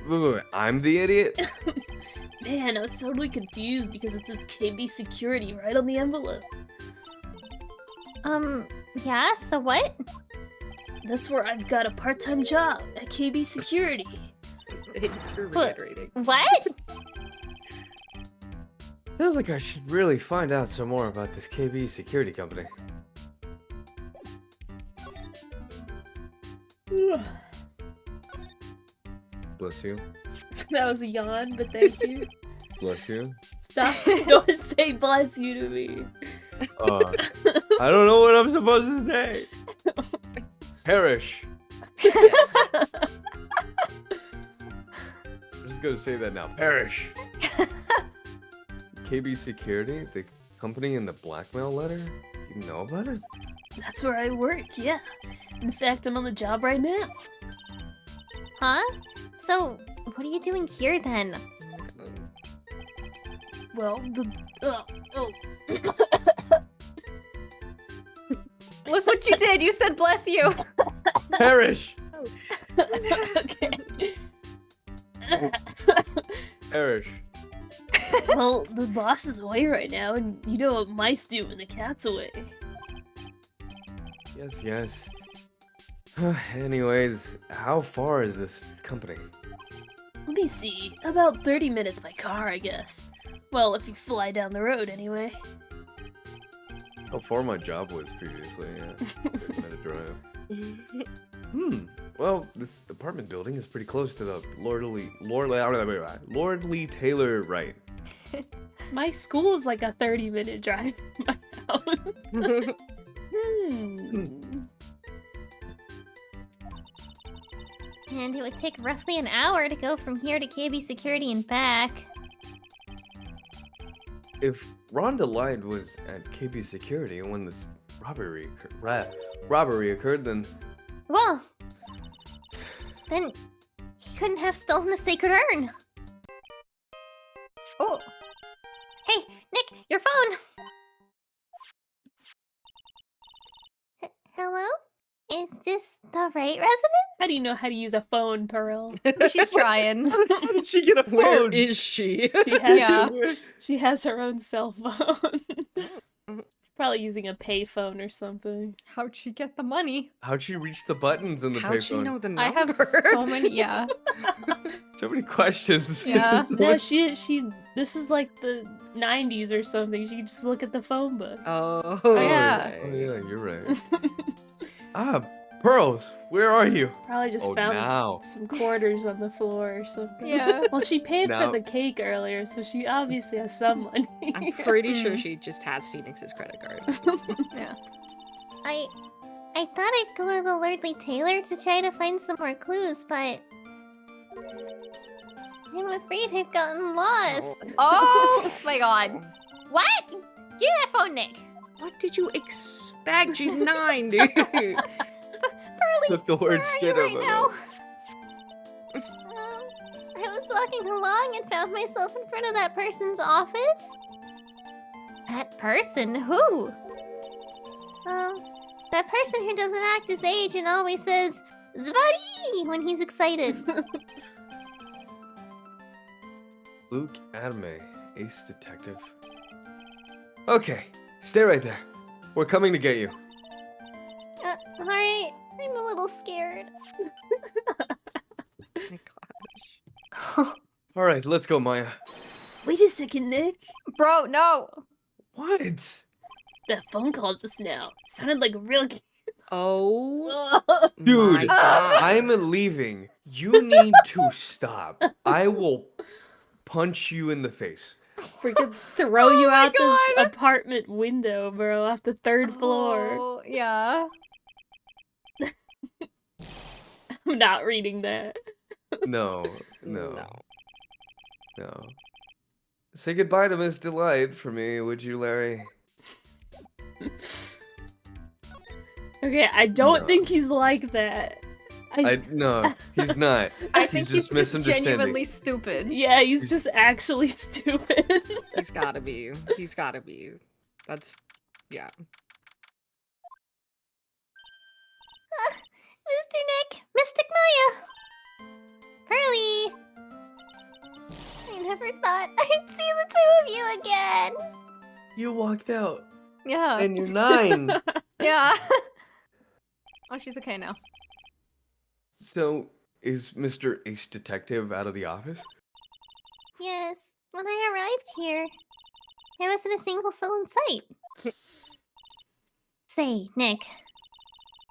I'm the idiot? Man, I was totally confused because it says KB Security right on the envelope. Yeah, so what? That's where I've got a part-time job at KB Security. Thanks for What? reiterating. What? Feels like I should really find out some more about this KB security company. Bless you. That was a yawn, but thank you. Bless you. Stop. Don't say bless you to me. I don't know what I'm supposed to say. Perish. I'm just gonna say that now. Perish. KB Security, the company in the blackmail letter? You know about it? That's where I work, yeah. In fact, I'm on the job right now. Huh? So, what are you doing here then? Well, oh. Look what you did. You said bless you. Perish. Okay. Perish. Well, the boss is away right now, and you know what mice do when the cat's away. Yes. Anyways, how far is this company? Let me see. About 30 minutes by car, I guess. Well, if you fly down the road, anyway. How far my job was previously, yeah. Had a drive. Well, this apartment building is pretty close to the Lordly Taylor Right. My school is like a 30-minute drive from my house. And it would take roughly an hour to go from here to KB Security and back. If Rhonda Lied was at KB Security when this robbery occurred, then Well, then he couldn't have stolen the sacred urn. Oh. Hey, Nick, your phone. Hello? Is this the right residence? How do you know how to use a phone, Pearl? She's trying. how did she get a phone? Where is she? She has, Yeah. she has her own cell phone. Probably using a payphone or something. How'd she get the money? How'd she reach the buttons in the How'd she payphone? know the number? I have so many. Yeah. So many questions. Yeah. So No, much- she. This is like the 90s or something. She can just look at the phone book. Oh, yeah. Oh yeah, you're right. Pearls, where are you? Probably just Oh, found now. some quarters on the floor or something. Yeah. Well, she paid Now- for the cake earlier, so she obviously has some money. I'm pretty sure she just has Phoenix's credit card. Yeah. I thought I'd go to the Lordly Taylor to try to find some more clues, but I'm afraid I've gotten lost. Oh my god. What? Give me that phone, Nick. What did you expect? She's 9, dude. Pearly, Took the where word are straight you out right of my now? mouth. I was walking along and found myself in front of that person's office. That person? Who? That person who doesn't act his age and always says "Zvari" when he's excited. Luke Anime, ace detective. Okay, stay right there. We're coming to get you. Alright, I'm a little scared. Oh my gosh. All right, let's go, Maya. Wait a second, Nick. Bro, no. What? That phone call just now sounded like a real. Oh my Dude, god. I'm leaving. You need to stop. I will punch you in the face. Freaking throw you out this God. apartment window, bro, off the 3rd floor. Oh, yeah. I'm not reading that. No. Say goodbye to Miss Delight for me, would you, Larry? Okay, I don't No. think he's like that. No, he's not. I think he's just misunderstanding. genuinely stupid. Yeah, he's just actually stupid. He's gotta be. He's gotta be. That's yeah. Mr. Nick, Mystic Maya, Pearly. I never thought I'd see the two of you again. You walked out, Yeah. and you're 9. Yeah. Oh, she's okay now. So, is Mr. Ace Detective out of the office? Yes, when I arrived here, there wasn't a single soul in sight. Say, Nick,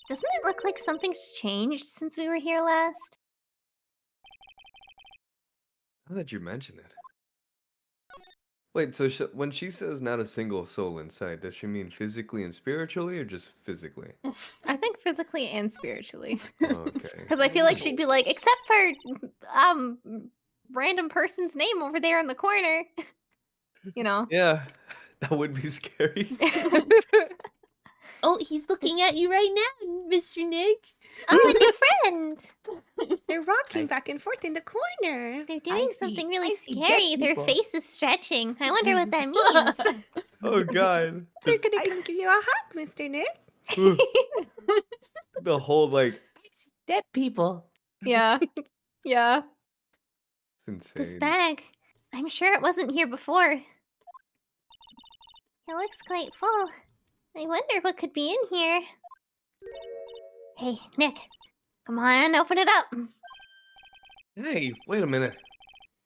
doesn't it look like something's changed since we were here last? Now that you mention it. Wait, so when she says not a single soul in sight, does she mean physically and spiritually, or just physically? I think physically and spiritually. Okay. Because I feel like she'd be like, except for random person's name over there in the corner. You know. Yeah, that would be scary. Oh, he's looking at you right now, Mr. Nick. Oh, a new friend! They're rocking back and forth in the corner. They're doing see- something really I see dead scary. Their people. face is stretching. I wonder what that means. Oh God. They're gonna come give you a hug, Mr. Nick. The whole like Dead people. Yeah. Yeah. insane. This bag, I'm sure it wasn't here before. It looks quite full. I wonder what could be in here. Hey, Nick, come on, open it up. Hey, wait a minute.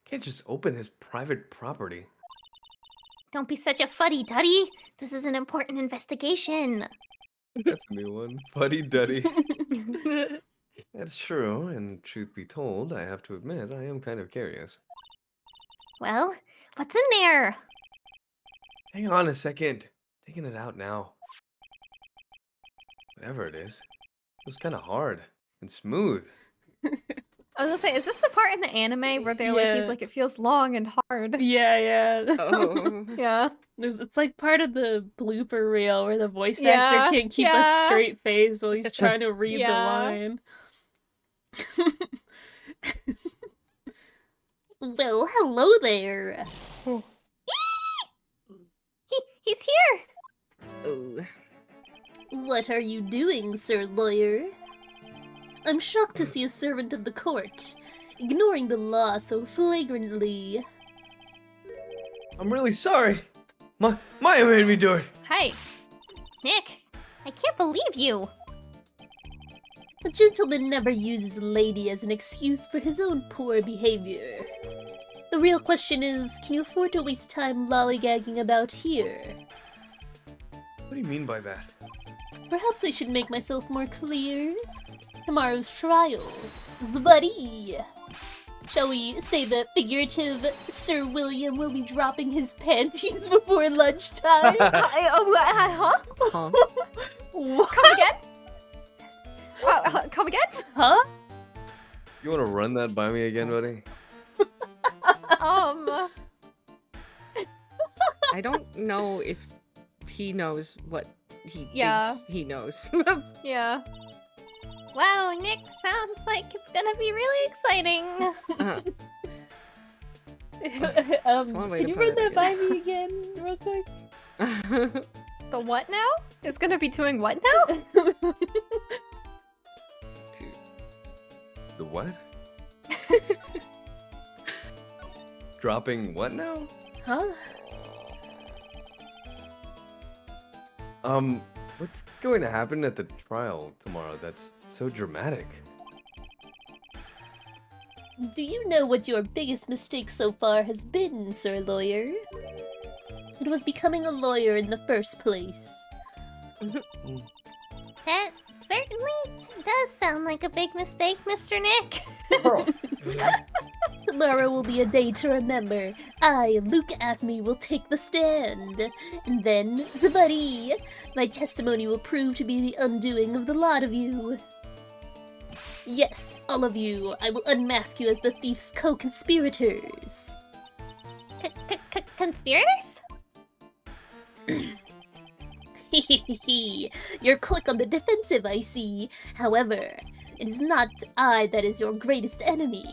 Can't just open his private property. Don't be such a fuddy-duddy. This is an important investigation. That's a new one. Fuddy duddy. That's true, and truth be told, I have to admit, I am kind of curious. Well, what's in there? Hang on a second. Taking it out now. Whatever it is. It was kind of hard and smooth. I was gonna say, is this the part in the anime where they're like, he's Yeah. like, it feels long and hard? Yeah. Oh. Yeah. It's like part of the blooper reel where the voice Yeah, actor can't keep yeah. a straight face while he's trying to read the Yeah. line. Well, hello there. He's here! Oh. What are you doing, Sir Lawyer? I'm shocked to see a servant of the court ignoring the law so flagrantly. I'm really sorry. Maya made me do it. Hey. Nick, I can't believe you. A gentleman never uses a lady as an excuse for his own poor behavior. The real question is, can you afford to waste time lollygagging about here? What do you mean by that? Perhaps I should make myself more clear. Tomorrow's trial is the buddy. Shall we say the figurative Sir William will be dropping his panties before lunchtime? Huh? Huh? What? Come again? Come again? Huh? You want to run that by me again, buddy? I don't know if he knows what he Yeah. thinks he knows. Yeah. Wow, Nick, sounds like it's gonna be really exciting. one way Can to you put run it, I that by me again, real quick? The what now? It's gonna be doing what now? The what? Dropping what now? Huh? What's going to happen at the trial tomorrow? That's so dramatic. Do you know what your biggest mistake so far has been, Sir Lawyer? It was becoming a lawyer in the first place. That certainly does sound like a big mistake, Mr. Nick. Tomorrow will be a day to remember. I, Luke Acme, will take the stand. And then, Zabuddy, my testimony will prove to be the undoing of the lot of you. Yes, all of you. I will unmask you as the thief's co-conspirators. Conspirators? You're quick on the defensive, I see. However, It is not I that is your greatest enemy.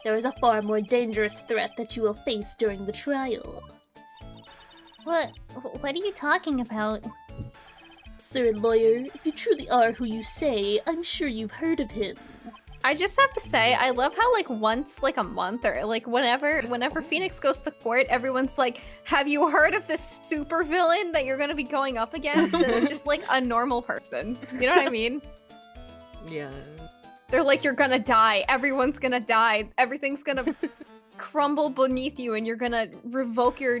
There is a far more dangerous threat that you will face during the trial. What are you talking about? Sir Lawyer, if you truly are who you say, I'm sure you've heard of him. I just have to say, I love how like once like a month or like whenever Phoenix goes to court, everyone's like, "Have you heard of this super villain that you're gonna be going up against?" And it's just like a normal person. You know what I mean? Yeah. They're like, "You're gonna die. Everyone's gonna die. Everything's gonna crumble beneath you, and you're gonna revoke your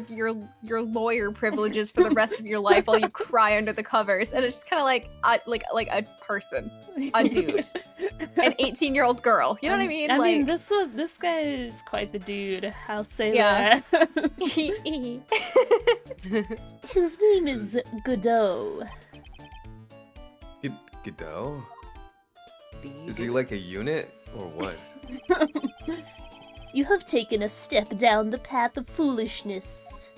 lawyer privileges for the rest of your life while you cry under the covers." And it's just kind of like a person, a dude, an 18-year-old girl. You know what I mean? I like, mean, this guy is quite the dude. I'll say Yeah. that. His name is Godot. Godot? Is he like a unit or what? You have taken a step down the path of foolishness.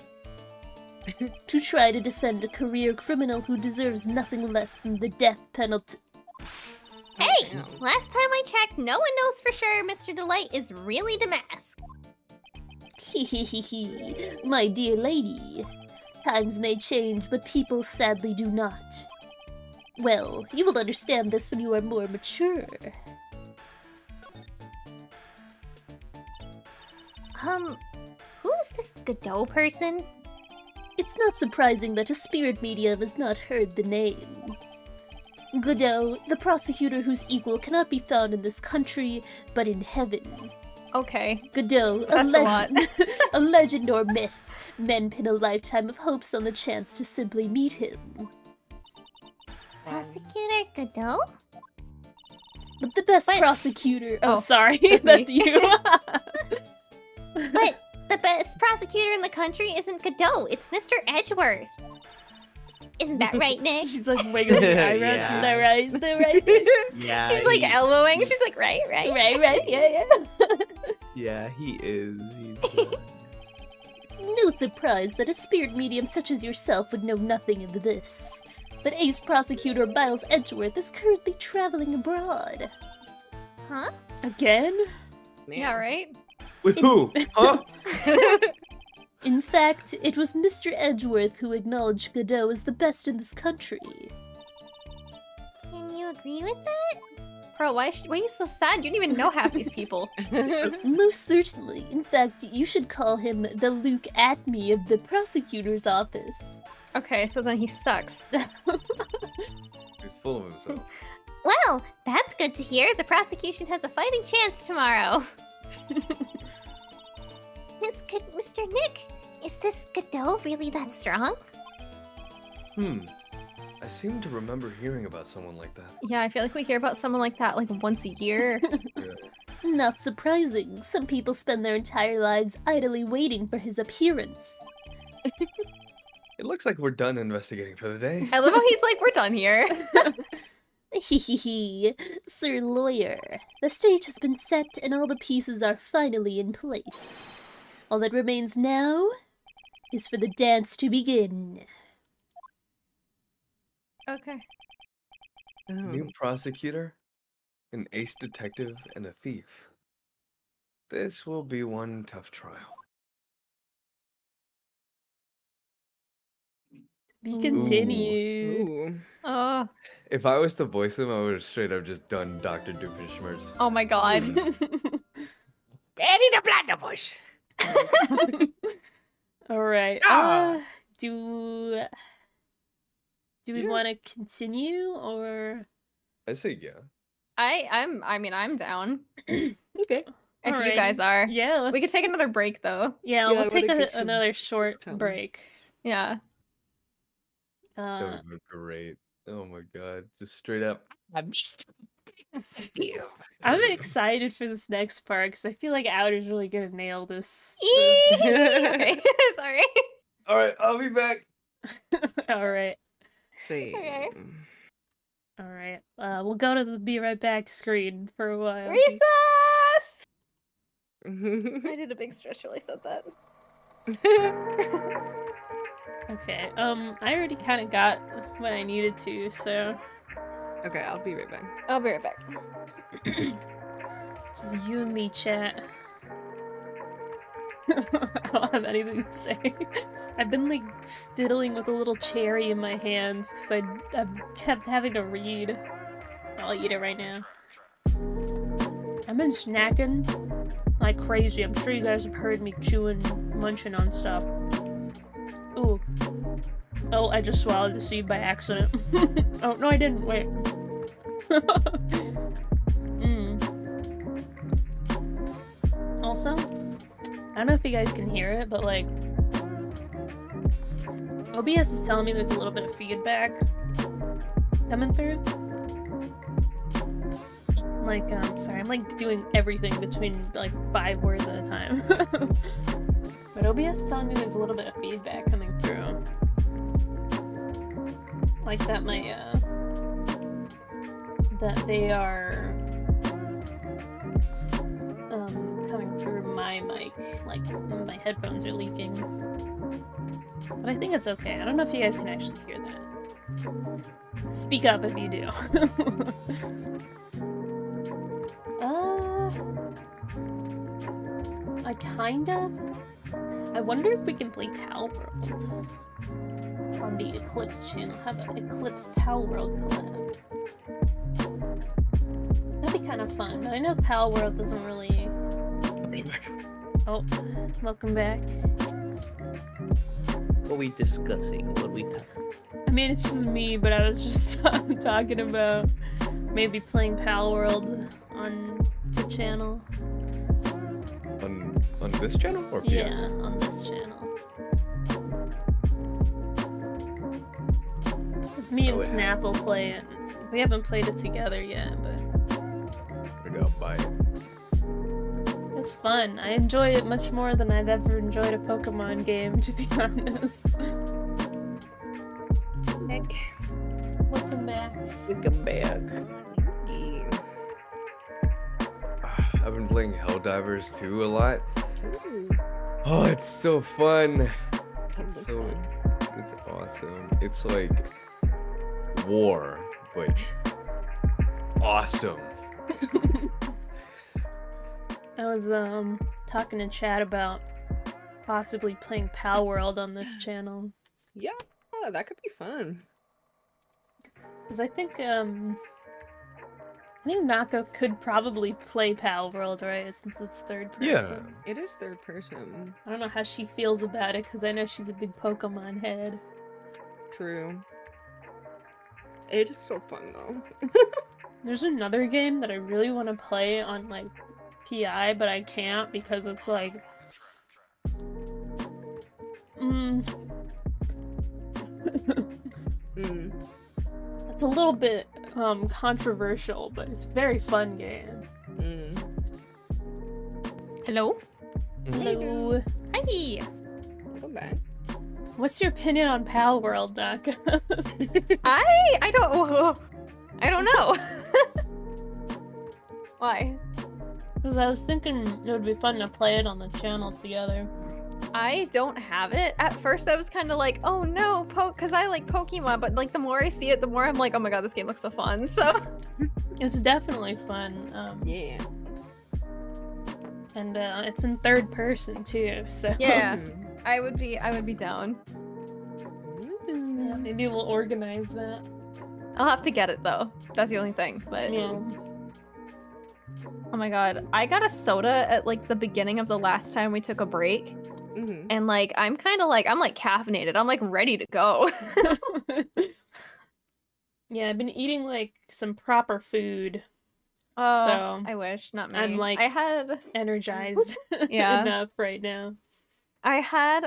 To try to defend a career criminal who deserves nothing less than the death penalty. Hey! Damn. Last time I checked, no one knows for sure Mr. Delight is really Damask. Hehehehe, my dear lady. Times may change, but people sadly do not. Well, you will understand this when you are more mature. Who is this Godot person? It's not surprising that a spirit medium has not heard the name. Godot, the prosecutor whose equal cannot be found in this country, but in heaven. okay, Godot, a That's a lot. legend, a legend or myth. Men pin a lifetime of hopes on the chance to simply meet him. Prosecutor Godot? But the best But- prosecutor. Oh, sorry, that's that's me. you. But the best prosecutor in the country isn't Godot, it's Mr. Edgeworth. Isn't that right, Nick? She's like wiggling her eyebrows. Yeah. Is that right? Is that right? Yeah. she's like elbowing. She's like, right. right, yeah. Yeah, he is. No surprise that a spirit medium such as yourself would know nothing of this. But ace prosecutor Miles Edgeworth is currently traveling abroad. Huh? Again? Yeah, right. With who? Huh? In fact, it was Mr. Edgeworth who acknowledged Godot as the best in this country. Can you agree with that? Bro, why are you so sad? You don't even know half these people. Most certainly. In fact, you should call him the Luke Atme of the prosecutor's office. Okay, so then he sucks. He's full of himself. Well, that's good to hear. The prosecution has a fighting chance tomorrow. Mr. Nick, is this Godot really that strong? I seem to remember hearing about someone like that. Yeah, I feel like we hear about someone like that like once a year. Yeah. Not surprising. Some people spend their entire lives idly waiting for his appearance. It looks like we're done investigating for the day. I love how he's like, we're done here. Hehehe, Sir Lawyer. The stage has been set and all the pieces are finally in place. All that remains now is for the dance to begin. Okay. New prosecutor, an ace detective, and a thief. This will be one tough trial. Be continued. Ooh. Oh, If I was to voice him, I would have straight up just done Dr. Doofenshmirtz. oh my god. Danny the Blunderbush! All right. Ah. Do we Yeah. want to continue or? I say yeah. I'm down. Okay. If Alright. you guys are. Yeah, let's. We could take another break though. Yeah, Yeah, we'll I take wanna get some another short time. break. Yeah. That would have been great. Oh my god. Just straight up. I'm excited for this next part because I feel like Outer's really gonna nail this. Okay. Sorry. Alright, I'll be back. All right, See. Okay. all right. We'll go to the be right back screen for a while. Recess! I did a big stretch while I said that. Okay. I already kind of got what I needed to, so Okay, I'll be right back. I'll be right back. Just you and me, chat. I don't have anything to say. I've been like fiddling with a little cherry in my hands because I kept having to read. I'll eat it right now. I've been snacking like crazy. I'm sure you guys have heard me chewing, munching on stuff. Ooh. Oh, I just swallowed the seed by accident. Oh, no, I didn't. Wait. Also, I don't know if you guys can hear it, but like, OBS is telling me there's a little bit of feedback coming through. Like, sorry, I'm like doing everything between like 5 words at a time. But OBS is telling me there's a little bit of feedback coming through. Like that my, that they are, coming through my mic, like my headphones are leaking. But I think it's okay. I don't know if you guys can actually hear that. Speak up if you do. I kind of. I wonder if we can play Pal World on the Eclipse channel. Have an Eclipse Pal World collab. That'd be kind of fun, but I know Pal World doesn't really. Oh, welcome back. What are we discussing? What are we talking? I mean, it's just me, but I was just talking about maybe playing Pal World on the channel. On this channel or PI? Yeah, on this channel. Because me and Snap will play it. We haven't played it together yet, but Maybe I'll buy it. it's fun. I enjoy it much more than I've ever enjoyed a Pokemon game, to be honest. Nick. Welcome back. Welcome back. Yeah. I've been playing Helldivers 2 a lot. Ooh, Oh, it's so fun. that looks So fun. it's awesome. It's like war, but awesome. I was talking in chat about possibly playing Pal World on this channel. Yeah, that could be fun. Because I think Naka could probably play Pal World, right? Since it's third Yeah. person. It is third person. I don't know how she feels about it, because I know she's a big Pokemon head. True. It is so fun though. There's another game that I really want to play on, like, PI, but I can't because it's, like... It's a little bit, controversial, but it's a very fun game. Hello? Hello. Hi. Welcome back. What's your opinion on Pal World, Naka? I don't know. Why? Because I was thinking it would be fun to play it on the channel together. I don't have it. At first I was kind of like, oh no, because I like Pokemon, but like the more I see it, the more I'm like, oh my god, this game looks so fun. So It's definitely fun. Yeah. And it's in third person too, so yeah, I would be down. yeah, maybe we'll organize that. I'll have to get it though. That's the only thing. But Yeah. oh my god, I got a soda at like the beginning of the last time we took a break, and like I'm like caffeinated. I'm like ready to go. Yeah, I've been eating like some proper food. Oh, So, I wish, not me. I'm, like- I had Energized Yeah. enough right now. I had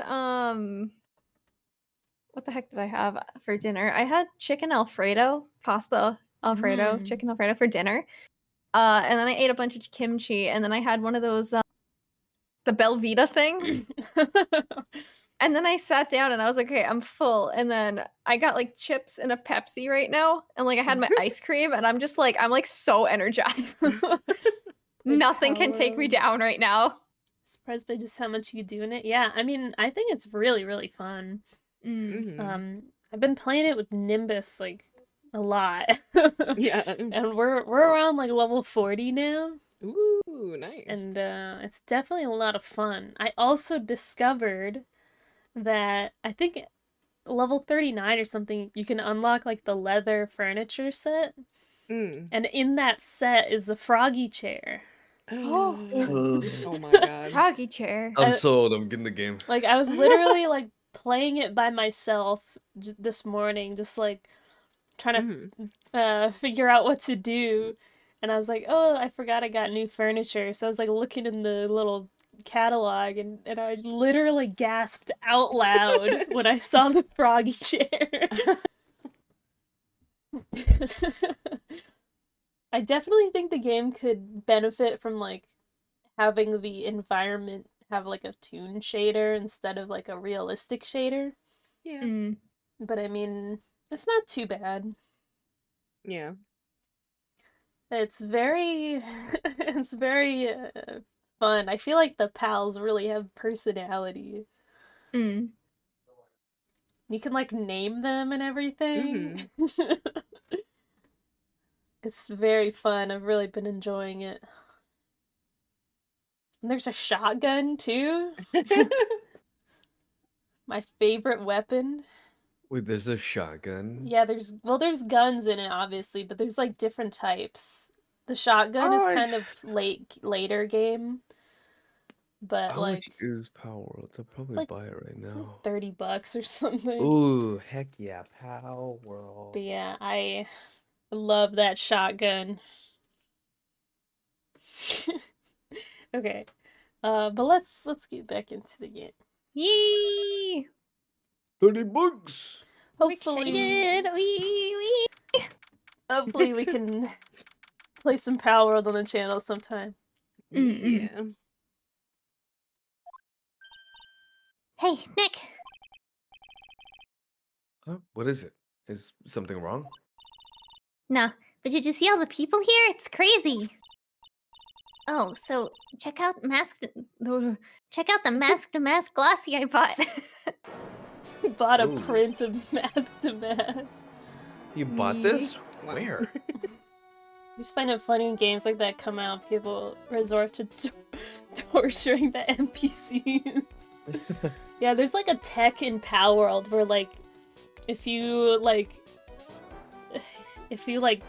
what the heck did I have for dinner? I had chicken Alfredo, pasta Alfredo, Mm. chicken Alfredo for dinner. And then I ate a bunch of kimchi, and then I had one of those the Belvita things. And then I sat down and I was like, okay, I'm full. And then I got like chips and a Pepsi right now, and like I had my ice cream, and I'm like so energized. Nothing can take me power. down right now. Surprised by just how much you do in it. Yeah, I mean, I think it's really, really fun. Mm. I've been playing it with Nimbus like a lot. Yeah. And we're around like level 40 now. Ooh, nice. And it's definitely a lot of fun. I also discovered that I think level 39 or something, you can unlock like the leather furniture set. Mm. And in that set is the froggy chair. Oh, Oh my god. froggy chair. I'm sold. I'm getting the game. Like I was literally like playing it by myself this morning, just like trying to figure out what to do. And I was like, oh, I forgot I got new furniture. So I was like looking in the little catalog and I literally gasped out loud when I saw the froggy chair. I definitely think the game could benefit from like having the environment have like a toon shader instead of like a realistic shader. Yeah. Mm. But I mean, it's not too bad. Yeah. It's very it's very fun. I feel like the pals really have personality. Mm. You can like name them and everything. It's very fun. I've really been enjoying it. And there's a shotgun too. My favorite weapon. Wait, there's a shotgun? Yeah, there's guns in it obviously, but there's like different types. The shotgun is kind of later game. But How like much is Power Worlds? I'll probably like- buy it right it's now. like $30 or something. Ooh, heck yeah, Power World. But yeah, I love that shotgun. Okay. But let's get back into the game. Yee! 30 bucks! Hopefully Wee. hopefully we can play some Power World on the channel sometime. Yeah. Hey, Nick. Huh? What is it? Is something wrong? Nah, but did you see all the people here? It's crazy. Oh, so check out the mask to mask glossy I bought. Bought a Ooh. print of Mask to Mask. You bought this? Wow. Where? I just find it funny when games like that come out, people resort to torturing the NPCs. Yeah, there's like a tech in Power World where like if you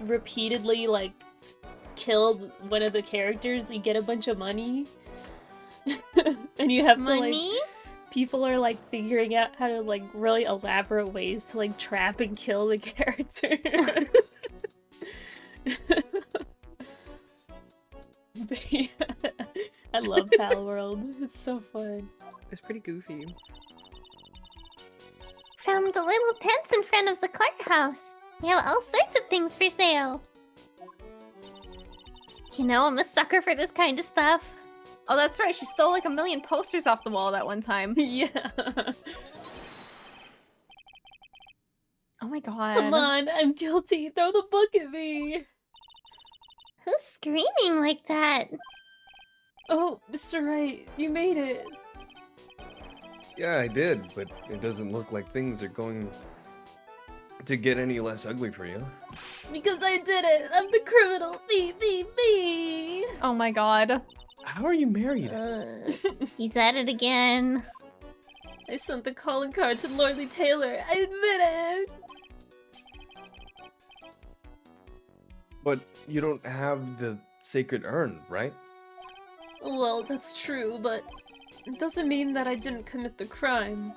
repeatedly like kill one of the characters, you get a bunch of money. And you have to like Money? people are like figuring out how to like really elaborate ways to like trap and kill the character. But yeah, I love Pal World. It's so fun. It's pretty goofy. Found the little tents in front of the courthouse. They have all sorts of things for sale. You know, I'm a sucker for this kind of stuff. Oh, that's right. She stole like 1 million posters off the wall that one time. Yeah. Oh my god. Come on, I'm guilty. Throw the book at me. Who's screaming like that? Oh, Mr. Wright, you made it. Yeah, I did, but it doesn't look like things are going to get any less ugly for you. Because I did it. I'm the criminal. Me. Oh my god. How are you married? He's at it again. I sent the calling card to Lordly Taylor. I admit it. But you don't have the sacred urn, right? Well, that's true, but it doesn't mean that I didn't commit the crime.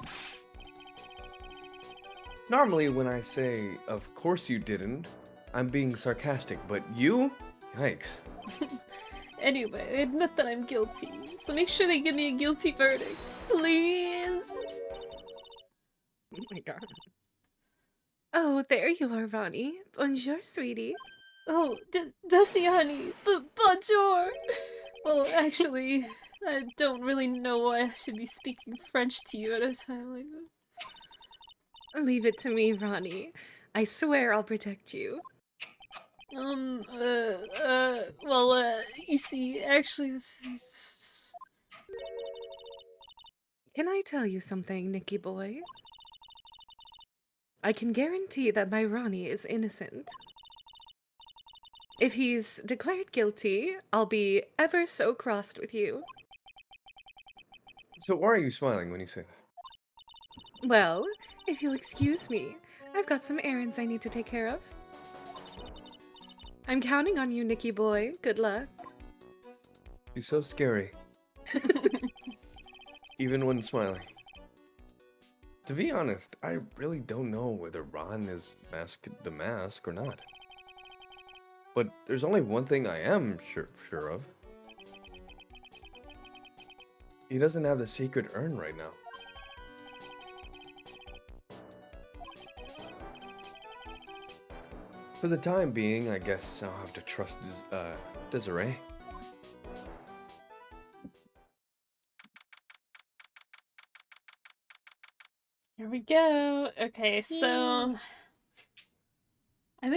Normally when I say, of course you didn't, I'm being sarcastic, but you? Yikes. Anyway, I admit that I'm guilty, so make sure they give me a guilty verdict, please. Oh my god. Oh, there you are, Ronnie. Bonjour, sweetie. Oh, Daciani, bonjour. Well, actually, I don't really know why I should be speaking French to you at a time like this. Leave it to me, Ronnie. I swear I'll protect you. You see, actually... Can I tell you something, Nicky boy? I can guarantee that my Ronnie is innocent. If he's declared guilty, I'll be ever so crossed with you. So why are you smiling when you say that? Well, if you'll excuse me, I've got some errands I need to take care of. I'm counting on you, Nicky boy. Good luck. She's so scary. Even when smiling. To be honest, I really don't know whether Ron is the mask or not. But there's only one thing I am sure of. He doesn't have the secret urn right now. For the time being, I guess I'll have to trust Desiree. Here we go. Okay, so I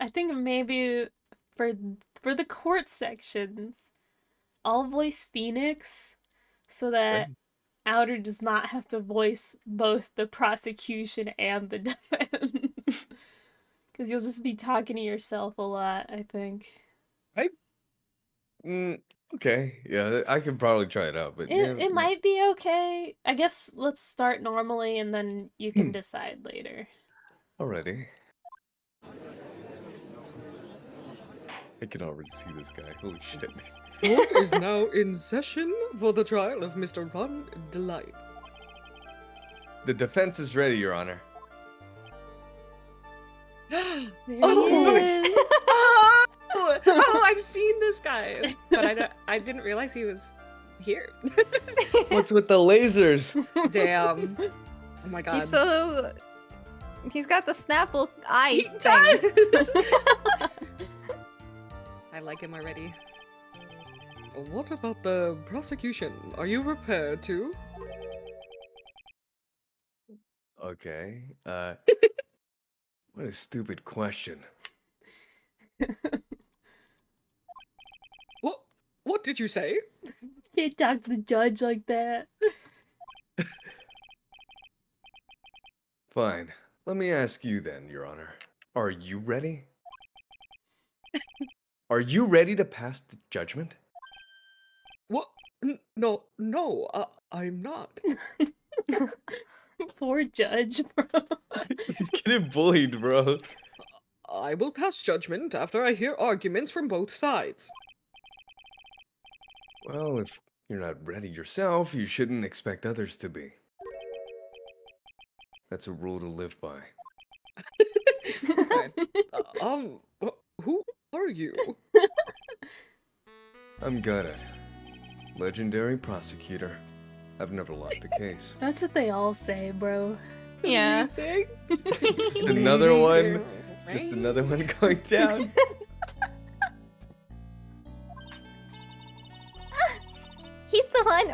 think maybe for the court sections, I'll voice Phoenix so that Okay. Outer does not have to voice both the prosecution and the defense. Because you'll just be talking to yourself a lot, I think. Okay, yeah, I could probably try it out, but yeah, It might be okay. I guess let's start normally and then you can decide later. already. I can already see this guy. Holy shit. Court is now in session for the trial of Mr. Ron Delight. The defense is ready, Your Honor. There Oh! he is. Oh, I've seen this guy, but I didn't realize he was here. What's with the lasers? Damn. Oh my god. He's got the Snapple eyes He thing. does! I like him already. What about the prosecution? Are you prepared to? Okay, what a stupid question. What did you say? Can't talk to the judge like that. Fine. Let me ask you then, Your Honor. Are you ready? Are you ready to pass the judgment? What? No, I'm not. Poor judge, bro. He's getting bullied, bro. I will pass judgment after I hear arguments from both sides. Well, if you're not ready yourself, you shouldn't expect others to be. That's a rule to live by. Who are you? I'm Gutted. Legendary prosecutor. I've never lost a case. That's what they all say, bro. Yeah. Just another one. Just another one going down. He's the one.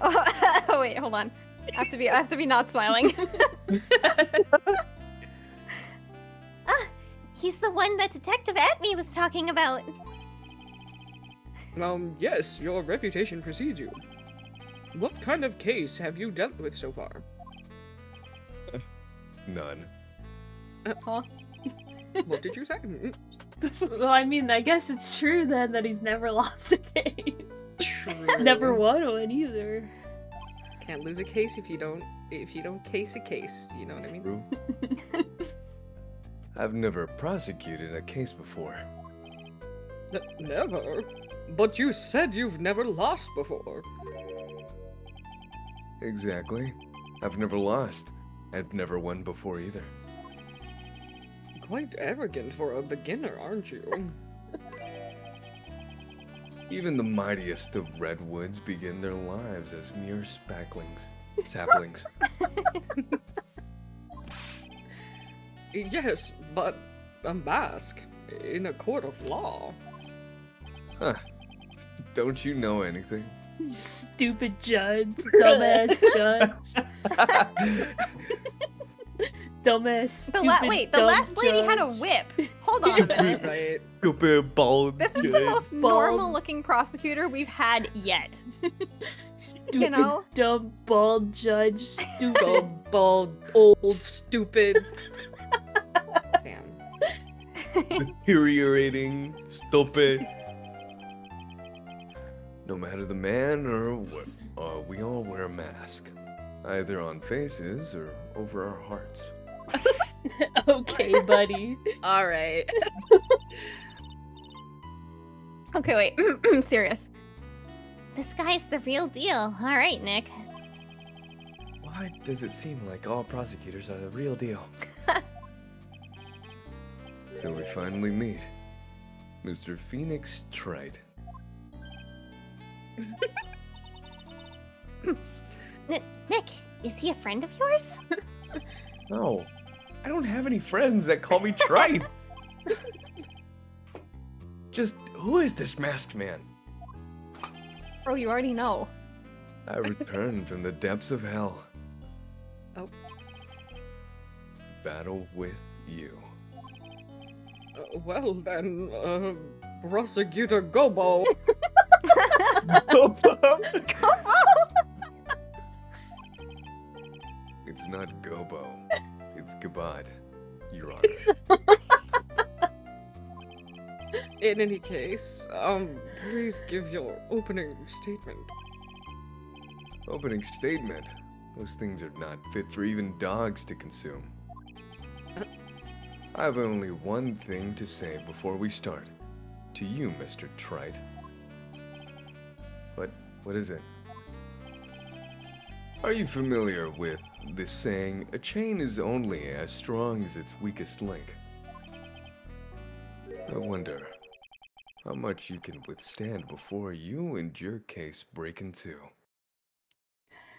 Oh wait, hold on. I have to be not smiling. He's the one that Detective Atme was talking about. Yes, your reputation precedes you. What kind of case have you dealt with so far? None. What did you say? Well, I mean, I guess it's true then that he's never lost a case. True. Never won one either. Can't lose a case if you don't case a case. You know what I mean? True. I've never prosecuted a case before. Never. But you said you've never lost before. Exactly. I've never lost. I've never won before either. Quite arrogant for a beginner, aren't you? Even the mightiest of redwoods begin their lives as mere saplings. Yes, but a mask in a court of law. Huh. Don't you know anything? Stupid judge. Dumbass judge. Dumbass, stupid, The last lady had a whip. Hold on a minute. Right. Stupid bald This is kid. the most Bald. normal looking prosecutor we've had yet. Stupid, know? dumb, bald judge. Stupid. Dumb, bald, old, stupid. Damn. Deteriorating. Stupid. No matter the man or what, we all wear a mask. Either on faces or over our hearts. Okay, buddy. All right. Okay, wait. I'm serious. This guy's the real deal. All right, Nick. Why does it seem like all prosecutors are the real deal? So we finally meet. Mr. Phoenix Trite. Nick, is he a friend of yours? No. I don't have any friends that call me Trite. Just, who is this masked man? Bro, you already know. I returned from the depths of hell. Oh. To battle with you. Well then, Prosecutor Gobo. It's not Gobo. It's Gabat, Your Honor. In any case, please give your opening statement. Opening statement. Those things are not fit for even dogs to consume. I have only one thing to say before we start. To you, Mr. Trite. What is it? Are you familiar with this saying, a chain is only as strong as its weakest link? I wonder how much you can withstand before you and your case break in two.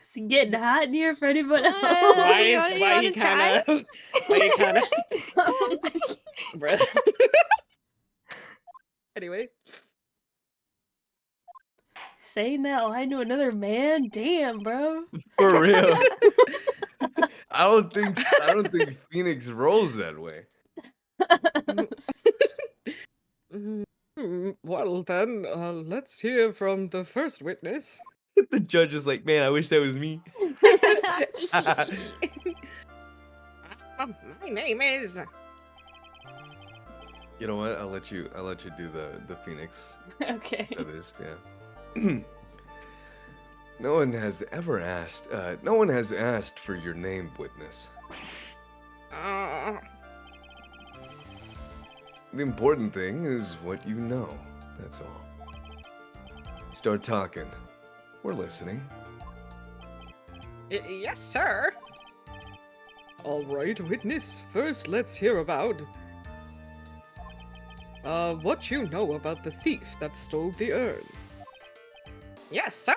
Is it getting hot in here for anybody else? Why You is wanna- you why wanna he kind of why he kind of breath? Anyway, Saying that, I knew another man. Damn, bro. For real. I don't think Phoenix rolls that way. well then, let's hear from the first witness. The judge is like, man, I wish that was me. My name is. You know what? I'll let you do the Phoenix Okay. others, yeah. No one has asked for your name, witness. The important thing is what you know. That's all. Start talking. We're listening. Yes, sir. All right, witness. First, let's hear about what you know about the thief that stole the urn. Yes, sir.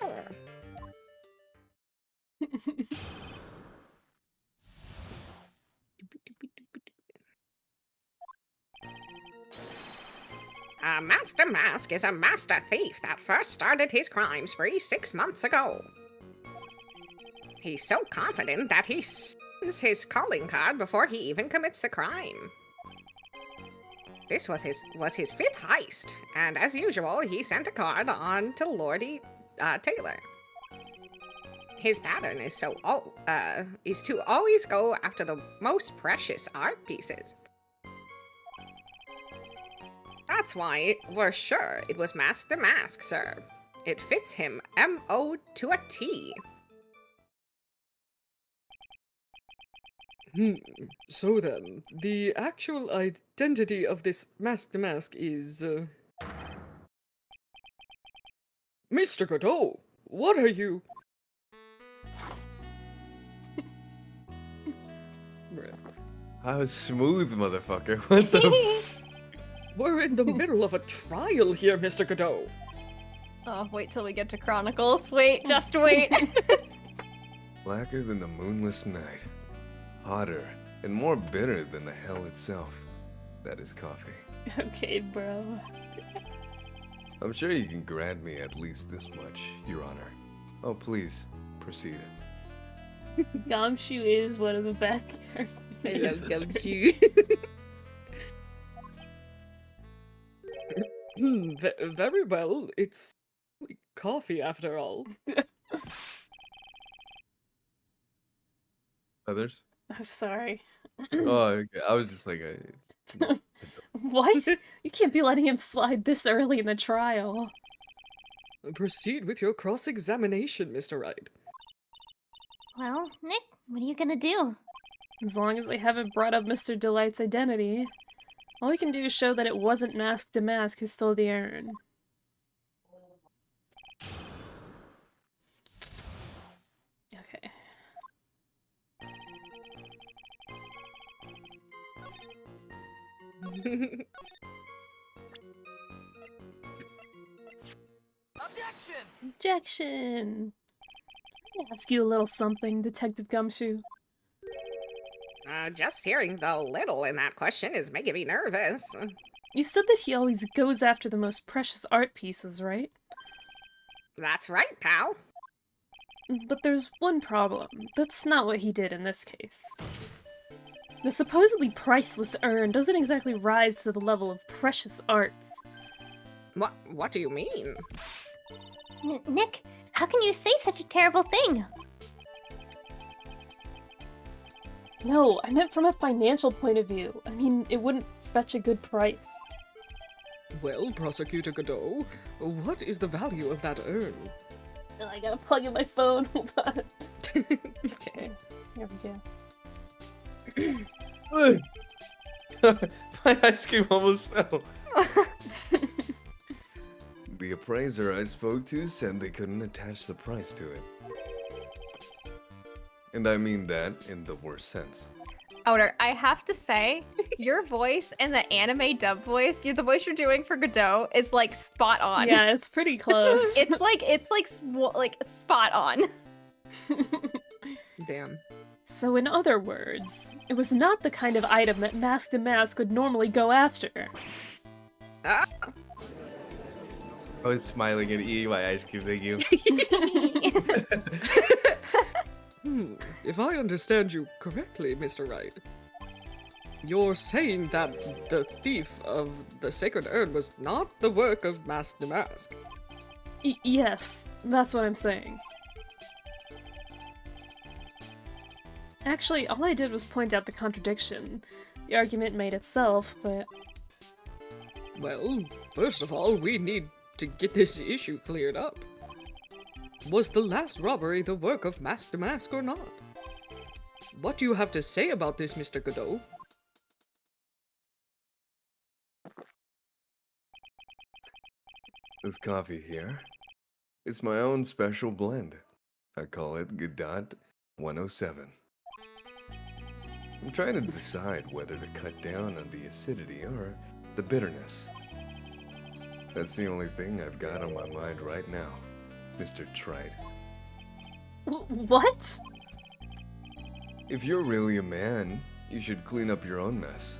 Master Mask is a master thief that first started his crime spree 6 months ago. He's so confident that he sends his calling card before he even commits the crime. This was his 5th heist, and as usual, he sent a card on to Lordy Taylor. His pattern is to always go after the most precious art pieces. That's why we're sure it was Master Mask, sir. It fits him M.O. to a T. So then, the actual identity of this masked mask is, Mr. Godot, what are you? I was smooth, motherfucker. What the? We're in the middle of a trial here, Mr. Godot. Oh, wait till we get to Chronicles. Wait, just wait. Blacker than the moonless night. Hotter and more bitter than the hell itself. That is coffee. Okay, bro. I'm sure you can grant me at least this much, Your Honor. Oh, please, proceed. Gumshoe is one of the best characters. I in love this Gumshoe. Very well. It's like coffee after all. Others? I'm sorry. Oh, okay. I was just like, no. What? You can't be letting him slide this early in the trial. Proceed with your cross-examination, Mr. Wright. Well, Nick, what are you gonna do? As long as they haven't brought up Mr. Delight's identity, all we can do is show that it wasn't Mask to Mask who stole the urn. Okay. Objection! Let me ask you a little something, Detective Gumshoe. Just hearing the little in that question is making me nervous. You said that he always goes after the most precious art pieces, right? That's right, pal. But there's one problem. That's not what he did in this case. The supposedly priceless urn doesn't exactly rise to the level of precious art. What do you mean? Nick, how can you say such a terrible thing? No, I meant from a financial point of view. I mean, it wouldn't fetch a good price. Well, Prosecutor Godot, what is the value of that urn? I gotta plug in my phone. Hold on. Okay, here we go. My ice cream almost fell. The appraiser I spoke to said they couldn't attach the price to it. And I mean that in the worst sense. Outer, I have to say, your voice and the anime dub voice, the voice you're doing for Godot is like spot on. Yeah, it's pretty close. it's like spot on. Damn. So in other words, it was not the kind of item that Mask to Mask would normally go after. I was smiling and eating my ice cream, thank you. If I understand you correctly, Mr. Wright, you're saying that the thief of the sacred urn was not the work of Mask to Mask. Yes, that's what I'm saying. Actually, all I did was point out the contradiction. The argument made itself, but... Well, first of all, we need to get this issue cleared up. Was the last robbery the work of Mask to Mask or not? What do you have to say about this, Mr. Godot? This coffee here, it's my own special blend. I call it Godot 107. I'm trying to decide whether to cut down on the acidity or the bitterness. That's the only thing I've got on my mind right now, Mr. Trite. What? If you're really a man, you should clean up your own mess.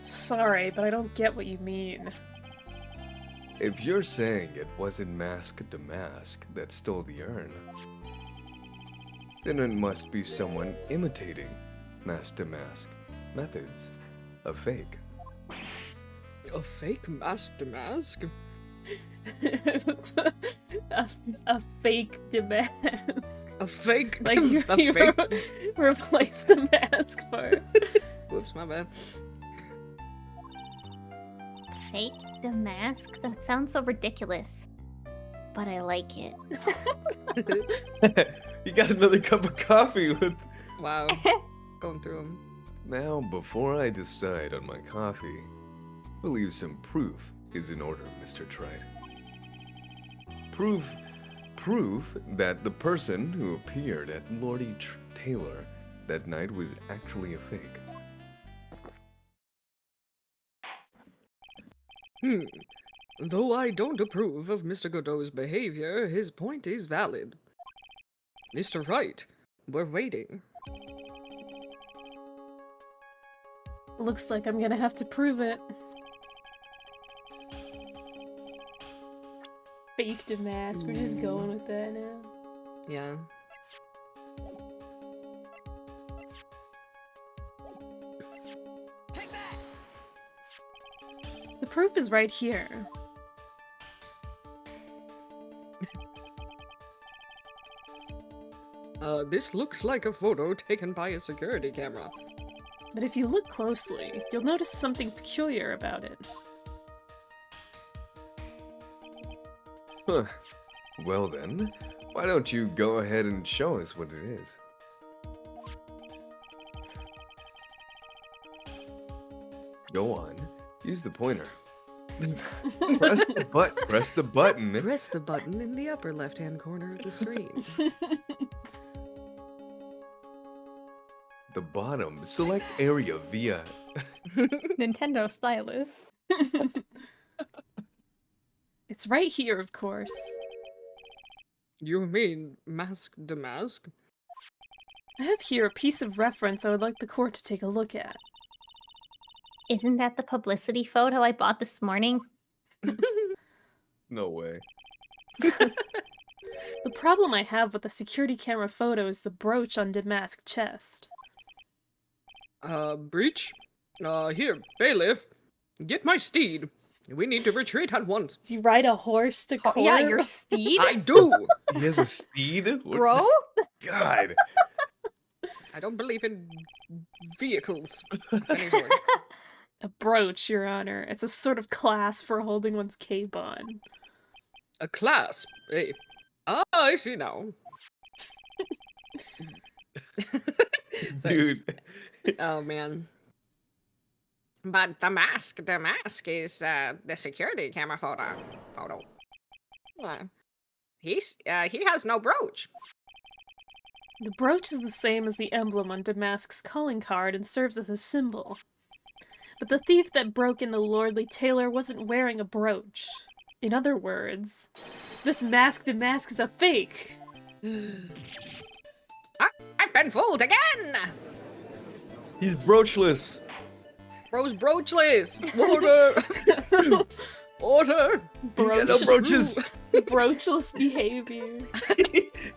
Sorry, but I don't get what you mean. If you're saying it wasn't Mask to Mask that stole the urn, then it must be someone imitating Mask to Mask methods. A fake. A fake Mask to Mask? a fake demask. A fake? Like you replace the mask part. Whoops, my bad. Fake the mask? That sounds so ridiculous. But I like it. You got another cup of coffee with... Wow. Going through them. Now, before I decide on my coffee, I believe some proof is in order, Mr. Trite. Proof that the person who appeared at Lordy Taylor that night was actually a fake. Though I don't approve of Mr. Godot's behavior, his point is valid. Mr. Wright, we're waiting. Looks like I'm gonna have to prove it. Fake demask. We're just going with that now. Yeah. The proof is right here. This looks like a photo taken by a security camera. But if you look closely, you'll notice something peculiar about it. Huh. Well then, why don't you go ahead and show us what it is? Go on. Use the pointer. Press the button. Press the button. Press the button in the upper left-hand corner of the screen. The bottom. Select area via. Nintendo stylus. It's right here, of course. You mean mask to mask? I have here a piece of reference I would like the court to take a look at. Isn't that the publicity photo I bought this morning? No way. The problem I have with the security camera photo is the brooch on Damask's chest. Breach? Here, bailiff. Get my steed. We need to retreat at once. Does he ride a horse to court? Yeah, your steed? I do! He has a steed? What- Bro? God. I don't believe in vehicles. Anyway. A brooch, Your Honor. It's a sort of clasp for holding one's cape on. A clasp, eh? Ah, I see now. Sorry. Dude. Oh man. But the mask is the security camera photo. He has no brooch. The brooch is the same as the emblem on Damask's calling card and serves as a symbol. But the thief that broke into Lordly Taylor wasn't wearing a brooch. In other words, this mask Damask is a fake. I've been fooled again. He's broochless. Bro's broachless! Order! Order! He got no brooches. Broochless behavior.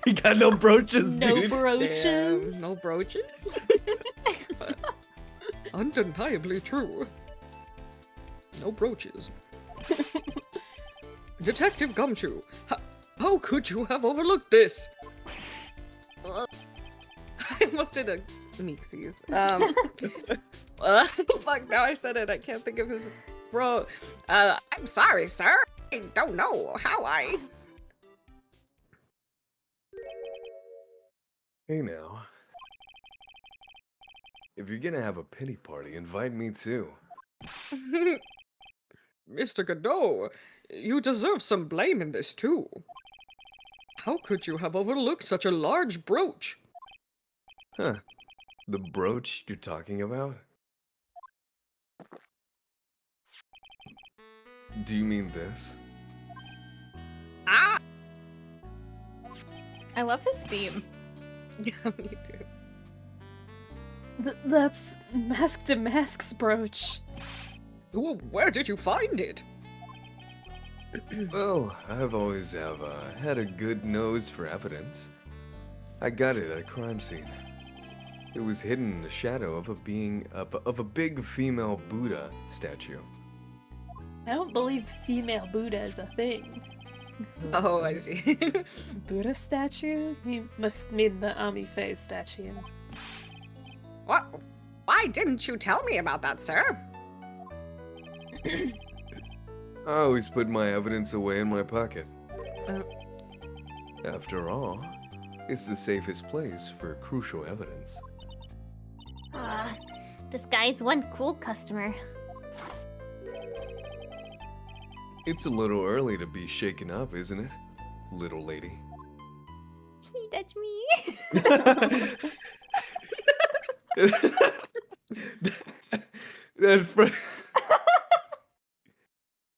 He got no brooches, No dude. brooches. Damn, no brooches? But undeniably true. No brooches. Detective Gumshoe, how could you have overlooked this? I almost did a Meeksies. Fuck, now I said it. I can't think of his bro. I'm sorry, sir. I don't know how I. Hey now. If you're gonna have a pity party, invite me too. Mr. Godot, you deserve some blame in this too. How could you have overlooked such a large brooch? Huh. The brooch you're talking about? Do you mean this? Ah, I love his theme. Yeah, me too. That's Mask Damask's brooch. Where did you find it? Well, I've always had a good nose for evidence. I got it at a crime scene. It was hidden in the shadow of a big female Buddha statue. I don't believe female Buddha is a thing. Oh, I see. Buddha statue? You must mean the Amife statue. what? Why didn't you tell me about that, sir? I always put my evidence away in my pocket. Uh. After all, it's the safest place for crucial evidence. This guy's one cool customer. It's a little early to be shaken up, isn't it, little lady? That's me. that friend,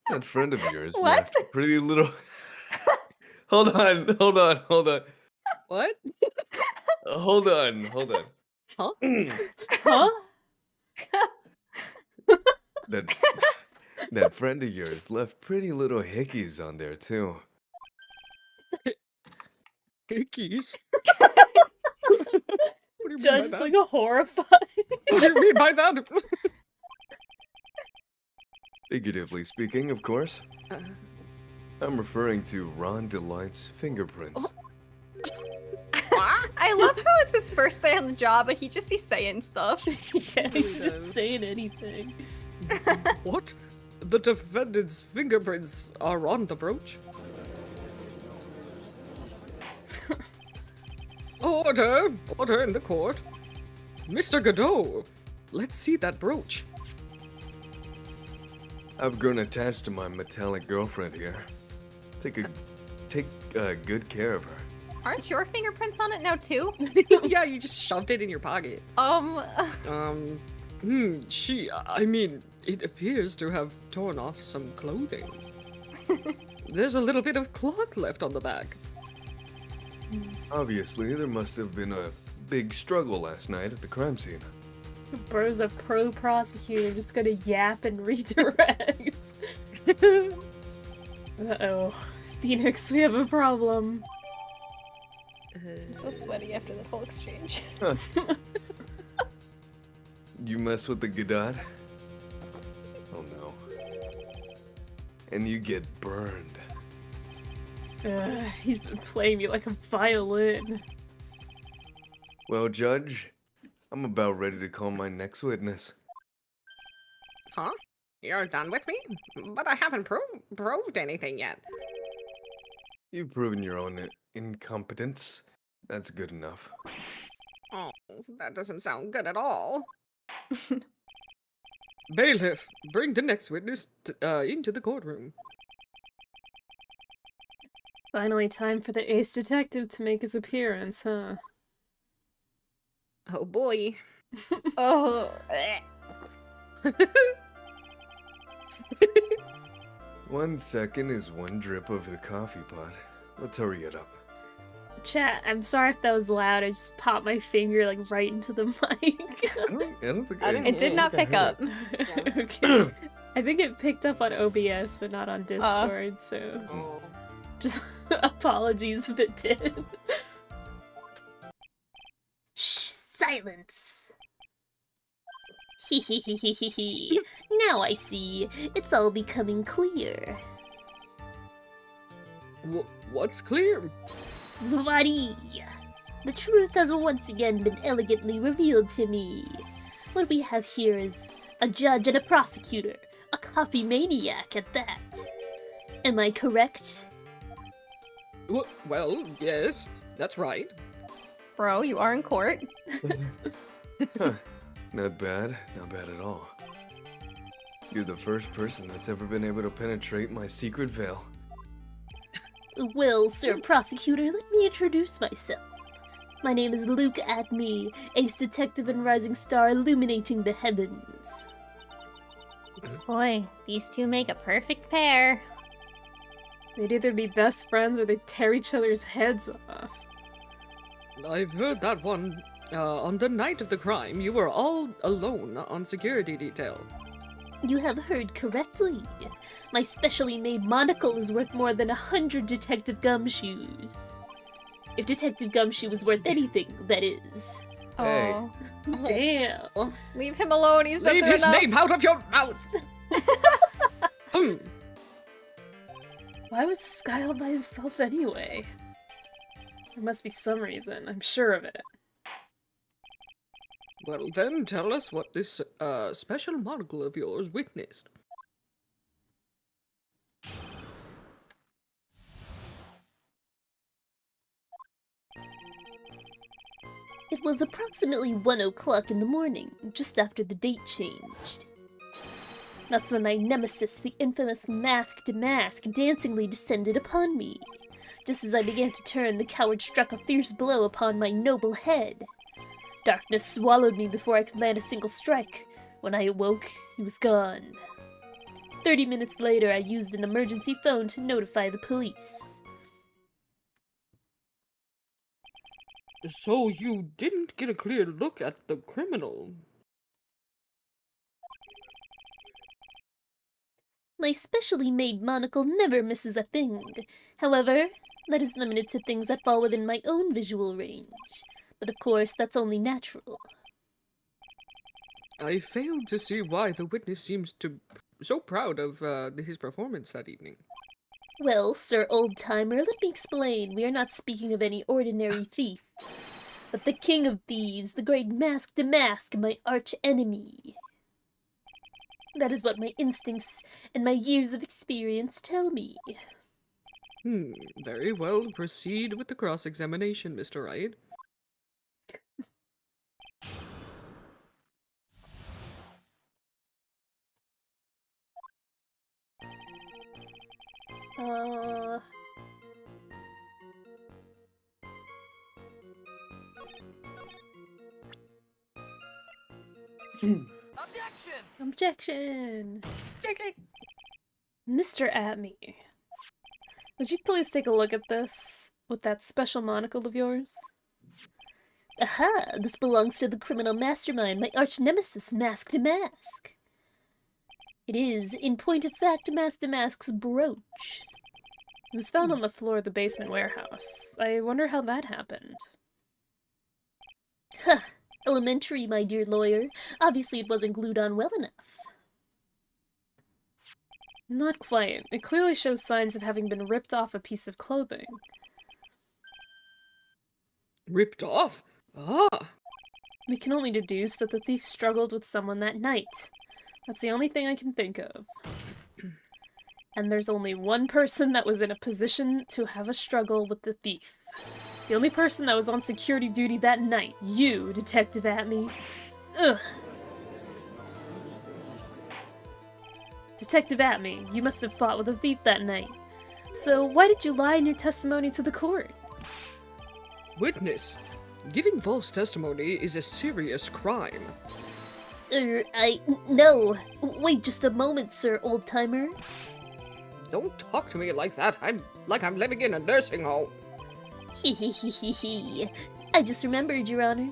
that friend of yours What? left a pretty little. Hold on. What? Hold on. Huh? Huh? That friend of yours left pretty little hickeys on there too. Hickeys? What do you mean by Judge's that? like horrified. What do you mean by that? Figuratively speaking, of course. Uh, I'm referring to Ron Delight's fingerprints. What? I love how it's his first day on the job, but he just be saying stuff. Yeah, Really he's does. just saying anything. What? The defendant's fingerprints are on the brooch? Order! Order in the court. Mr. Godot, let's see that brooch. I've grown attached to my metallic girlfriend here. Take good care of her. Aren't your fingerprints on it now too? Yeah, you just shoved it in your pocket. I mean, it appears to have torn off some clothing. There's a little bit of cloth left on the back. Obviously, there must have been a big struggle last night at the crime scene. Bro's a pro prosecutor, just gonna yap and redirect. Uh-oh. Phoenix, we have a problem. I'm so sweaty after that whole exchange. You mess with the Godot? Oh no. And you get burned. He's been playing me like a violin. Well, Judge, I'm about ready to call my next witness. Huh? You're done with me? But I haven't proved anything yet. You've proven your own incompetence. That's good enough. Oh, that doesn't sound good at all. Bailiff, bring the next witness into the courtroom. Finally time for the ace detective to make his appearance, huh? Oh boy. Oh. 1 second is one drip of the coffee pot. Let's hurry it up. Chat, I'm sorry if that was loud. I just popped my finger like right into the mic. I don't think It did not pick up. Okay. I think it picked up on OBS, but not on Discord, so Oh. just apologies if it did. Shh, silence. Hee. Now I see. It's all becoming clear. What's clear? Zwari! The truth has once again been elegantly revealed to me. What we have here is a judge and a prosecutor, a copy maniac at that. Am I correct? Well, yes, that's right. Bro, you are in court. Not bad at all. You're the first person that's ever been able to penetrate my secret veil. Well, Sir Prosecutor, let me introduce myself. My name is Luke Atme, ace detective and rising star illuminating the heavens. Boy, these two make a perfect pair. They'd either be best friends or they'd tear each other's heads off. I've heard that one. On the night of the crime, you were all alone on security detail. You have heard correctly. My specially made monocle is worth more than 100 Detective Gumshoes. If Detective Gumshoe was worth anything, that is. Hey. Oh. Damn. Leave him alone, he's been Leave through his enough. name out of your mouth! Why was this guy all by himself anyway? There must be some reason, I'm sure of it. Well then, tell us what this special monocle of yours witnessed. It was approximately 1 o'clock in the morning, just after the date changed. That's when my nemesis, the infamous Masked Mask, dancingly descended upon me. Just as I began to turn, the coward struck a fierce blow upon my noble head. Darkness swallowed me before I could land a single strike. When I awoke, he was gone. 30 minutes later, I used an emergency phone to notify the police. So you didn't get a clear look at the criminal? My specially made monocle never misses a thing. However, that is limited to things that fall within my own visual range. But of course, that's only natural. I failed to see why the witness seems to so proud of his performance that evening. Well, Sir Old-Timer, let me explain. We are not speaking of any ordinary thief, but the king of thieves, the great Mask to Mask, my arch enemy. That is what my instincts and my years of experience tell me. Very well. Proceed with the cross-examination, Mr. Wright. Uh... Objection! Mr. Atme, would you please take a look at this with that special monocle of yours? Aha! This belongs to the criminal mastermind, my arch nemesis, Mask to Mask. It is, in point of fact, Mask to Mask's brooch. It was found on the floor of the basement warehouse. I wonder how that happened. Huh. Elementary, my dear lawyer. Obviously it wasn't glued on well enough. Not quite. It clearly shows signs of having been ripped off a piece of clothing. Ripped off? Ah! We can only deduce that the thief struggled with someone that night. That's the only thing I can think of. And there's only one person that was in a position to have a struggle with the thief. The only person that was on security duty that night. You, Detective Atme. Ugh. Detective Atme, you must have fought with a thief that night. So why did you lie in your testimony to the court? Witness, giving false testimony is a serious crime. No. Wait just a moment, Sir Old-Timer. Don't talk to me like that. I'm living in a nursing home. Hee. I just remembered, Your Honor.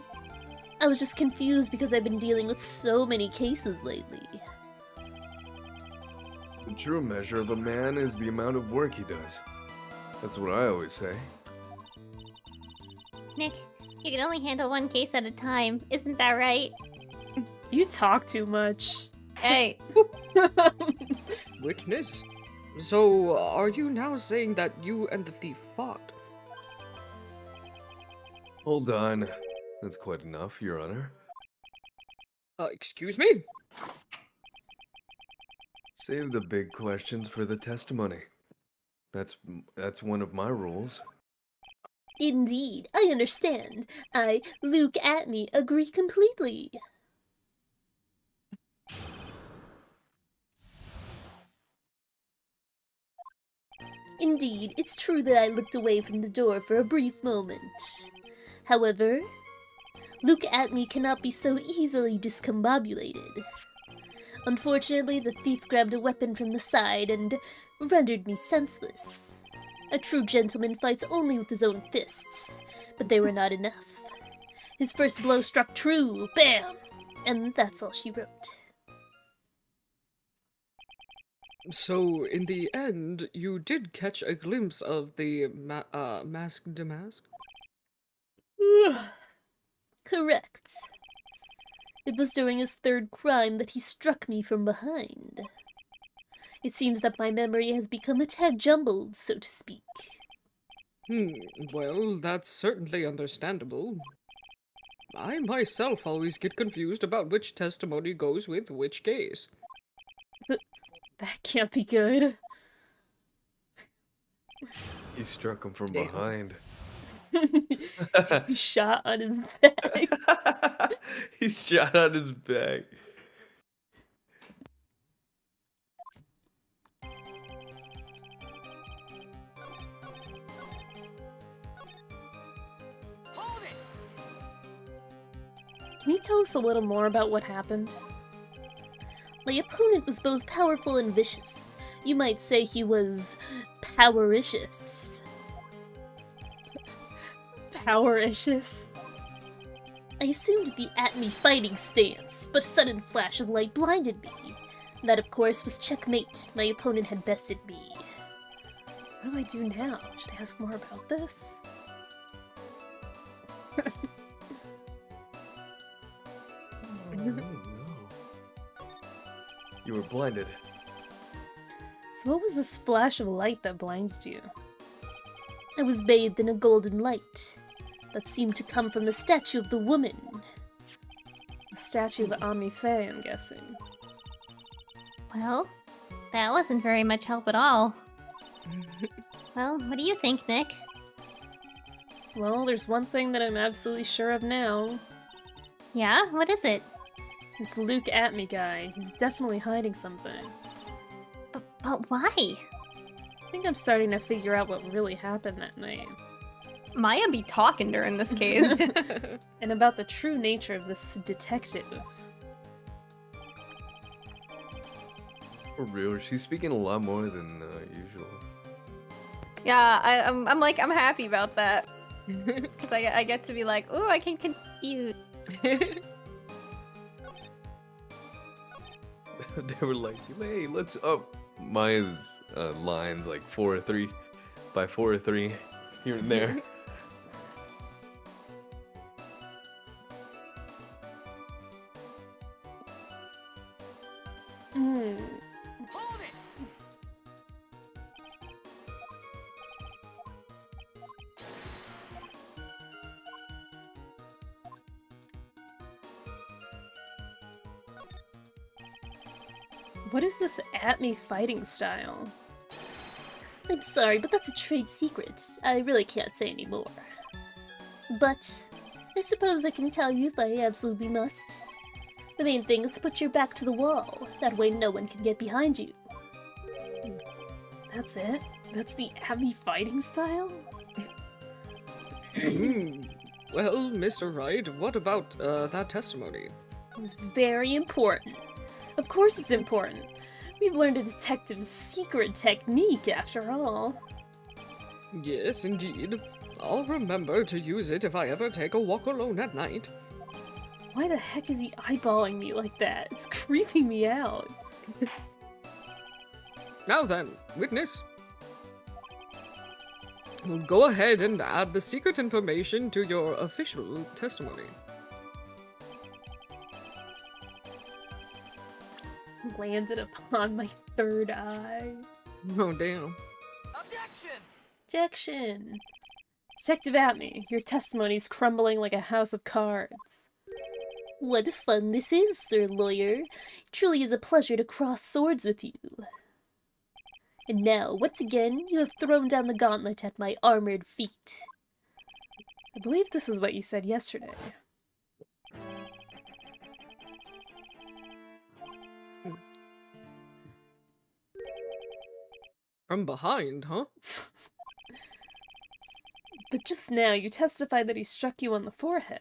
I was just confused because I've been dealing with so many cases lately. The true measure of a man is the amount of work he does. That's what I always say. Nick, you can only handle one case at a time. Isn't that right? You talk too much. Hey. Witness? So, are you now saying that you and the thief fought? Hold on. That's quite enough, Your Honor. Excuse me? Save the big questions for the testimony. That's one of my rules. Indeed, I understand. I, Luke Atme, agree completely. Indeed, it's true that I looked away from the door for a brief moment. However, Luke Atme cannot be so easily discombobulated. Unfortunately, the thief grabbed a weapon from the side and rendered me senseless. A true gentleman fights only with his own fists, but they were not enough. His first blow struck true, bam! And that's all she wrote. So, in the end, you did catch a glimpse of the Mask to Mask? Correct. It was during his third crime that he struck me from behind. It seems that my memory has become a tad jumbled, so to speak. Well, that's certainly understandable. I myself always get confused about which testimony goes with which case. That can't be good. He struck him from Damn. behind. Shot on his back. He shot on his back. Can you tell us a little more about what happened? My opponent was both powerful and vicious. You might say he was powericious. Powericious? I assumed the Atme fighting stance, but a sudden flash of light blinded me. That, of course, was checkmate. My opponent had bested me. What do I do now? Should I ask more about this? You were blinded. So what was this flash of light that blinded you? I was bathed in a golden light that seemed to come from the statue of the woman. A statue of Ami Faye, I'm guessing. Well, that wasn't very much help at all. Well, what do you think, Nick? Well, there's one thing that I'm absolutely sure of now. Yeah? What is it? This Luke Atme guy, he's definitely hiding something. But why? I think I'm starting to figure out what really happened that night. Maya be talking during this case. And about the true nature of this detective. For real, she's speaking a lot more than usual. Yeah, I'm happy about that. Because I get to be like, ooh, I can confuse. They were like, hey, let's up Maya's lines like 4 or 3 by 4 or 3 here and there. What is this Atme fighting style? I'm sorry, but that's a trade secret. I really can't say any more. But I suppose I can tell you if I absolutely must. The main thing is to put your back to the wall. That way no one can get behind you. That's it? That's the Atme fighting style? Well, Mr. Wright, what about that testimony? It was very important. Of course it's important. We've learned a detective's secret technique, after all. Yes, indeed. I'll remember to use it if I ever take a walk alone at night. Why the heck is he eyeballing me like that? It's creeping me out. Now then, witness. Go ahead and add the secret information to your official testimony. Landed upon my third eye. Oh, damn. Objection! Detective Atme, your testimony's crumbling like a house of cards. What fun this is, Sir Lawyer. It truly is a pleasure to cross swords with you. And now, once again, you have thrown down the gauntlet at my armored feet. I believe this is what you said yesterday. From behind, huh? But just now, you testified that he struck you on the forehead.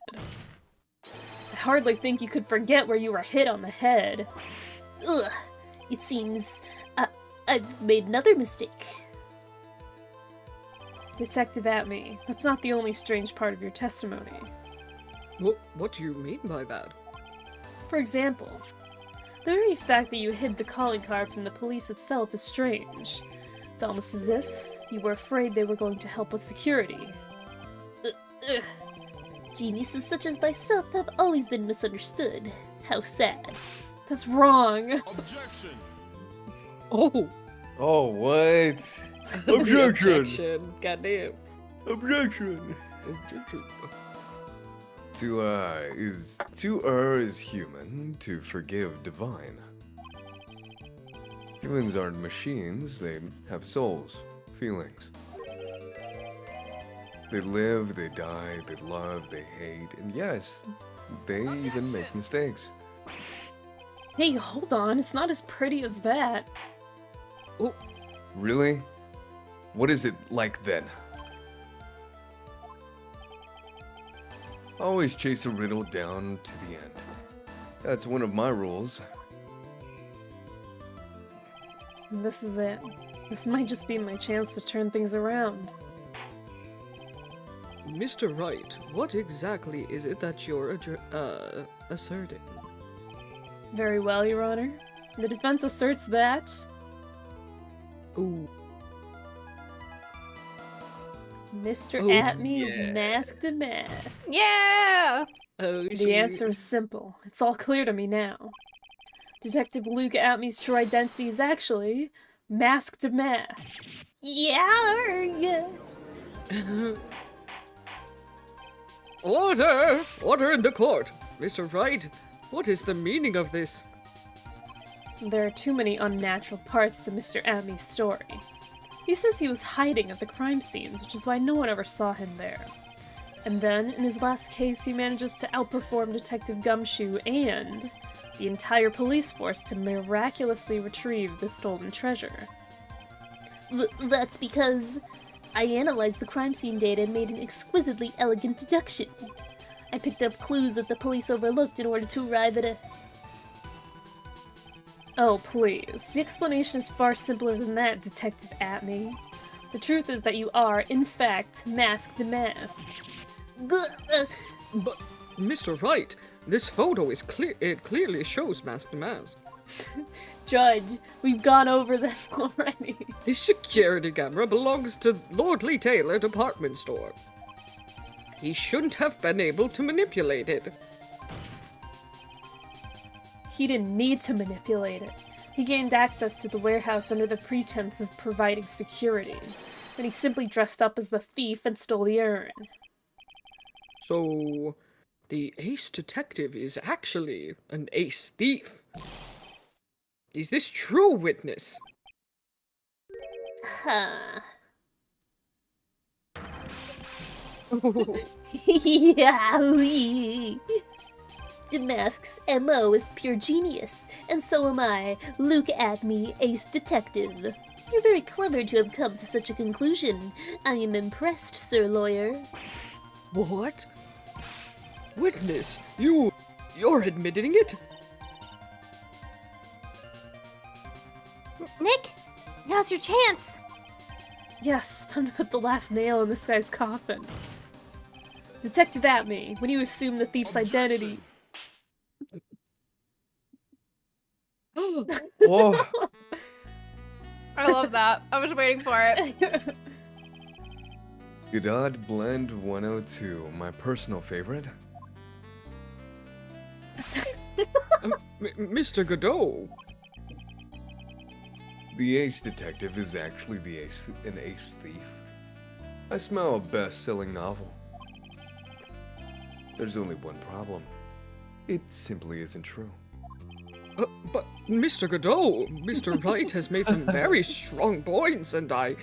I hardly think you could forget where you were hit on the head. Ugh, it seems I've made another mistake. Detective Atme, that's not the only strange part of your testimony. What do you mean by that? For example, the very fact that you hid the calling card from the police itself is strange. It's almost as if you were afraid they were going to help with security. Geniuses such as myself have always been misunderstood. How sad. That's wrong. Objection! Oh! Oh, what? Objection! Goddamn. Objection! Objection. To err is human, to forgive divine. Humans aren't machines, they have souls, feelings. They live, they die, they love, they hate, and yes, they even make mistakes. Hey, hold on, it's not as pretty as that. Oh, really? What is it like then? Always chase a riddle down to the end. That's one of my rules. This is it. This might just be my chance to turn things around. Mr. Wright, what exactly is it that you're asserting? Very well, Your Honor. The defense asserts that... Ooh. Mr. Oh, Atme yeah. is masked a mask. Yeah! Oh, The answer is simple. It's all clear to me now. Detective Luke Atme's true identity is actually Mask to mask. Yarg! Order! Order in the court! Mr. Wright, what is the meaning of this? There are too many unnatural parts to Mr. Amy's story. He says he was hiding at the crime scenes, which is why no one ever saw him there. And then, in his last case, he manages to outperform Detective Gumshoe and the entire police force to miraculously retrieve the stolen treasure. That's because I analyzed the crime scene data and made an exquisitely elegant deduction. I picked up clues that the police overlooked in order to arrive at a... Oh, please. The explanation is far simpler than that, Detective Atney. The truth is that you are, in fact, Mask the Mask. But, Mr. Wright, this photo is clear. It clearly shows Mask to Mask. Judge, we've gone over this already. His security camera belongs to Lord Lee Taylor department store. He shouldn't have been able to manipulate it. He didn't need to manipulate it. He gained access to the warehouse under the pretense of providing security. Then he simply dressed up as the thief and stole the urn. So, the ace detective is actually an ace thief. Is this true, witness? Huh. Yowie. Damask's MO is pure genius, and so am I, Luke Atney, ace detective. You're very clever to have come to such a conclusion. I am impressed, Sir Lawyer. What? Witness, you're admitting it? Nick, now's your chance. Yes, time to put the last nail in this guy's coffin. Detective Atney, when you assume the thief's identity... Whoa. I love that. I was waiting for it. Godot Blend 102, my personal favorite. Mr. Godot. The ace detective is actually an ace thief. I smell a best-selling novel. There's only one problem. It simply isn't true. But Mr. Godot, Mr. Wright has made some very strong points, and I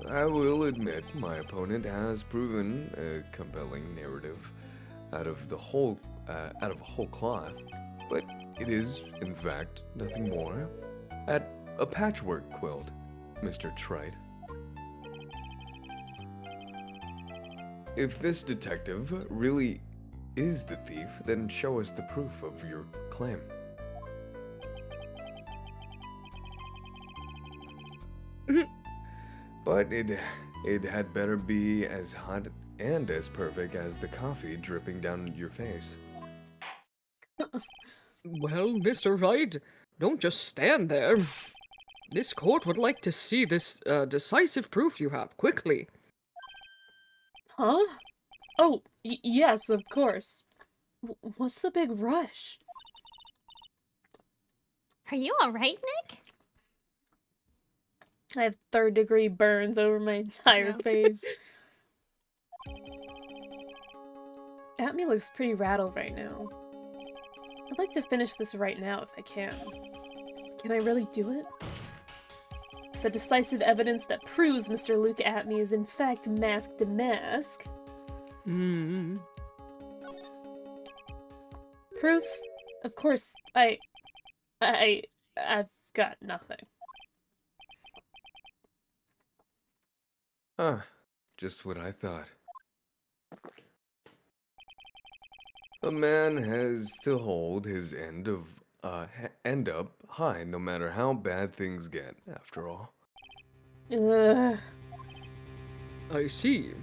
will admit my opponent has proven a compelling narrative out of a whole cloth, but it is, in fact, nothing more at a patchwork quilt, Mr. Trite. If this detective really is the thief, then show us the proof of your claim. But it had better be as hot and as perfect as the coffee dripping down your face. Well, Mr. Wright, don't just stand there. This court would like to see this decisive proof you have, quickly. Huh? Oh, yes, of course. What's the big rush? Are you alright, Nick? I have third-degree burns over my entire face. Atney looks pretty rattled right now. I'd like to finish this right now if I can. Can I really do it? The decisive evidence that proves Mr. Luke Atney is in fact Mask to Mask. Proof? Of course, I've got nothing. Just what I thought. A man has to hold his end up high no matter how bad things get, after all. Ugh. I see.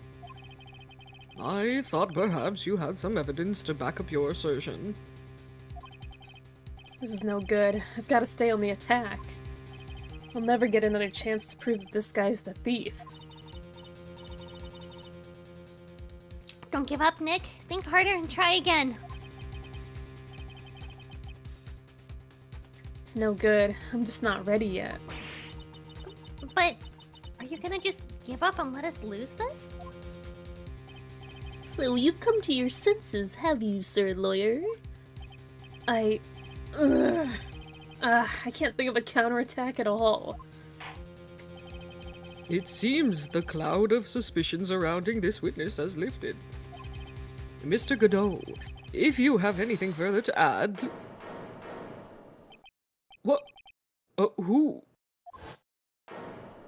I thought perhaps you had some evidence to back up your assertion. This is no good. I've got to stay on the attack. I'll never get another chance to prove that this guy's the thief. Don't give up, Nick. Think harder and try again. It's no good. I'm just not ready yet. But are you gonna just give up and let us lose this? So you've come to your senses, have you, sir lawyer? I can't think of a counterattack at all. It seems the cloud of suspicion surrounding this witness has lifted. Mr. Godot, if you have anything further to add... What? Who?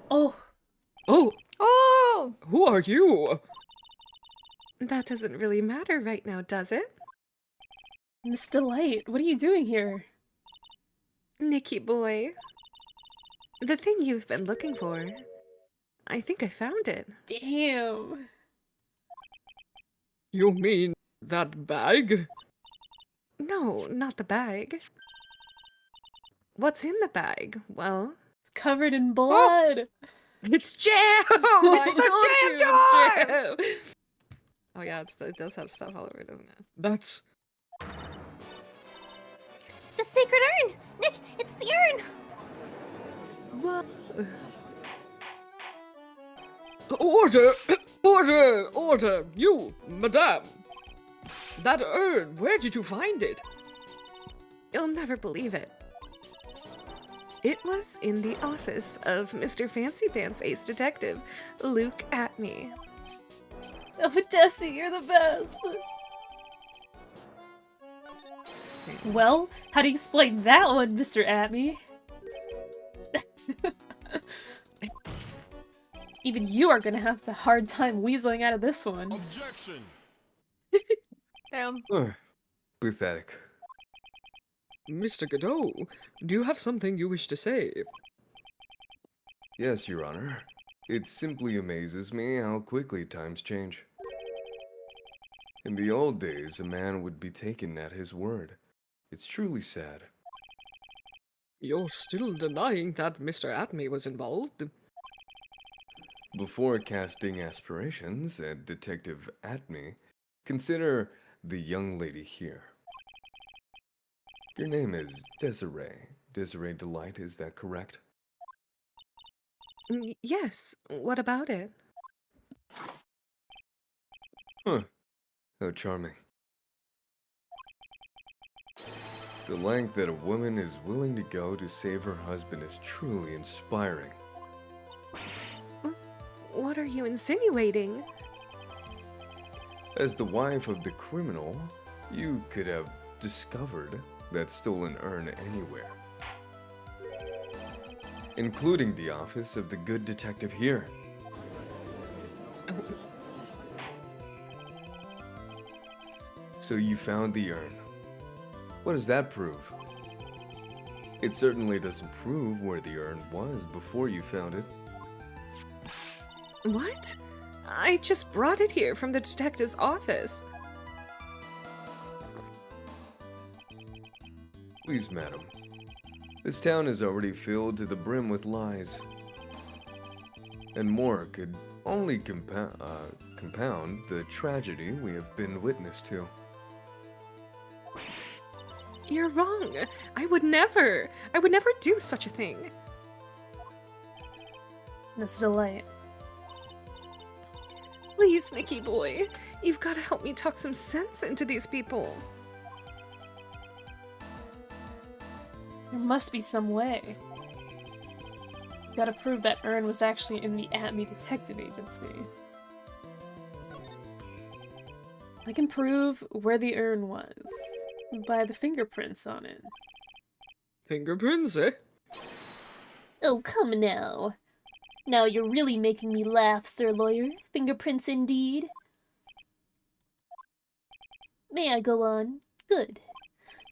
Oh, Oh, Oh! who are you? That doesn't really matter right now, does it? Miss Delight, what are you doing here? Nicky boy. The thing you've been looking for. I think I found it. Damn. You mean that bag? No, not the bag. What's in the bag? Well, It's covered in blood. it's jam! I It's jam! Oh yeah, it does have stuff all over it, doesn't it? That's... The sacred urn! Nick, it's the urn! What? Order! Order! Order! You, madame! That urn, where did you find it? You'll never believe it. It was in the office of Mr. Fancy Pants Ace Detective, Luke Atney. Oh, Desi, you're the best. Well, how do you explain that one, Mr. Atme? Even you are gonna have a hard time weaseling out of this one. Objection! Damn. Pathetic. Mr. Godot, do you have something you wish to say? Yes, Your Honor. It simply amazes me how quickly times change. In the old days, a man would be taken at his word. It's truly sad. You're still denying that Mr. Atney was involved? Before casting aspirations at Detective Atme, consider the young lady here. Your name is Desiree. Desiree Delight, is that correct? Yes, what about it? Huh. How charming. The length that a woman is willing to go to save her husband is truly inspiring. What are you insinuating? As the wife of the criminal, you could have discovered that stolen urn anywhere, including the office of the good detective here. So you found the urn. What does that prove? It certainly doesn't prove where the urn was before you found it. What? I just brought it here from the detective's office. Please, madam. This town is already filled to the brim with lies. And more could only compound the tragedy we have been witness to. You're wrong. I would never do such a thing. Miss Delight. Please, Nicky boy, you've got to help me talk some sense into these people. There must be some way. You gotta prove that urn was actually in the Atme Detective Agency. I can prove where the urn was by the fingerprints on it. Fingerprints, eh? Oh, come now. Now you're really making me laugh, sir lawyer. Fingerprints indeed. May I go on? Good.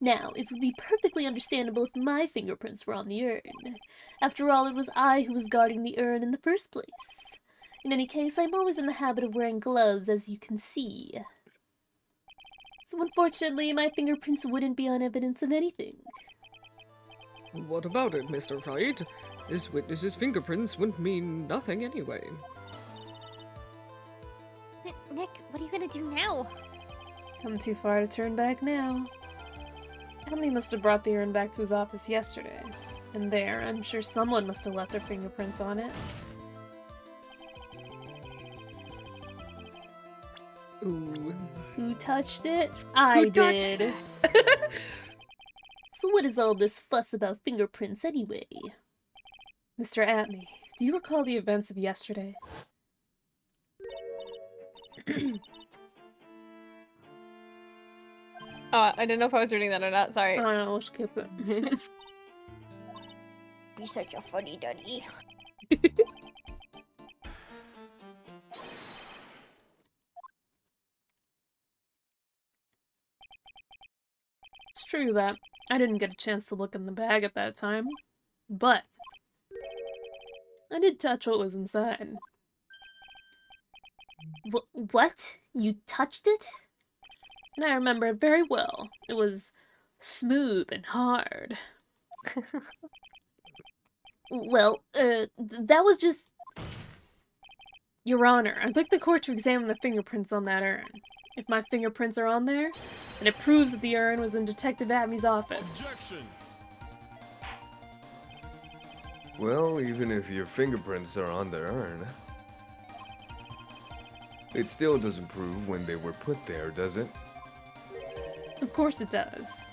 Now, it would be perfectly understandable if my fingerprints were on the urn. After all, it was I who was guarding the urn in the first place. In any case, I'm always in the habit of wearing gloves, as you can see. So unfortunately, my fingerprints wouldn't be on evidence of anything. What about it, Mr. Wright? This witness's fingerprints wouldn't mean nothing anyway. Nick, what are you gonna do now? Come too far to turn back now. Tommy must have brought the urn back to his office yesterday. And there, I'm sure someone must have left their fingerprints on it. Ooh. Who touched it? I did. So what is all this fuss about fingerprints anyway? Mr. Atney, do you recall the events of yesterday? I didn't know if I was reading that or not. Sorry. I don't know, we'll skip it. Be such a funny duddy. It's true that I didn't get a chance to look in the bag at that time, but I did touch what was inside. What? You touched it? And I remember it very well. It was smooth and hard. Well, that was just... Your Honor, I'd like the court to examine the fingerprints on that urn. If my fingerprints are on there, then it proves that the urn was in Detective Abney's office. Well, even if your fingerprints are on the urn, it still doesn't prove when they were put there, does it? Of course it does.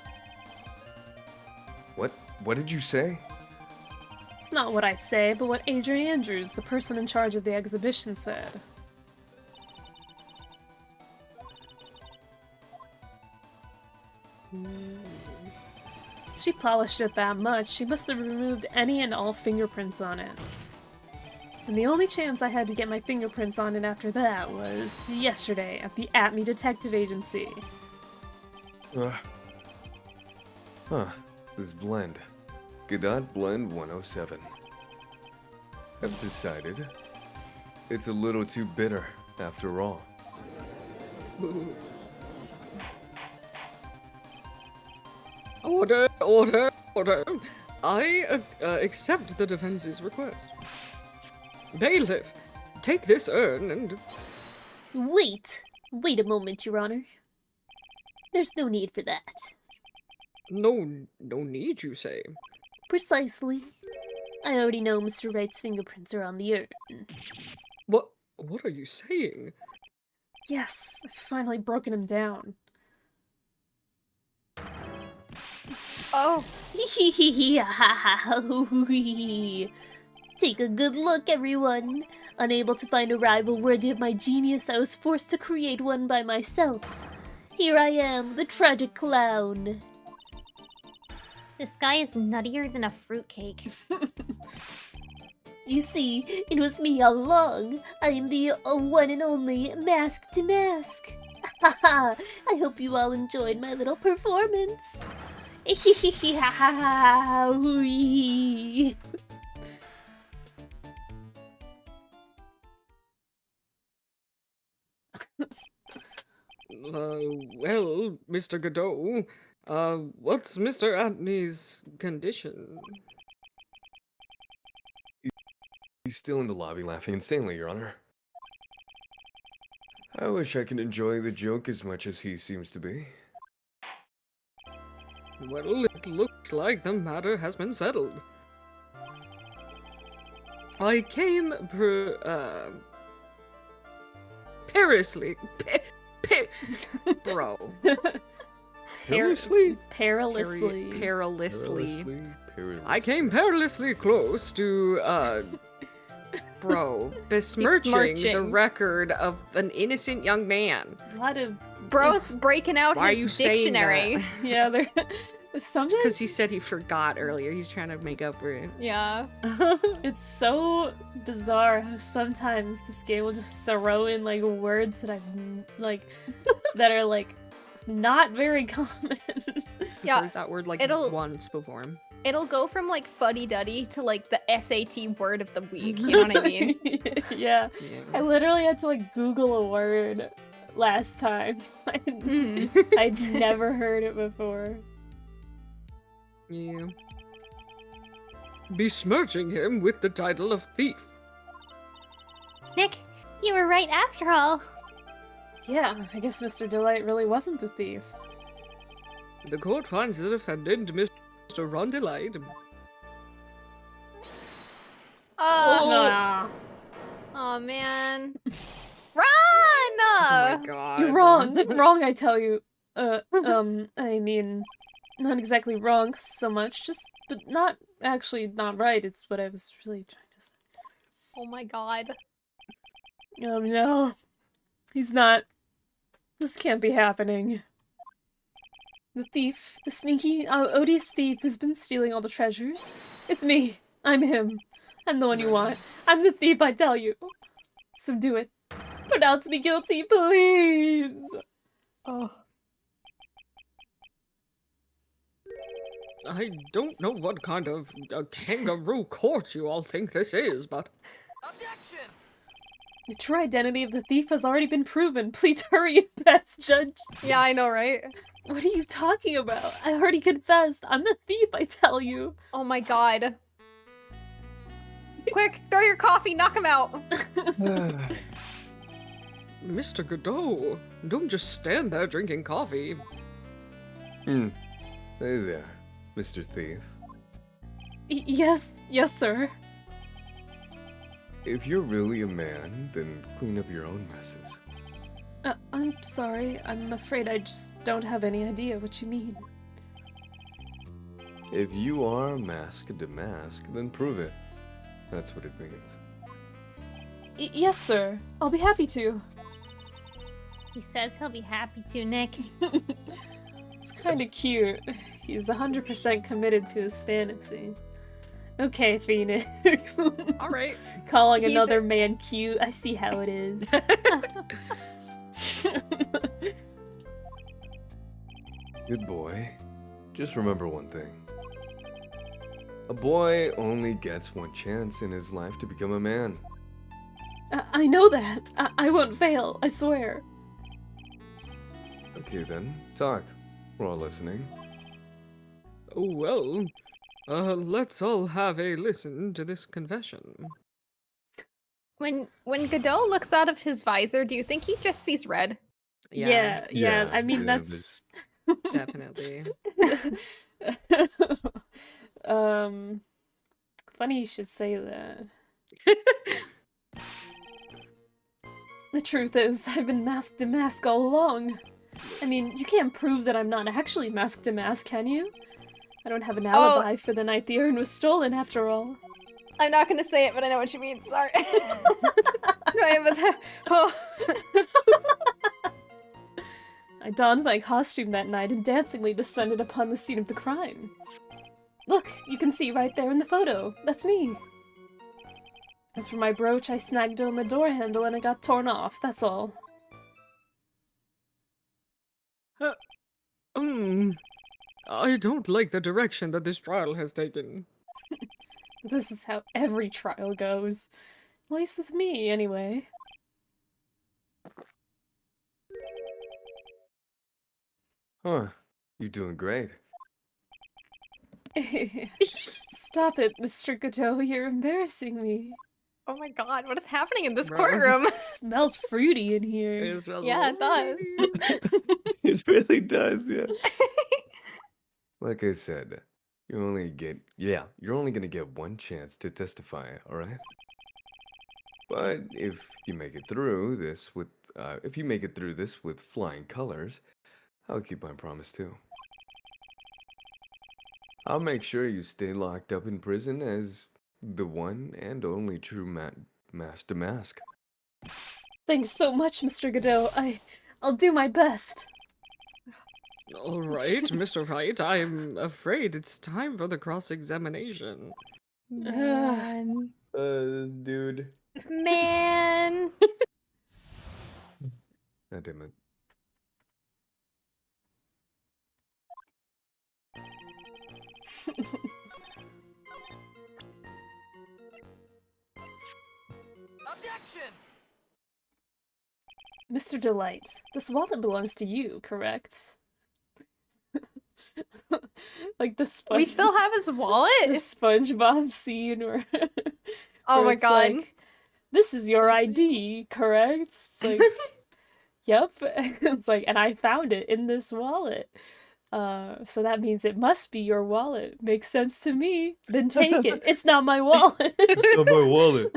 What did you say? It's not what I say, but what Adrian Andrews, the person in charge of the exhibition, said. If she polished it that much, she must have removed any and all fingerprints on it. And the only chance I had to get my fingerprints on it after that was yesterday at the Atney Detective Agency. This blend. Godot Blend 107. I've decided it's a little too bitter, after all. Order, order, order. I accept the defense's request. Bailiff, take this urn and... Wait a moment, Your Honor. There's no need for that. No need, you say? Precisely. I already know Mr. Wright's fingerprints are on the urn. What are you saying? Yes, I've finally broken him down. Oh. Take a good look, everyone. Unable to find a rival worthy of my genius, I was forced to create one by myself. Here I am, the tragic clown. This guy is nuttier than a fruitcake. You see, it was me all along. I am the one and only Mask to Mask. I hope you all enjoyed my little performance. Well, Mr. Godot, what's Mr. Atney's condition? He's still in the lobby laughing insanely, Your Honor. I wish I could enjoy the joke as much as he seems to be. Well, it looks like the matter has been settled. I came perilously, bro. Perilously? Perilously. I came perilously close to, bro, besmirching the record of an innocent young man. A lot of... Bro's breaking out Why his are you saying dictionary. that? Yeah, there... Sometimes... Because he said he forgot earlier. He's trying to make up for it. Yeah. It's so bizarre how sometimes this game will just throw in, like, words that I've, like, that are, like, not very common. Yeah, Heard that word, like, once before. It'll go from, like, fuddy-duddy to, like, the SAT word of the week. You know what I mean? Yeah. I literally had to, like, Google a word last time. I'd never heard it before. Yeah. Besmirching him with the title of thief. Nick, you were right after all. Yeah, I guess Mr. Delight really wasn't the thief. The court finds the defendant, Mr. Rondelite. Oh, oh man. Run! Oh my god. You're wrong. Wrong, I tell you. I mean, not exactly wrong so much, but not actually not right. It's what I was really trying to say. Oh my god. No. He's not. This can't be happening. The thief, the sneaky, odious thief who's been stealing all the treasures. It's me. I'm him. I'm the one you want. I'm the thief, I tell you. So do it. Pronounce me guilty, please. Oh. I don't know what kind of kangaroo court you all think this is, but... Objection! The true identity of the thief has already been proven. Please hurry and pass, Judge. Yeah, I know, right? What are you talking about? I already confessed. I'm the thief, I tell you. Oh my god. Quick, throw your coffee, knock him out. Mr. Godot, don't just stand there drinking coffee. Hey there, Mr. Thief. Yes, sir. If you're really a man, then clean up your own messes. I'm sorry. I'm afraid I just don't have any idea what you mean. If you are mask to mask, then prove it. That's what it means. Yes, sir. I'll be happy to. He says he'll be happy to, Nick. It's kind of cute. He's 100% committed to his fantasy. Okay, Phoenix. Alright. Calling another man cute. I see how it is. Good boy. Just remember one thing. A boy only gets one chance in his life to become a man. I know that. I won't fail. I swear. Okay then, talk. We're all listening. Oh, well, let's all have a listen to this confession. When Godot looks out of his visor, do you think he just sees red? Yeah. I mean, yeah, that's Definitely. Funny you should say that. The truth is, I've been masked to mask all along. I mean, you can't prove that I'm not actually masked to mask, can you? I don't have an alibi for the night the urn was stolen, after all. I'm not gonna say it, but I know what you mean. Sorry. I donned my costume that night and dancingly descended upon the scene of the crime. Look, you can see right there in the photo. That's me. As for my brooch, I snagged it on the door handle and it got torn off, that's all. I don't like the direction that this trial has taken. This is how every trial goes. At least with me, anyway. Huh. You're doing great. Stop it, Mr. Godot, you're embarrassing me. Oh my god, what is happening in this Bro. courtroom? It smells fruity in here. It smells Yeah, it does. It really does, yeah. Like I said, you're only gonna get one chance to testify, alright? But if you make it through this with flying colors, I'll keep my promise too. I'll make sure you stay locked up in prison as the one and only true mask to mask. Thanks so much, Mr. Godot. I'll do my best. All right, Mr. Wright, I'm afraid it's time for the cross-examination. Man. This dude. Man. God damn it. Objection! Mr. Delight, this wallet belongs to you, correct? Like the sponge. We still have his wallet? The SpongeBob scene where. Oh where my it's god. like, this is your ID, correct? It's like, yep. It's like, and I found it in this wallet. So that means it must be your wallet. Makes sense to me. Then take it. It's not my wallet. It's not my wallet.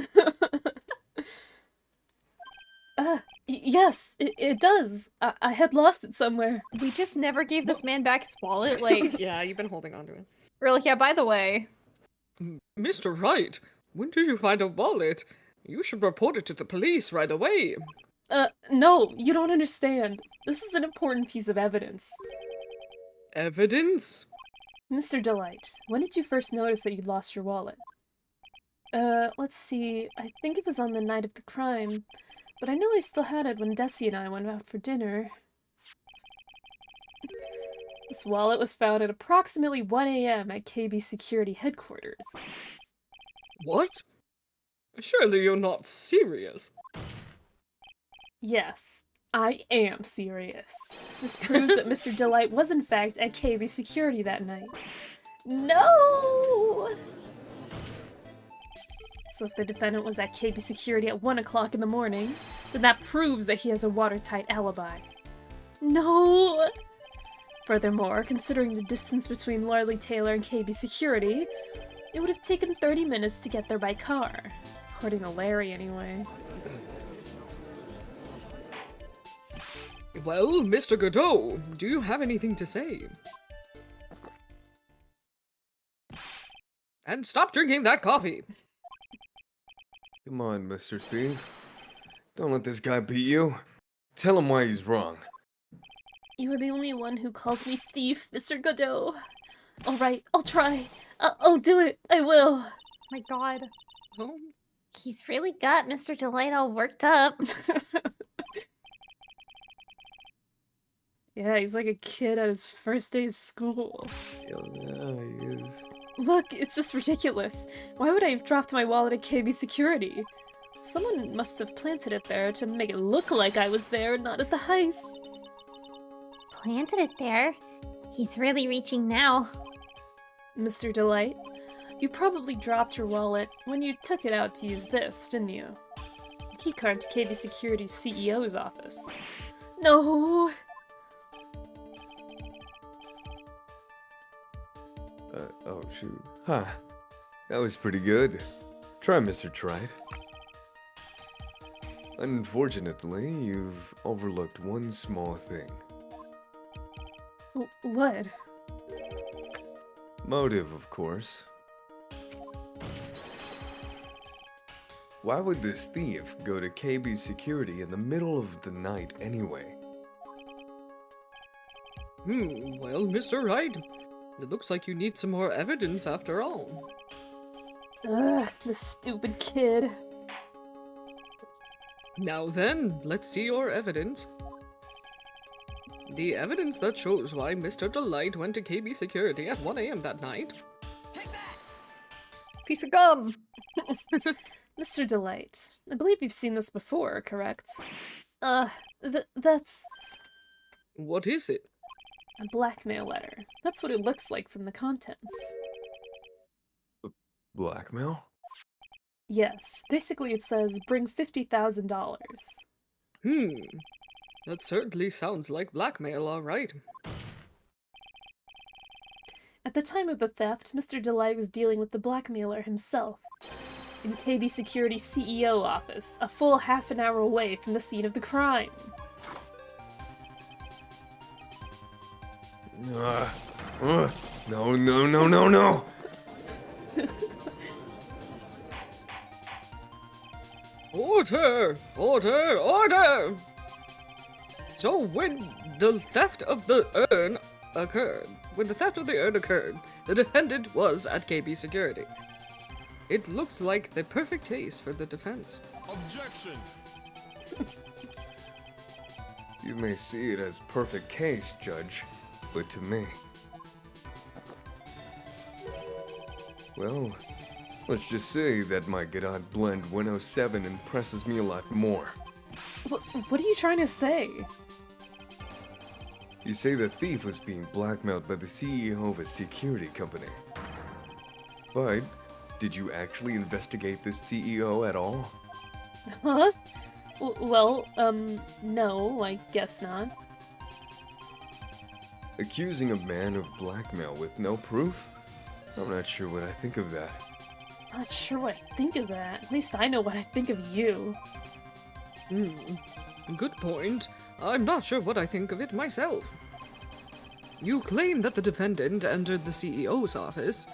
Yes, it does. I had lost it somewhere. We just never gave this man back his wallet. Like, Yeah, you've been holding on to it. we're like, yeah, by the way. Mr. Wright, when did you find a wallet? You should report it to the police right away. No, you don't understand. This is an important piece of evidence. Evidence? Mr. Delight, when did you first notice that you'd lost your wallet? Let's see. I think it was on the night of the crime. But I know I still had it when Desi and I went out for dinner. This wallet was found at approximately 1 a.m. at KB Security Headquarters. What? Surely you're not serious. Yes, I am serious. This proves that Mr. Delight was in fact at KB Security that night. No! So if the defendant was at KB Security at 1 o'clock in the morning, then that proves that he has a watertight alibi. No! Furthermore, considering the distance between Lordly Taylor and KB Security, it would have taken 30 minutes to get there by car. According to Larry, anyway. Well, Mr. Godot, do you have anything to say? And stop drinking that coffee. Come on, Mr. Thief. Don't let this guy beat you. Tell him why he's wrong. You are the only one who calls me thief, Mr. Godot. Alright, I'll try. I'll do it. I will. My god. Oh, He's really got Mr. Delight all worked up. Yeah, he's like a kid at his first day of school. Yeah, he is. Look, it's just ridiculous. Why would I have dropped my wallet at KB Security? Someone must have planted it there to make it look like I was there, not at the heist. Planted it there. He's really reaching now. Mr. Delight, you probably dropped your wallet when you took it out to use this, didn't you? The keycard to KB Security's CEO's office. No! Oh shoot. Huh. That was pretty good. Try, Mr. Trite. Unfortunately, you've overlooked one small thing. What? Motive, of course. Why would this thief go to KB Security in the middle of the night anyway? Well, Mr. Wright, it looks like you need some more evidence after all. Ugh, this stupid kid. Now then, let's see your evidence. The evidence that shows why Mr. Delight went to KB Security at 1 a.m. that night. Piece of gum. Mr. Delight, I believe you've seen this before, correct? That's What is it? a blackmail letter. That's what it looks like from the contents. Blackmail? Yes, basically it says, bring $50,000. That certainly sounds like blackmail, all right. At the time of the theft, Mr. Delight was dealing with the blackmailer himself. In KB Security's CEO office, a full half an hour away from the scene of the crime. No, no, no, no, no! Order! Order! Order! So when the theft of the urn occurred, the defendant was at KB Security. It looks like the perfect case for the defense. Objection! You may see it as perfect case, Judge, but to me... Well, let's just say that my Godot Blend 107 impresses me a lot more. What are you trying to say? You say the thief was being blackmailed by the CEO of a security company. But, did you actually investigate this CEO at all? Huh? Well, no, I guess not. Accusing a man of blackmail with no proof? I'm not sure what I think of that. Not sure what I think of that. At least I know what I think of you. Good point. I'm not sure what I think of it myself. You claim that the defendant entered the CEO's office,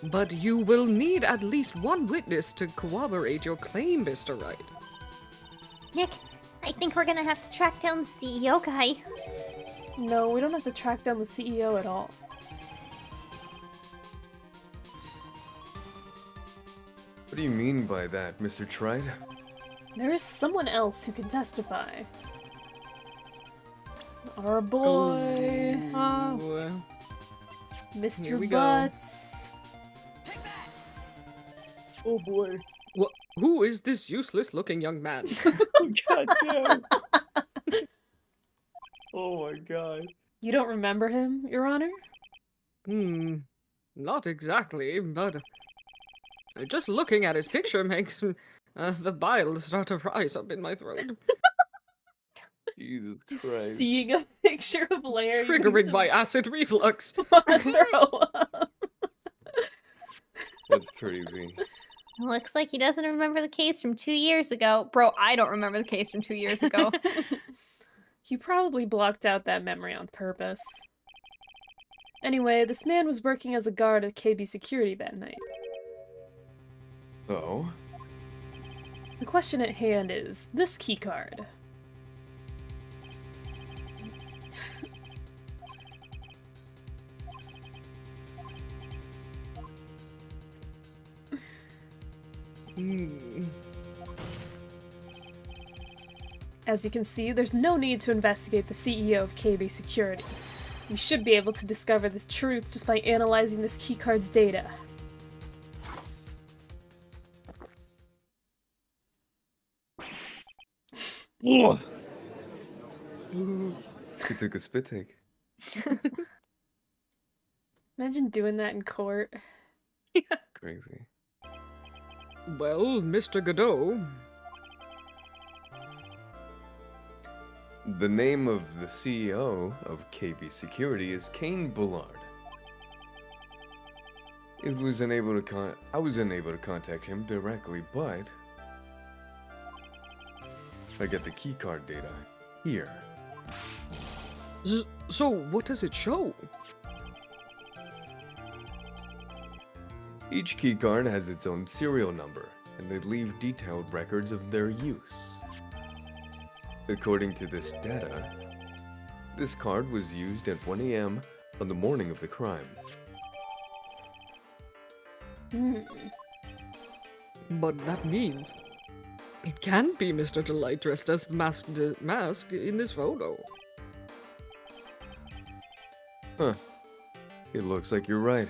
but you will need at least one witness to corroborate your claim, Mr. Wright. Nick, I think we're gonna have to track down the CEO guy. No, we don't have to track down the CEO at all. What do you mean by that, Mr. Trite? There is someone else who can testify. Our boy, Ooh. Here Mr. we go. Butts. Oh boy. Who is this useless-looking young man? God damn. Oh my god. You don't remember him, Your Honor? Not exactly, but just looking at his picture makes the bile start to rise up in my throat. Jesus Christ. Seeing a picture of Larry. Triggering my acid reflux. wanna throw up. That's crazy. Looks like he doesn't remember the case from 2 years ago. Bro, I don't remember the case from 2 years ago. You probably blocked out that memory on purpose. Anyway, this man was working as a guard at KB Security that night. Oh? The question at hand is this keycard. As you can see, there's no need to investigate the CEO of KB Security. We should be able to discover the truth just by analyzing this keycard's data. He took a spit take. Imagine doing that in court. Crazy. Well, Mr. Godot. The name of the CEO of KB Security is Kane Bullard. I was unable to contact him directly, but I get the keycard data here. So, what does it show? Each keycard has its own serial number, and they leave detailed records of their use. According to this data, this card was used at 1 a.m. on the morning of the crime. But that means it can't be Mr. Delight dressed as the mask in this photo. Huh. It looks like you're right.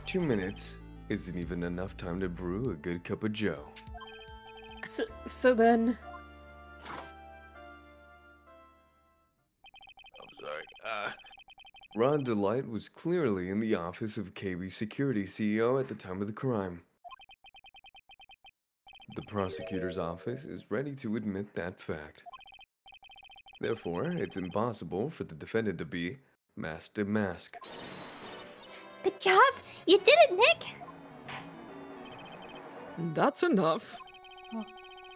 2 minutes isn't even enough time to brew a good cup of joe. So then... I'm sorry. Ron Delight was clearly in the office of KB Security CEO at the time of the crime. The prosecutor's office is ready to admit that fact. Therefore, it's impossible for the defendant to be mask to mask. Good job! You did it, Nick! That's enough.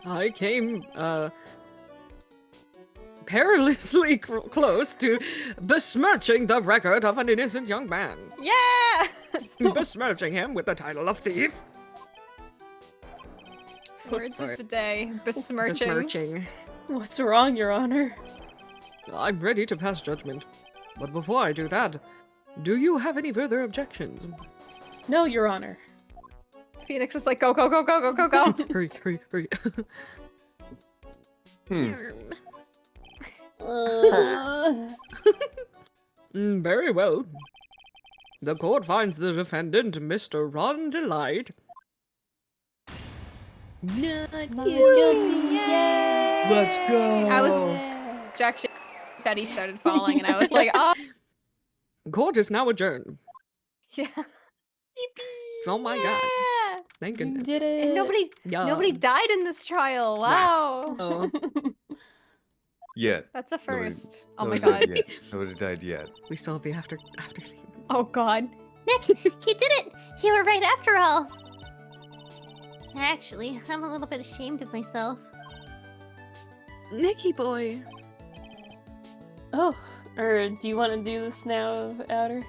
I came, perilously close to besmirching the record of an innocent young man. Yeah! Besmirching him with the title of thief. Words Sorry. of the day. Besmirching. Besmirching. What's wrong, Your Honor? I'm ready to pass judgment. But before I do that, do you have any further objections? No, Your Honor. Phoenix is like, go, go, go, go, go, go, go. Hurry, hurry, hurry. Very well. The court finds the defendant, Mr. Ron Delight, Not guilty. Yay! Let's go. I was objection. Confetti started falling, and I was like, oh. Court is now adjourned. Yeah. Oh my god. Yeah. Thank You goodness. did it. And nobody Yeah. died in this trial. Wow. Oh. Yet. That's a Nobody- first. Oh nobody my god. died yet. Nobody died yet. We still have the after scene. Oh god. Nick, you did it! You were right after all. Actually, I'm a little bit ashamed of myself. Nicky boy. Oh, or do you want to do this now, Outer?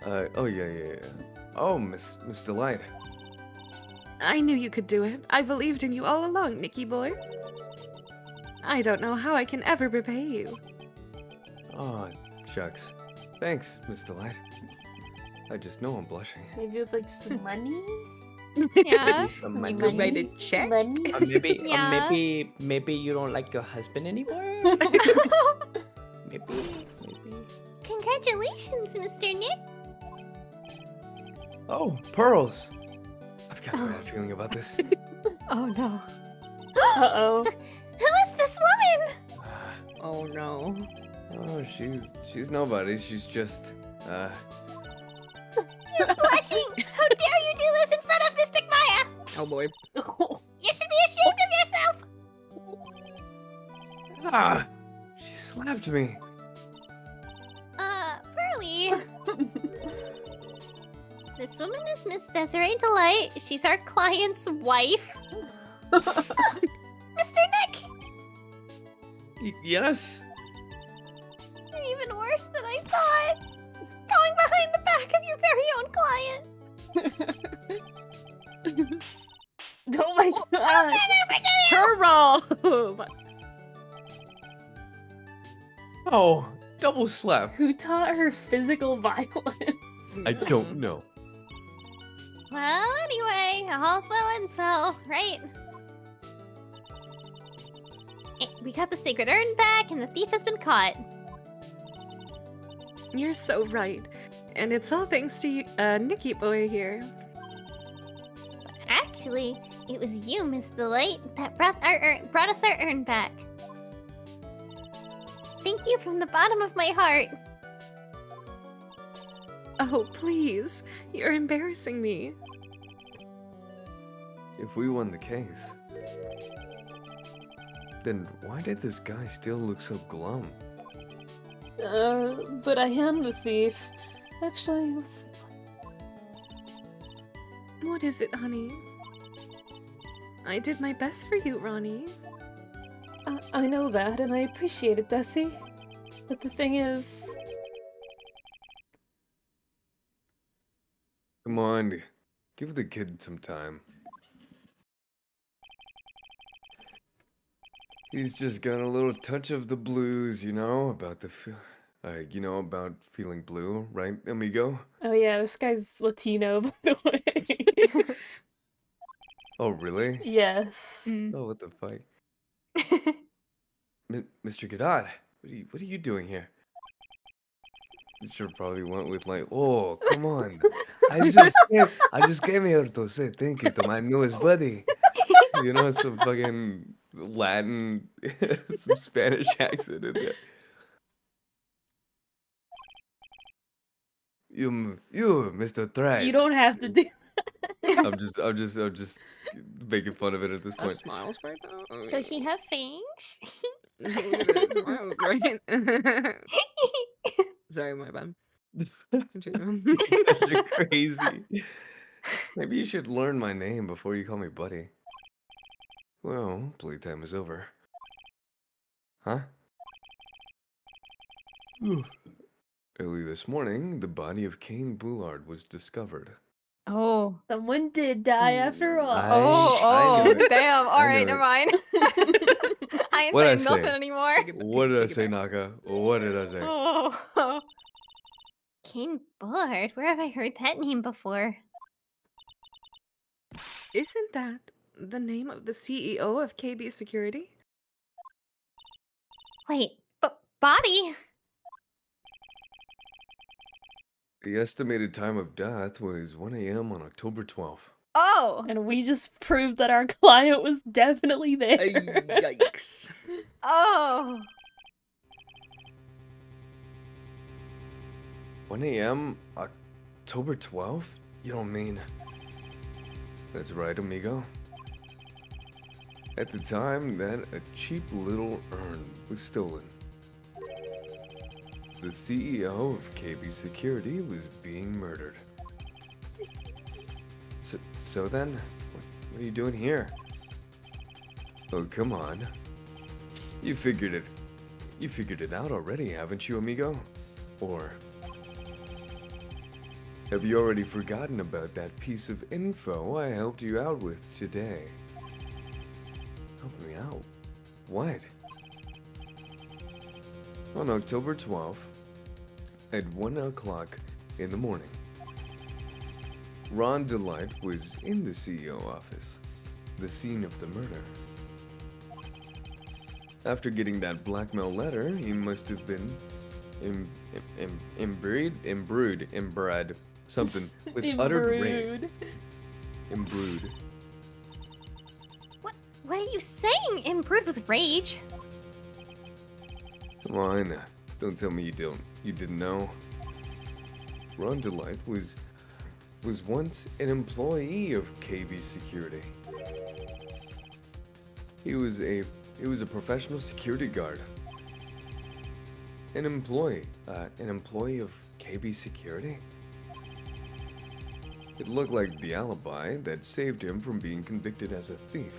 Oh yeah. Oh, Miss Delight. I knew you could do it. I believed in you all along, Nicky boy. I don't know how I can ever repay you. Oh, shucks. Thanks, Miss Delight. I just know I'm blushing. Maybe with like some money? Yeah. Some Money? money. Write a check. Money? Yeah. Maybe you don't like your husband anymore. Maybe. Congratulations, Mr. Nick. Oh, pearls. I've got a bad feeling about this. Oh no. Uh-oh. Who is this woman? Oh no. Oh, she's nobody. She's just You're blushing. How dare you do this in front of Mystic Maya? Oh boy. You should be ashamed of yourself. she slapped me. Pearly. This woman is Miss Desiree Delight. She's our client's wife. Mr. Nick! Yes. You're even worse than I thought. Going behind the back of your very own client. Oh my god. Never forgive you! Her roll. Oh, double slap. Who taught her physical violence? I don't know. Well, anyway, all's well ends well, right? We got the sacred urn back, and the thief has been caught. You're so right. And it's all thanks to you, Nicky boy here. Actually, it was you, Miss Delight, that brought us our urn back. Thank you from the bottom of my heart. Oh, please. You're embarrassing me. If we won the case, then why did this guy still look so glum? But I am the thief. Actually, what's... What is it, honey? I did my best for you, Ronnie. I know that, and I appreciate it, Desi. But the thing is... Come on, give the kid some time. He's just got a little touch of the blues, about about feeling blue, right, amigo? Oh yeah, this guy's Latino, by the way. Oh, really? Yes. Oh, what the fuck? Mr. Godot, what are you doing here? This sure probably went with like, oh, come on. I just came here to say thank you to my newest buddy. Some fucking Latin, some Spanish accent in there. You, Mr. Thrive. You don't have to do I'm just making fun of it at this That point. smiles right now. Oh, Does she have fangs? Smiles, right? Sorry, my bad. Continue. That's crazy. Maybe you should learn my name before you call me buddy. Well, playtime is over. Huh? Early this morning, the body of Cain Boulard was discovered. Oh. Someone did die after all. I Oh, knew it. damn. I Alright, knew never mind. I ain't What'd I saying nothing say? anymore. What did I say, Naka? What did I say? Oh. Cain Bullard? Where have I heard that name before? Isn't that the name of the CEO of KB Security? Wait, body? The estimated time of death was 1 a.m. on October 12th. Oh. And we just proved that our client was definitely there. Yikes. Oh. 1 a.m. October 12th? You don't mean... That's right, amigo. At the time that a cheap little urn was stolen. The CEO of KB Security was being murdered. So then, what are you doing here? Oh, come on. You figured it out already, haven't you, amigo? Or have you already forgotten about that piece of info I helped you out with today? Help me out? What? On October 12th, at 1 o'clock in the morning, Ron Delight was in the CEO office, the scene of the murder. After getting that blackmail letter, he must have been imbrued, something with uttered rage. Imbrued. What are you saying? Imbrued with rage? Come on, don't tell me you didn't know. Ron Delight was once an employee of KB Security. He was a professional security guard. An employee of KB Security? It looked like the alibi that saved him from being convicted as a thief.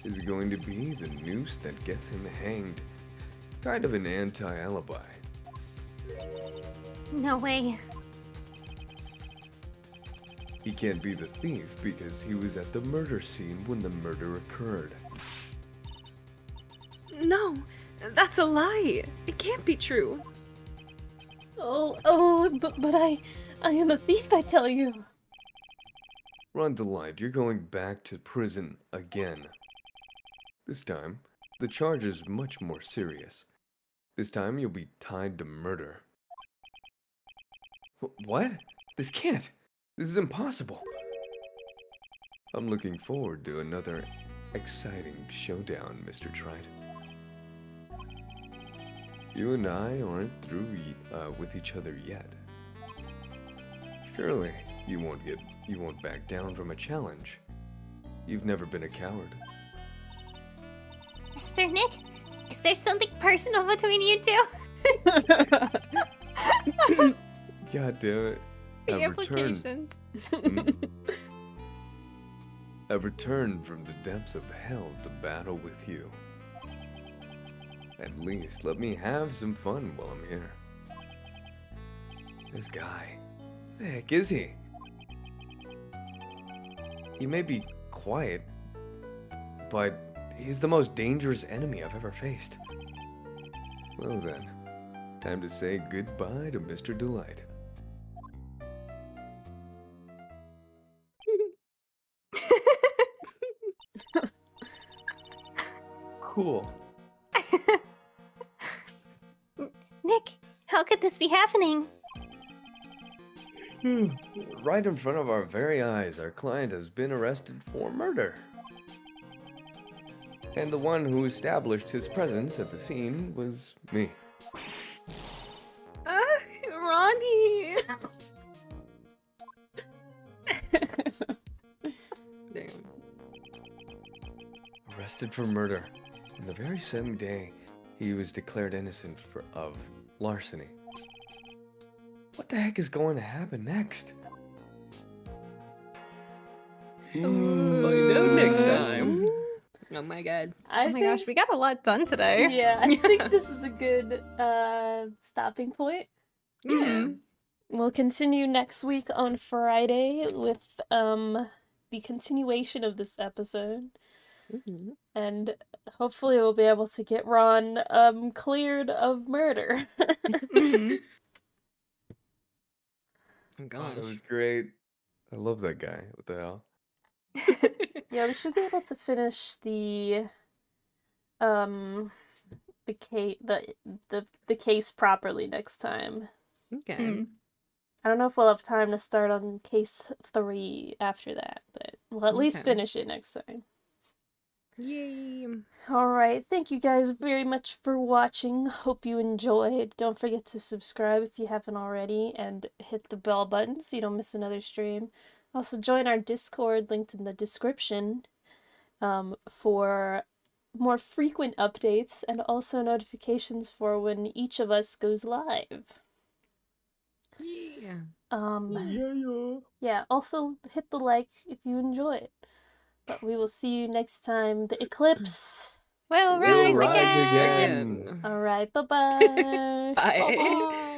Is going to be the noose that gets him hanged. Kind of an anti-alibi. No way. He can't be the thief because he was at the murder scene when the murder occurred. No, that's a lie. It can't be true. But I am a thief, I tell you. Ron Delight, you're going back to prison again. This time, the charge is much more serious. This time, you'll be tied to murder. What? This can't. This is impossible. I'm looking forward to another exciting showdown, Mr. Trite. You and I aren't through with each other yet. Surely, you won't back down from a challenge. You've never been a coward. Mr. Nick, is there something personal between you two? God damn it. The I've returned. implications. I've returned from the depths of hell to battle with you. At least let me have some fun while I'm here. This guy, who the heck is he? He may be quiet, but he's the most dangerous enemy I've ever faced. Well then, time to say goodbye to Mr. Delight. Cool. Nick, how could this be happening? Right in front of our very eyes, our client has been arrested for murder. And the one who established his presence at the scene was me. Ronnie! Damn. Arrested for murder. And the very same day, he was declared innocent of larceny. What the heck is going to happen next? Find out next time. Oh my god. Oh my gosh, we got a lot done today. Yeah, I think this is a good stopping point. Yeah. We'll continue next week on Friday with the continuation of this episode. Mhm. And hopefully we'll be able to get Ron cleared of murder. Mhm. Oh Oh, gosh. that was great. I love that guy. What the hell? Yeah, we should be able to finish the case properly next time. Okay. Mm. I don't know if we'll have time to start on case 3 after that, but we'll at least Okay. finish it next time. Yay. Alright, thank you guys very much for watching. Hope you enjoyed. Don't forget to subscribe if you haven't already, and hit the bell button so you don't miss another stream. Also, join our Discord linked in the description for more frequent updates and also notifications for when each of us goes live. Yeah. Yeah, also hit the like if you enjoy it. But we will see you next time. The Eclipse. We'll We'll rise rise again. again. Alright, bye-bye. Bye. Bye.